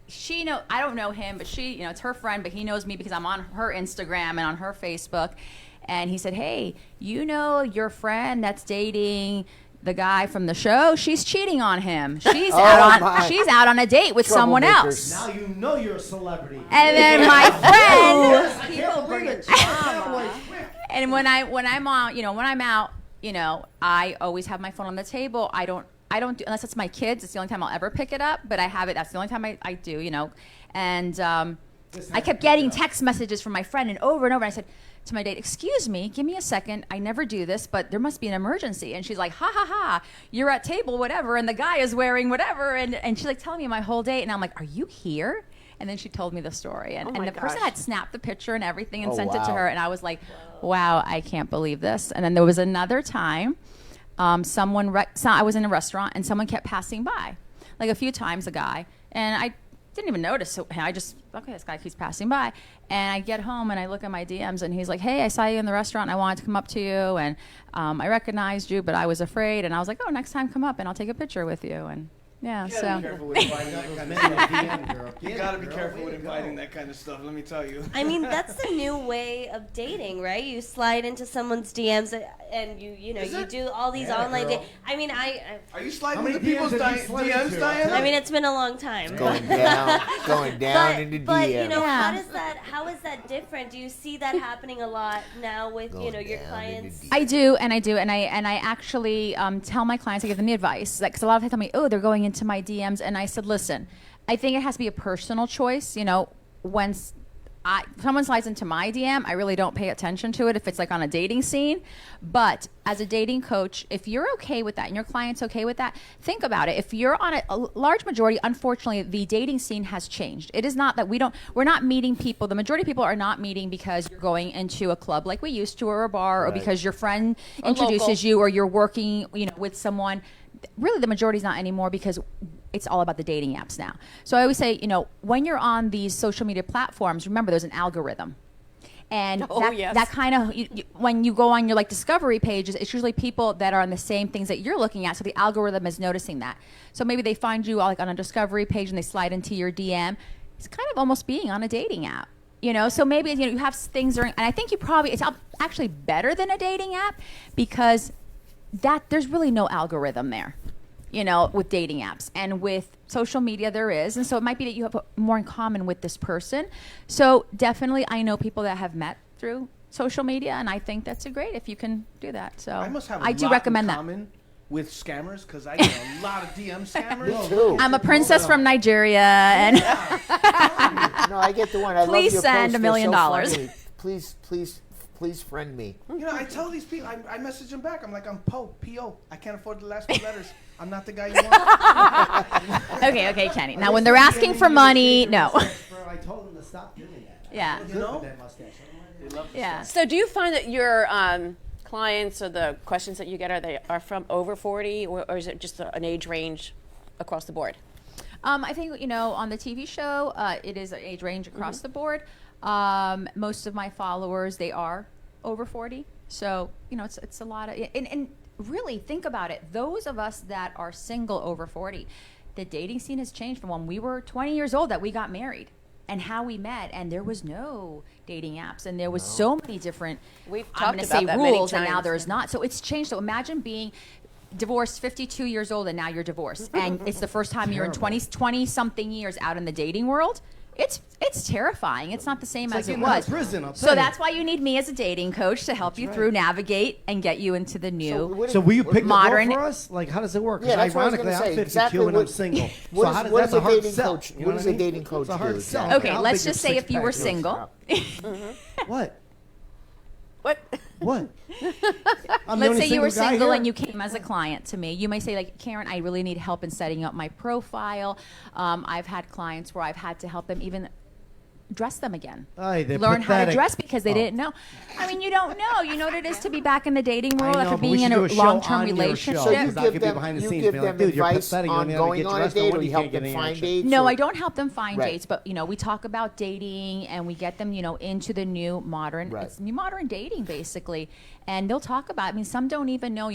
S12: she know. I don't know him, but she, it's her friend, but he knows me because I'm on her Instagram and on her Facebook. And he said, "Hey, your friend that's dating the guy from the show? She's cheating on him. She's out on a date with someone else."
S11: Now you know you're a celebrity.
S12: And then my friend,
S11: People bring it.
S12: and when I'm out, I always have my phone on the table. I don't do, unless it's my kids. It's the only time I'll ever pick it up. But I have it. That's the only time I do. And I kept getting text messages from my friend and over. And I said to my date, "Excuse me, give me a second. I never do this, but there must be an emergency." And she's like, "Ha ha ha, you're at table whatever, and the guy is wearing whatever." And she's like telling me my whole date, and I'm like, "Are you here?" And then she told me the story, and the person had snapped the picture and everything and sent it to her, and I was like, "Wow, I can't believe this." And then there was another time, I was in a restaurant and someone kept passing by, like a few times, a guy, and I didn't even notice. So I just, okay, this guy keeps passing by. And I get home and I look at my DMs and he's like, "Hey, I saw you in the restaurant and I wanted to come up to you and I recognized you, but I was afraid." And I was like, "Oh, next time come up and I'll take a picture with you." And yeah,
S6: You
S12: so.
S6: gotta be careful with inviting that kind of stuff. You gotta be careful with inviting that kind of stuff, let me tell you.
S7: I mean, that's the new way of dating, right? You slide into someone's DMs and you do all these online dates. I mean,
S6: Are you sliding into people's DMs, Diana?
S7: I mean, it's been a long time.
S3: Going down into
S7: But
S3: DM.
S7: how is that different? Do you see that happening a lot now with your clients?
S12: I do, and I actually tell my clients, I give them the advice, because a lot of them tell me, "Oh, they're going into my DMs," and I said, "Listen, I think it has to be a personal choice. When someone slides into my DM, I really don't pay attention to it if it's like on a dating scene. But as a dating coach, if you're okay with that and your client's okay with that, think about it. If you're on a large majority, unfortunately, the dating scene has changed. It is not that we're not meeting people. The majority of people are not meeting because you're going into a club like we used to, or a bar, or because your friend introduces you, or you're working, with someone. Really, the majority is not anymore because it's all about the dating apps now. So I always say, when you're on these social media platforms, remember there's an algorithm.
S15: And
S5: Oh, yes.
S15: that kind of, when you go on your like discovery pages, it's usually people that are on the same things that you're looking at. So the algorithm is noticing that. So maybe they find you like on a discovery page and they slide into your DM. It's kind of almost being on a dating app. So maybe you have things, and I think it's actually better than a dating app because there's really no algorithm there, with dating apps. And with social media there is, and so it might be that you have more in common with this person. So definitely I know people that have met through social media, and I think that's great if you can do that. So
S6: I must have
S15: I
S6: a
S15: do
S6: lot
S15: recommend
S6: in
S15: that.
S6: common with scammers because I get a lot of DM scammers.
S3: Me too.
S15: I'm a princess from Nigeria, and
S3: No, I get the one. I
S15: Please
S3: love your
S15: send
S3: posts.
S15: $1 million.
S3: They're so funny. Please friend me.
S6: I tell these people, I message them back. I'm like, I'm P.O. I can't afford the last 2 letters. I'm not the guy you want.
S15: okay, Kenny. Now, when they're asking for money, no.
S11: I told them to stop doing that.
S15: Yeah.
S11: That mustache.
S15: Yeah.
S5: So do you find that your clients or the questions that you get are from over 40, or is it just an age range across the board?
S15: I think, on the TV show, it is an age range across the board. Most of my followers, they are over 40. So, it's a lot of, and really think about it. Those of us that are single over 40, the dating scene has changed from when we were 20 years old that we got married and how we met. And there was no dating apps, and there was so many different, I'm going to say rules, and now there's not. So it's changed. So imagine being divorced 52 years old and now you're divorced and it's the first time you're in 20 something years out in the dating world. It's terrifying. It's not the same as it was. So that's why you need me as a dating coach to help you through navigate and get you into the new
S11: So will you pick
S15: modern
S11: the girl for us? Like, how does it work? 'Cause
S3: Yeah, that's what I was
S11: ironically,
S3: gonna
S11: I'm
S3: say.
S11: 52
S3: Exactly
S11: and I'm single.
S3: What
S11: So
S3: is-
S11: how does
S3: what
S11: that's
S3: is
S11: a
S3: a
S11: hard
S3: dating
S11: sell?
S3: coach-
S11: You know
S3: what does
S11: I
S3: a
S11: mean?
S3: dating coach
S11: It's a hard
S3: do?
S11: sell.
S15: Okay,
S11: How
S15: let's
S11: big
S15: just
S11: your
S15: say if you were
S11: six-pack is.
S15: single.
S11: What?
S5: What?
S11: What? I'm the
S15: Let's
S11: only
S15: say you were
S11: single guy
S15: single
S11: here.
S15: and you came as a client to me. You may say, like, Karen, I really need help in setting up my profile. I've had clients where I've had to help them even dress them again.
S11: Ay, they're
S15: Learn how to
S11: pathetic.
S15: dress because they
S11: Oh.
S15: didn't know. I mean, you don't know. You know what it is to be back in the dating world
S11: I know,
S15: after
S11: but we
S15: being in
S11: should
S15: a
S11: do a show
S15: long-term
S11: on your
S15: relationship.
S11: show,
S3: So you
S11: 'cause I'll
S3: give
S11: give you
S3: them,
S11: behind the
S3: you
S11: scenes,
S3: give
S11: be like,
S3: them
S11: dude, you're
S3: advice
S11: pathetic. You
S3: on
S11: don't know how to
S3: going
S11: get
S3: on a
S11: dressed. No
S3: date, or
S11: wonder
S3: you
S11: you
S3: help
S11: can't get
S3: them
S11: any
S3: find
S11: action.
S3: dates?
S15: No,
S3: or-
S15: I don't help them find
S3: Right.
S15: dates, but we talk about dating and we get them, into the new modern, it's new modern dating basically, and they'll talk about. I mean, some don't even know.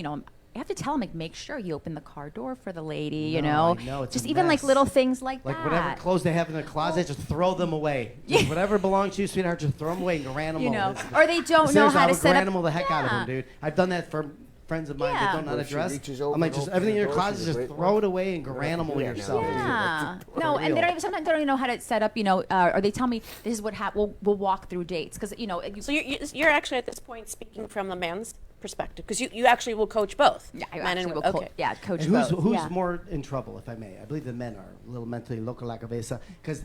S15: You have to tell them, like, make sure you open the car door for the lady.
S11: I know, it's
S15: just
S11: a
S15: even like
S11: mess.
S15: little things like that.
S11: Like whatever clothes they have in their closet, just throw them away. Just whatever belongs to you, sweetheart, just throw them away and Garanimals.
S15: Or they don't know
S11: Seriously,
S15: how
S11: I
S15: to
S11: would
S15: set up.
S11: Garanimals the heck out of
S15: Yeah.
S11: them, dude. I've done that for friends of mine
S15: Yeah.
S11: that don't know how
S3: Or
S11: to
S3: if she
S11: dress.
S3: reaches over
S11: I'm like,
S3: and
S11: just
S3: opens
S11: everything in
S3: the
S11: your
S3: door,
S11: closet,
S3: she's a
S11: just
S3: great
S11: throw
S3: one.
S11: it away and Garanimal
S3: Yeah,
S11: yourself.
S15: Yeah.
S11: For
S15: No, and
S11: real.
S15: they don't even, sometimes they don't even know how to set up, or they tell me this is what we'll walk through dates. Because,
S5: So you're actually at this point speaking from the man's perspective, because you actually will coach both.
S15: Yeah, I
S5: men
S15: actually
S5: and
S15: will
S5: okay.
S15: coach
S11: And
S15: both.
S11: who's
S15: Yeah.
S11: more in trouble, if I may? I believe the men are a little mentally loco la cabeza. Because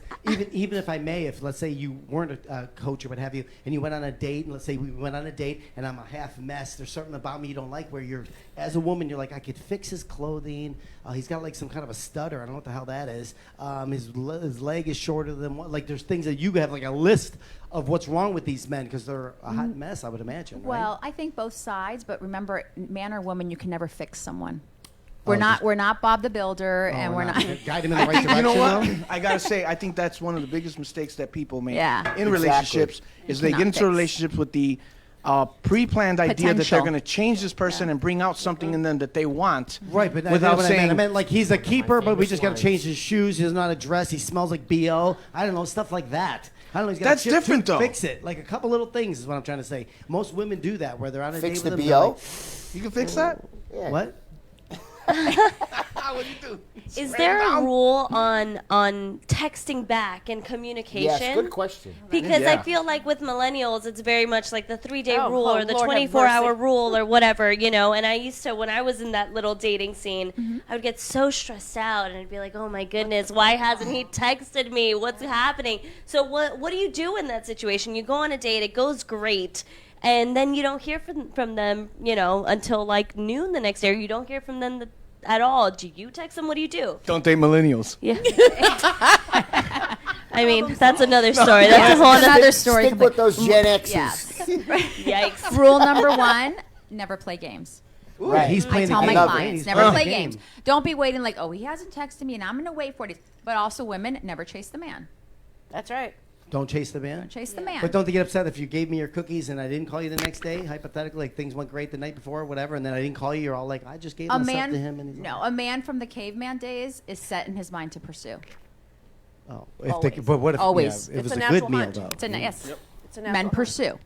S11: even if I may, if let's say you weren't a coach or what have you, and you went on a date, and let's say we went on a date, and I'm a half mess. There's something about me you don't like, where you're, as a woman, you're like, I could fix his clothing. He's got like some kind of a stutter. I don't know what the hell that is. His leg is shorter than one. Like there's things that you have like a list of what's wrong with these men because they're a hot mess, I would imagine. Right?
S15: Well, I think both sides, but remember, man or woman, you can never fix someone. We're not Bob the Builder, and we're not
S11: guide him in the right direction.
S6: You know what?
S11: though?
S6: I gotta say, I think that's one of the biggest mistakes that people make
S15: Yeah.
S6: in relationships is they
S15: cannot
S6: get into
S15: fix.
S6: relationships with the pre-planned idea that they're
S15: Potential.
S6: going to change this person and bring out something in them that they want.
S11: Right, but
S6: without
S11: what
S6: saying,
S11: I meant like he's a keeper, but we just got to change his shoes. He doesn't know how to dress. He smells like BO. I don't know, stuff like that. I don't know. He's got
S6: That's different, though.
S11: Fix it. Like a couple little things is what I'm trying to say. Most women do that where they're on a
S3: Fix
S11: date
S3: the
S11: with them, they're
S3: BO?
S11: like,
S6: you can fix that?
S3: Yeah.
S11: what?
S6: What do you do?
S7: Is there a rule on texting back and communication?
S3: Yes, good question.
S7: Because
S6: Yeah.
S7: I feel like with millennials, it's very much like the 3-day
S5: Oh,
S7: rule
S5: oh,
S7: or the
S5: Lord have
S7: 24-hour
S5: mercy.
S7: rule or whatever, And I used to, when I was in that little dating scene,
S15: Mm-hmm.
S7: I would get so stressed out and I'd be like, oh my goodness, why hasn't he texted me? What's happening? So what do you do in that situation? You go on a date, it goes great. And then you don't hear from them, until like noon the next day. Or you don't hear from them at all. Do you text them? What do you do?
S6: Don't date millennials.
S7: Yeah. I mean, that's another story. That's a whole
S15: another
S7: other
S15: story.
S3: Stick with those Gen X's.
S15: Yes.
S7: Yikes.
S15: Rule number 1: never play games.
S3: Right.
S11: He's
S15: I
S11: playing
S15: tell
S11: the
S15: my
S11: game.
S15: clients,
S11: He's
S15: never
S11: playing
S15: play
S11: the game.
S15: games. Don't be waiting like, oh, he hasn't texted me and I'm going to wait 40 days. But also women, never chase the man.
S5: That's right.
S11: Don't chase the man?
S15: Don't chase the man.
S11: But don't they get upset if you gave me your cookies and I didn't call you the next day? Hypothetically, like things went great the night before or whatever, and then I didn't call you, you're all like, I just gave
S15: A
S11: myself
S15: man,
S11: to him. And he's
S15: no, a man from the caveman days is set in his mind to pursue.
S11: Oh, but what if
S15: Always.
S11: Yeah, it was
S15: It's
S11: a
S15: a
S11: good
S15: natural
S11: meal,
S15: hunt.
S11: though?
S15: It's a yes.
S6: Yep.
S5: It's a natural
S15: Men
S5: hunt.
S15: pursue.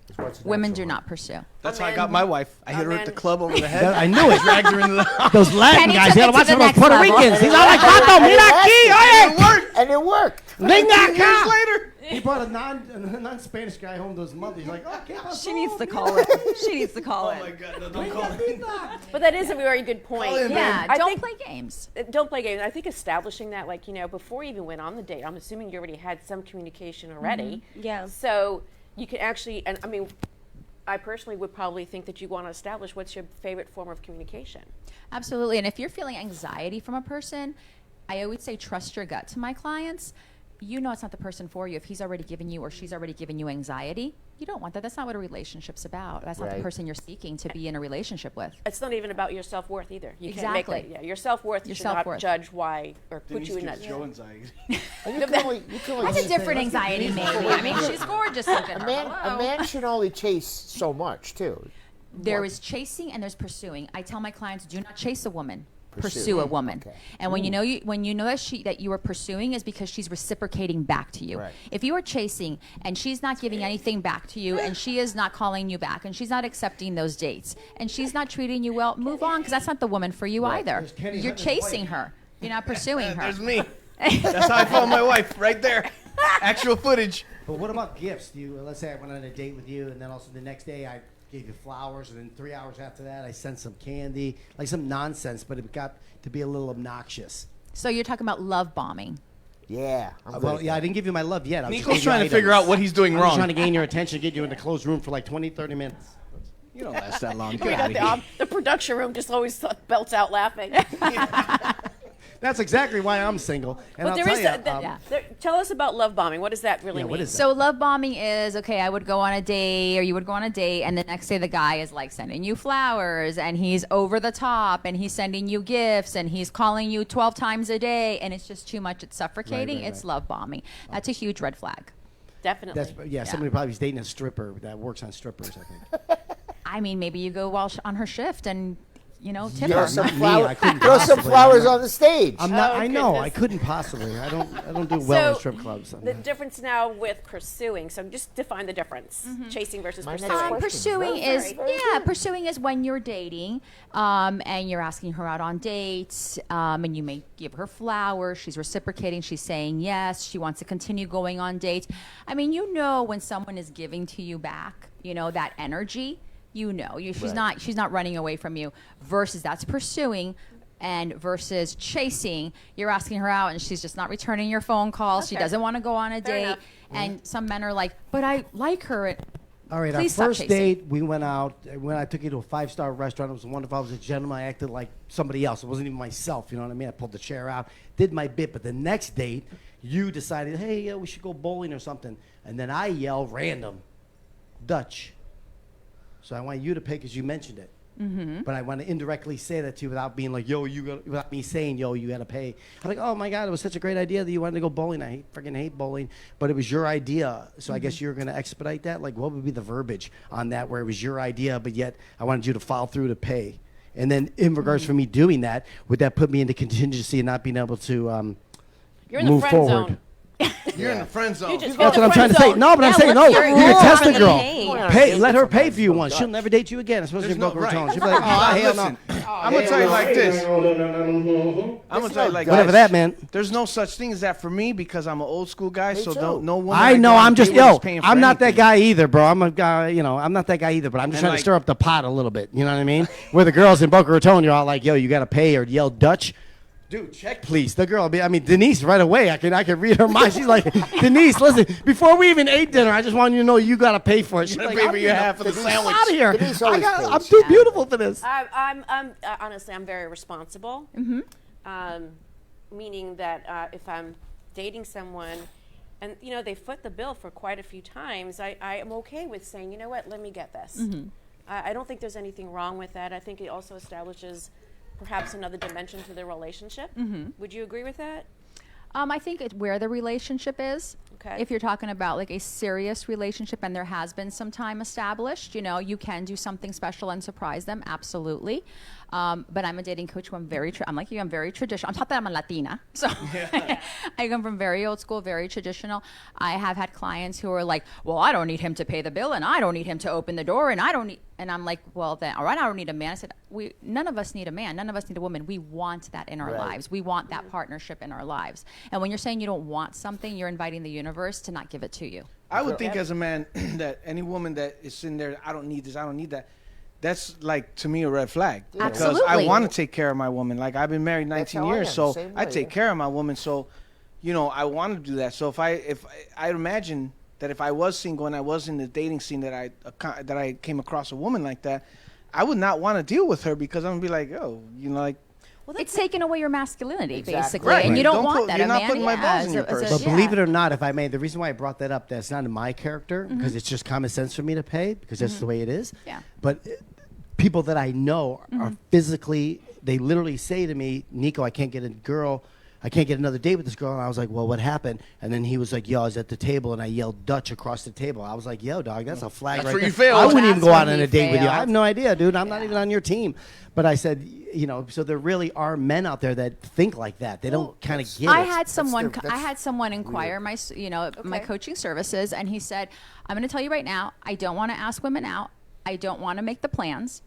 S15: Women do not pursue.
S6: That's how I got my wife. I hit her at the club over the head.
S11: I knew it.
S6: Dragged her into the
S11: Those Latin
S15: Kenny
S11: guys,
S15: took
S11: you
S15: it
S11: gotta
S15: to
S11: watch
S15: the
S11: them, those
S15: next
S11: Puerto
S15: level.
S11: Ricans. He's all like, Vato, mira aquí,
S3: And it worked.
S11: Venga
S6: Years
S11: acá.
S6: later.
S11: He brought a non-Spanish guy home to his mother. He's like, okay,
S12: She needs to call it. She needs to call it.
S6: Oh my God, no, don't call me.
S5: But that is a very good point.
S6: Call him,
S15: Yeah,
S5: I
S15: don't
S5: think-
S15: play games.
S5: Don't play games. I think establishing that, like, before you even went on the date, I'm assuming you already had some communication already.
S7: Yeah.
S5: So you can actually, and I mean, I personally would probably think that you want to establish what's your favorite form of communication.
S15: Absolutely. And if you're feeling anxiety from a person, I always say trust your gut to my clients. You know it's not the person for you. If he's already given you or she's already given you anxiety, you don't want that. That's not what a relationship's about. That's not the
S3: Right.
S15: person you're seeking to be in a relationship with.
S5: It's not even about your self-worth either. You
S15: Exactly.
S5: can't make that. Yeah, your self-worth
S15: Your
S5: should not
S15: self-worth.
S5: judge why or put
S6: Denise
S5: you in
S6: gives
S5: that.
S6: Joe anxiety.
S3: And you can only
S15: That's a different anxiety, maybe. I mean, she's gorgeous looking.
S3: a man should only chase so much too.
S15: There is chasing and there's pursuing. I tell my clients, do not chase a woman.
S3: Pursue.
S15: Pursue a woman.
S3: Okay.
S15: And when you know that you are pursuing is because she's reciprocating back to you.
S3: Right.
S15: If you are chasing and she's not giving anything back to you and she is not calling you back and she's not accepting those dates and she's not treating you well, move on because that's not the woman for you either.
S11: There's Kenny
S15: You're
S11: Hunter's
S15: chasing
S11: wife.
S15: her. You're not pursuing her.
S6: There's me. That's how I found my wife, right there. Actual footage.
S11: But what about gifts? Do you, let's say I went on a date with you, and then also the next day I gave you flowers, and then 3 hours after that I sent some candy, like some nonsense, but it got to be a little obnoxious.
S15: So you're talking about love bombing.
S3: Yeah. I'm
S11: Well,
S3: good
S11: yeah,
S3: at
S11: I didn't give you my love yet. I just
S6: Nico's
S11: gave you
S6: trying to
S11: items.
S6: figure out what he's doing
S11: I'm just
S6: wrong.
S11: trying to gain your attention, get you in the closed room for like 20, 30 minutes.
S6: You don't last that long.
S5: We
S6: Get
S5: got
S6: out of here.
S5: the production room just always belts out laughing.
S11: That's exactly why I'm single. And
S5: But
S11: I'll
S5: there
S11: tell
S5: is
S11: you,
S5: tell us about love bombing. What does that really
S11: Yeah,
S5: mean?
S11: what is that?
S15: So love bombing is, okay, I would go on a date or you would go on a date and the next day the guy is like sending you flowers and he's over the top and he's sending you gifts and he's calling you 12 times a day and it's just too much. It's suffocating.
S11: right,
S15: It's love bombing. That's a huge red flag.
S5: Definitely.
S11: That's, somebody probably is dating a stripper that works on strippers, I think.
S15: I mean, maybe you go while on her shift and, tip
S3: Throw
S15: her.
S3: some,
S11: Not me, I couldn't
S3: throw some
S11: possibly.
S3: flowers on the stage.
S11: I'm not.
S5: Oh,
S11: I know. I
S5: goodness.
S11: couldn't possibly. I don't do well in
S5: So,
S11: strip clubs.
S5: The difference now with pursuing. So just define the difference. Chasing versus
S3: My next
S5: pursuing.
S3: question.
S15: Pursuing
S3: Very,
S15: is
S3: very good.
S15: pursuing is when you're dating and you're asking her out on dates and you may give her flowers, she's reciprocating, she's saying yes, she wants to continue going on dates. I mean, when someone is giving to you back, that energy, she's not running away from you, versus that's pursuing. And versus chasing, you're asking her out and she's just not returning your phone calls. She
S5: Okay.
S15: doesn't want to go on a
S5: Fair
S15: date.
S5: enough.
S15: And some men are like, but I like her.
S11: All right,
S15: Please
S11: our
S15: stop
S11: first
S15: chasing.
S11: date, we went out. When I took you to a 5-star restaurant, it was wonderful. I was a gentleman. I acted like somebody else. It wasn't even myself. You know what I mean? I pulled the chair out, did my bit. But the next date, you decided, hey, we should go bowling or something. And then I yelled, random, Dutch. So I want you to pay because you mentioned it. Mm-hmm. But I want to indirectly say that to you without being like, without me saying, you got to pay. I'm like, oh my God, it was such a great idea that you wanted to go bowling. I freaking hate bowling, but it was your idea. So I guess you're going to expedite that. Like, what would be the verbiage on that where it was your idea, but yet I wanted you to follow through to pay? And then in regards for me doing that, would that put me into contingency and not being able to
S5: You're in the
S11: move
S5: friend
S11: forward?
S5: zone.
S6: You're in the friend zone.
S5: just
S11: That's
S5: go
S11: what I'm
S5: to
S11: trying to
S5: friend
S11: say.
S5: zone.
S11: No, but I'm
S7: Yeah,
S11: saying, no,
S7: what's your
S11: you can
S7: rule
S11: test
S7: on
S11: the girl.
S7: the
S11: Pay, let her pay for you once. She'll never date you again. Especially if
S6: There's
S11: Boca
S6: no right.
S11: Raton. She'll be like, oh, hell no.
S6: Listen, I'm gonna tell you like this. I'm gonna tell you like
S11: Whatever
S6: this.
S11: that meant.
S6: There's no such thing as that for me because I'm an old school guy. So
S3: too.
S6: no woman.
S11: I know.
S6: go on
S11: I'm
S6: a
S11: just
S6: date with is paying for
S11: I'm not that
S6: anything.
S11: guy either, bro. I'm a guy. I'm not that guy either. But I'm just
S6: And
S11: trying
S6: like-
S11: to stir up the pot a little bit. You know what I mean? Where the girls in Boca Raton, you're all like, yo, you got to pay or yell Dutch. Dude, check please. The girl, Denise, right away. I can read her mind. She's like, Denise, listen. Before we even ate dinner, I just want you to know you got to pay for it. She's like,
S6: pay for
S11: I'm
S6: your half of the sandwich.
S11: out of here.
S3: Denise always
S11: I'm
S3: pays.
S11: too beautiful for this.
S5: I'm honestly, I'm very responsible. Meaning that if I'm dating someone, and they foot the bill for quite a few times, I am okay with saying, you know what, let me get this. I don't think there's anything wrong with that. I think it also establishes perhaps another dimension to the relationship. Would you agree with that?
S15: I think it's where the relationship is.
S5: Okay.
S15: If you're talking about like a serious relationship and there has been some time established, you can do something special and surprise them. Absolutely. But I'm a dating coach who I'm I'm like you, I'm very traditional. I'm taught that I'm a Latina. So I come from very old school, very traditional. I have had clients who are like, well, I don't need him to pay the bill and I don't need him to open the door and and I'm like, well then, all right, I don't need a man. I said, none of us need a man. None of us need a woman. We want that in our lives. We want that partnership in our lives. And when you're saying you don't want something, you're inviting the universe to not give it to you.
S6: I would think as a man that any woman that is sitting there, I don't need this, I don't need that. That's like to me a red flag. Because I want to take care of my woman. Like I've been married 19 years, so I take care of my woman. So, I want to do that. So if I imagine that if I was single and I was in the dating scene that I came across a woman like that, I would not want to deal with her because I'm gonna be like,
S15: well, it's taking away your masculinity, basically,
S6: right.
S15: and you don't want that.
S6: You're not putting my balls in your purse.
S11: But believe it or not, if I may, the reason why I brought that up, that's not in my character, because it's just common sense for me to pay, because that's the way it is.
S15: Yeah.
S11: But people that I know are physically, they literally say to me, Nico, I can't get another date with this girl. And I was like, well, what happened? And then he was like, yo, I was at the table and I yelled Dutch across the table. I was like, yo, dog, that's a flag right there.
S6: That's where you failed.
S11: I wouldn't even go out on a date with you. I have no idea, dude. I'm not even on your team. But I said, so there really are men out there that think like that. They don't kind of get it.
S15: I had someone inquire my coaching services, and he said, I'm going to tell you right now, I don't want to ask women out. I don't want to make the plans.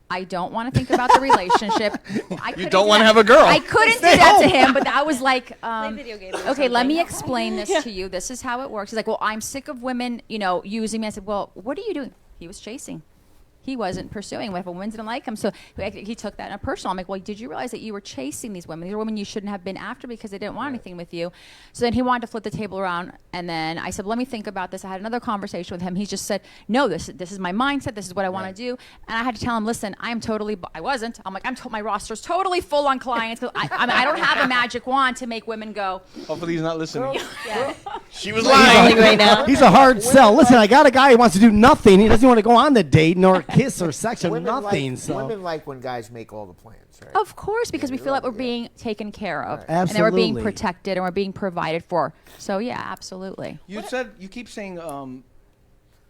S15: I don't want to think about the relationship.
S6: You don't want to have a girl.
S15: I couldn't do that to him, but I was like, okay, let me explain this to you. This is how it works. He's like, well, I'm sick of women, using me. I said, well, what are you doing? He was chasing. He wasn't pursuing. If a woman didn't like him, so he took that in a personal. I'm like, well, did you realize that you were chasing these women? These are women you shouldn't have been after because they didn't want anything with you. So then he wanted to flip the table around, and then I said, let me think about this. I had another conversation with him. He just said, no, this is my mindset. This is what I want to do. And I had to tell him, listen, I'm like, my roster's totally full on clients. I don't have a magic wand to make women go.
S6: Hopefully he's not listening. She was
S11: lying right now. He's a hard sell. Listen, I got a guy who wants to do nothing. He doesn't want to go on the date nor kiss or sex or nothing.
S3: Women like when guys make all the plans, right?
S15: Of course, because we feel like we're being taken care of.
S3: Right.
S15: And then we're being protected and we're being provided for. So, yeah, absolutely.
S6: You keep saying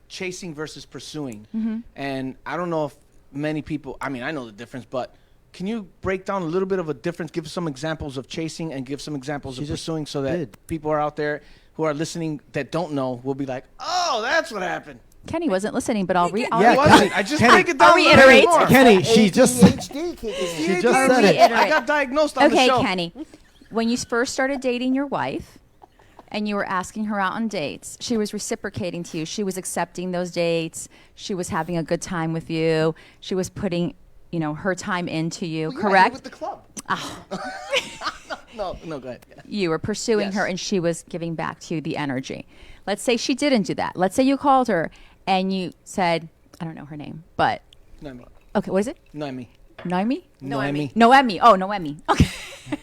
S6: chasing versus pursuing. And I don't know if many people, I know the difference, but can you break down a little bit of a difference? Give some examples of chasing and give some examples of pursuing so that people are out there who are listening that don't know will be like, oh, that's what happened.
S15: Kenny wasn't listening, but I'll reiterate.
S6: I just break it down.
S15: I'll reiterate.
S11: Kenny, she just said it.
S6: I got diagnosed on the show.
S15: Okay, Kenny, when you first started dating your wife and you were asking her out on dates, she was reciprocating to you. She was accepting those dates. She was having a good time with you. She was putting, her time into you, correct?
S6: With the club. No, go ahead.
S15: You were pursuing her and she was giving back to you the energy. Let's say she didn't do that. Let's say you called her and you said, I don't know her name, but.
S6: Noemi.
S15: Okay, what is it?
S6: Noemi.
S15: Noemi?
S6: Noemi.
S15: Noemi. Oh, Noemi. Okay.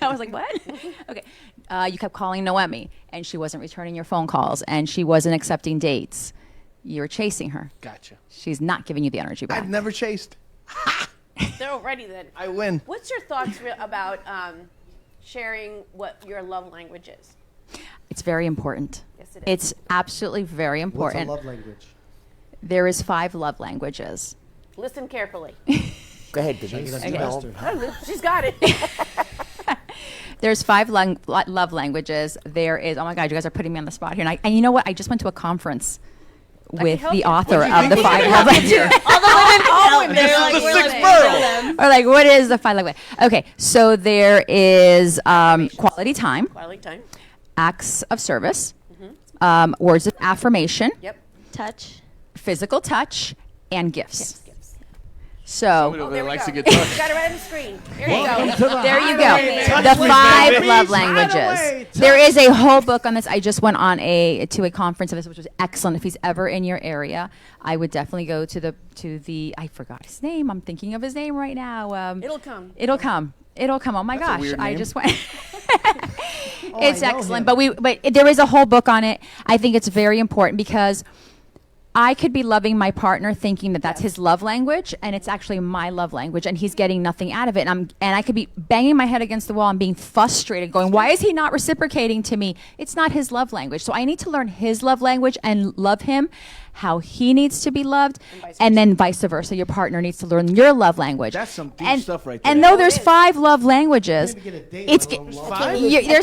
S15: I was like, what? Okay. You kept calling Noemi and she wasn't returning your phone calls and she wasn't accepting dates. You were chasing her.
S6: Gotcha.
S15: She's not giving you the energy back.
S6: I've never chased.
S5: They're already then.
S6: I win.
S5: What's your thoughts about sharing what your love language is?
S15: It's very important.
S5: Yes, it is.
S15: It's absolutely very important.
S11: What's a love language?
S15: There is 5 love languages.
S5: Listen carefully.
S3: Go ahead, Denise.
S5: Okay. She's got it.
S15: There's 5 love languages. There is, oh my God, you guys are putting me on the spot here. And you know what? I just went to a conference with the author of the 5 love languages.
S7: All the women call him. They're like,
S6: the 6th borough.
S15: Or like, what is the 5 love languages? Okay, so there is quality time.
S5: Quality time.
S15: Acts of service. Words of affirmation.
S5: Yep.
S7: Touch.
S15: Physical touch. And gifts. So
S6: Somebody over there likes to get touched.
S5: You got it right on the screen. There you go.
S15: there you go. The 5 love languages. There is a whole book on this. I just went on to a conference of this, which was excellent. If he's ever in your area, I would definitely go to the. I forgot his name. I'm thinking of his name right now.
S5: It'll come.
S15: It'll come. Oh my
S6: That's a
S15: gosh!
S6: weird
S15: I
S6: name.
S15: just went. It's excellent, but there is a whole book on it. I think it's very important because I could be loving my partner thinking that that's his love language, and it's actually my love language, and he's getting nothing out of it. And I could be banging my head against the wall and being frustrated, going, why is he not reciprocating to me? It's not his love language. So I need to learn his love language and love him how he needs to be loved, and then vice versa. Your partner needs to learn your love language.
S6: That's some deep stuff right there.
S15: And though there's 5 love languages, there's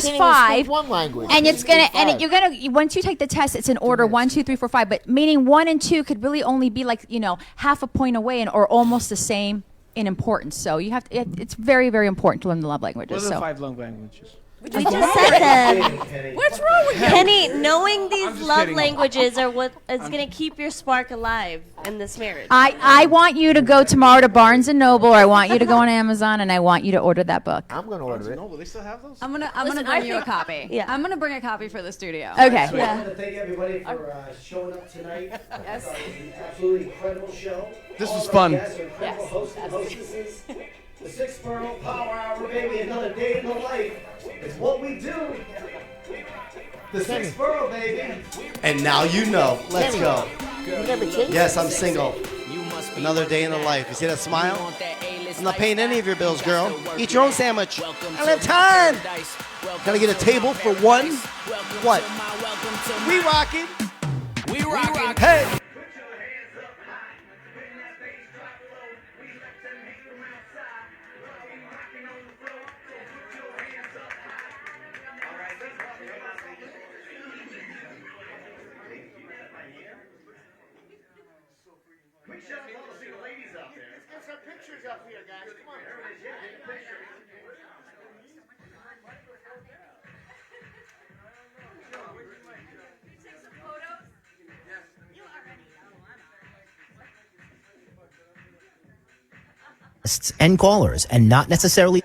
S15: 5,
S3: one language.
S15: and it's gonna, and you're gonna, once you take the test, it's in order 1, 2, 3, 4, 5. But meaning 1 and 2 could really only be like, half a point away, or almost the same in importance. So you have to, it's very, very important to learn the love languages.
S6: What are the
S15: So
S6: 5 love languages?
S7: We just said them.
S5: What's wrong with you?
S7: Kenny, knowing these love
S6: kidding.
S7: languages are what is going to keep your spark alive in this marriage.
S15: I want you to go tomorrow to Barnes and Noble, or I want you to go on Amazon, and I want you to order that book.
S3: I'm going to order it.
S6: No, they still have those?
S12: I'm gonna bring you a copy. Yeah, I'm gonna bring a copy for the studio.
S15: Okay.
S11: I want to thank everybody for showing up tonight.
S12: Yes.
S11: It was an absolutely incredible show.
S6: This
S11: All
S6: was
S11: of
S6: fun.
S11: our guests are incredible hosts and hostesses. The 6 Borough Power Hour, baby, another day in the life. It's what we do. The 6 Borough, baby.
S2: And now you know. Let's go.
S3: You never changed.
S2: Yes, I'm single. Another day in the life. You see that smile? I'm not paying any of your bills, girl. Eat your own sandwich. I don't have time. Gotta get a table for one. What? We rockin'.
S10: We rockin'.
S2: Hey.
S3: Pictures up here, guys. Come on. There it is. Yeah, get a picture.
S16: And callers, and not necessarily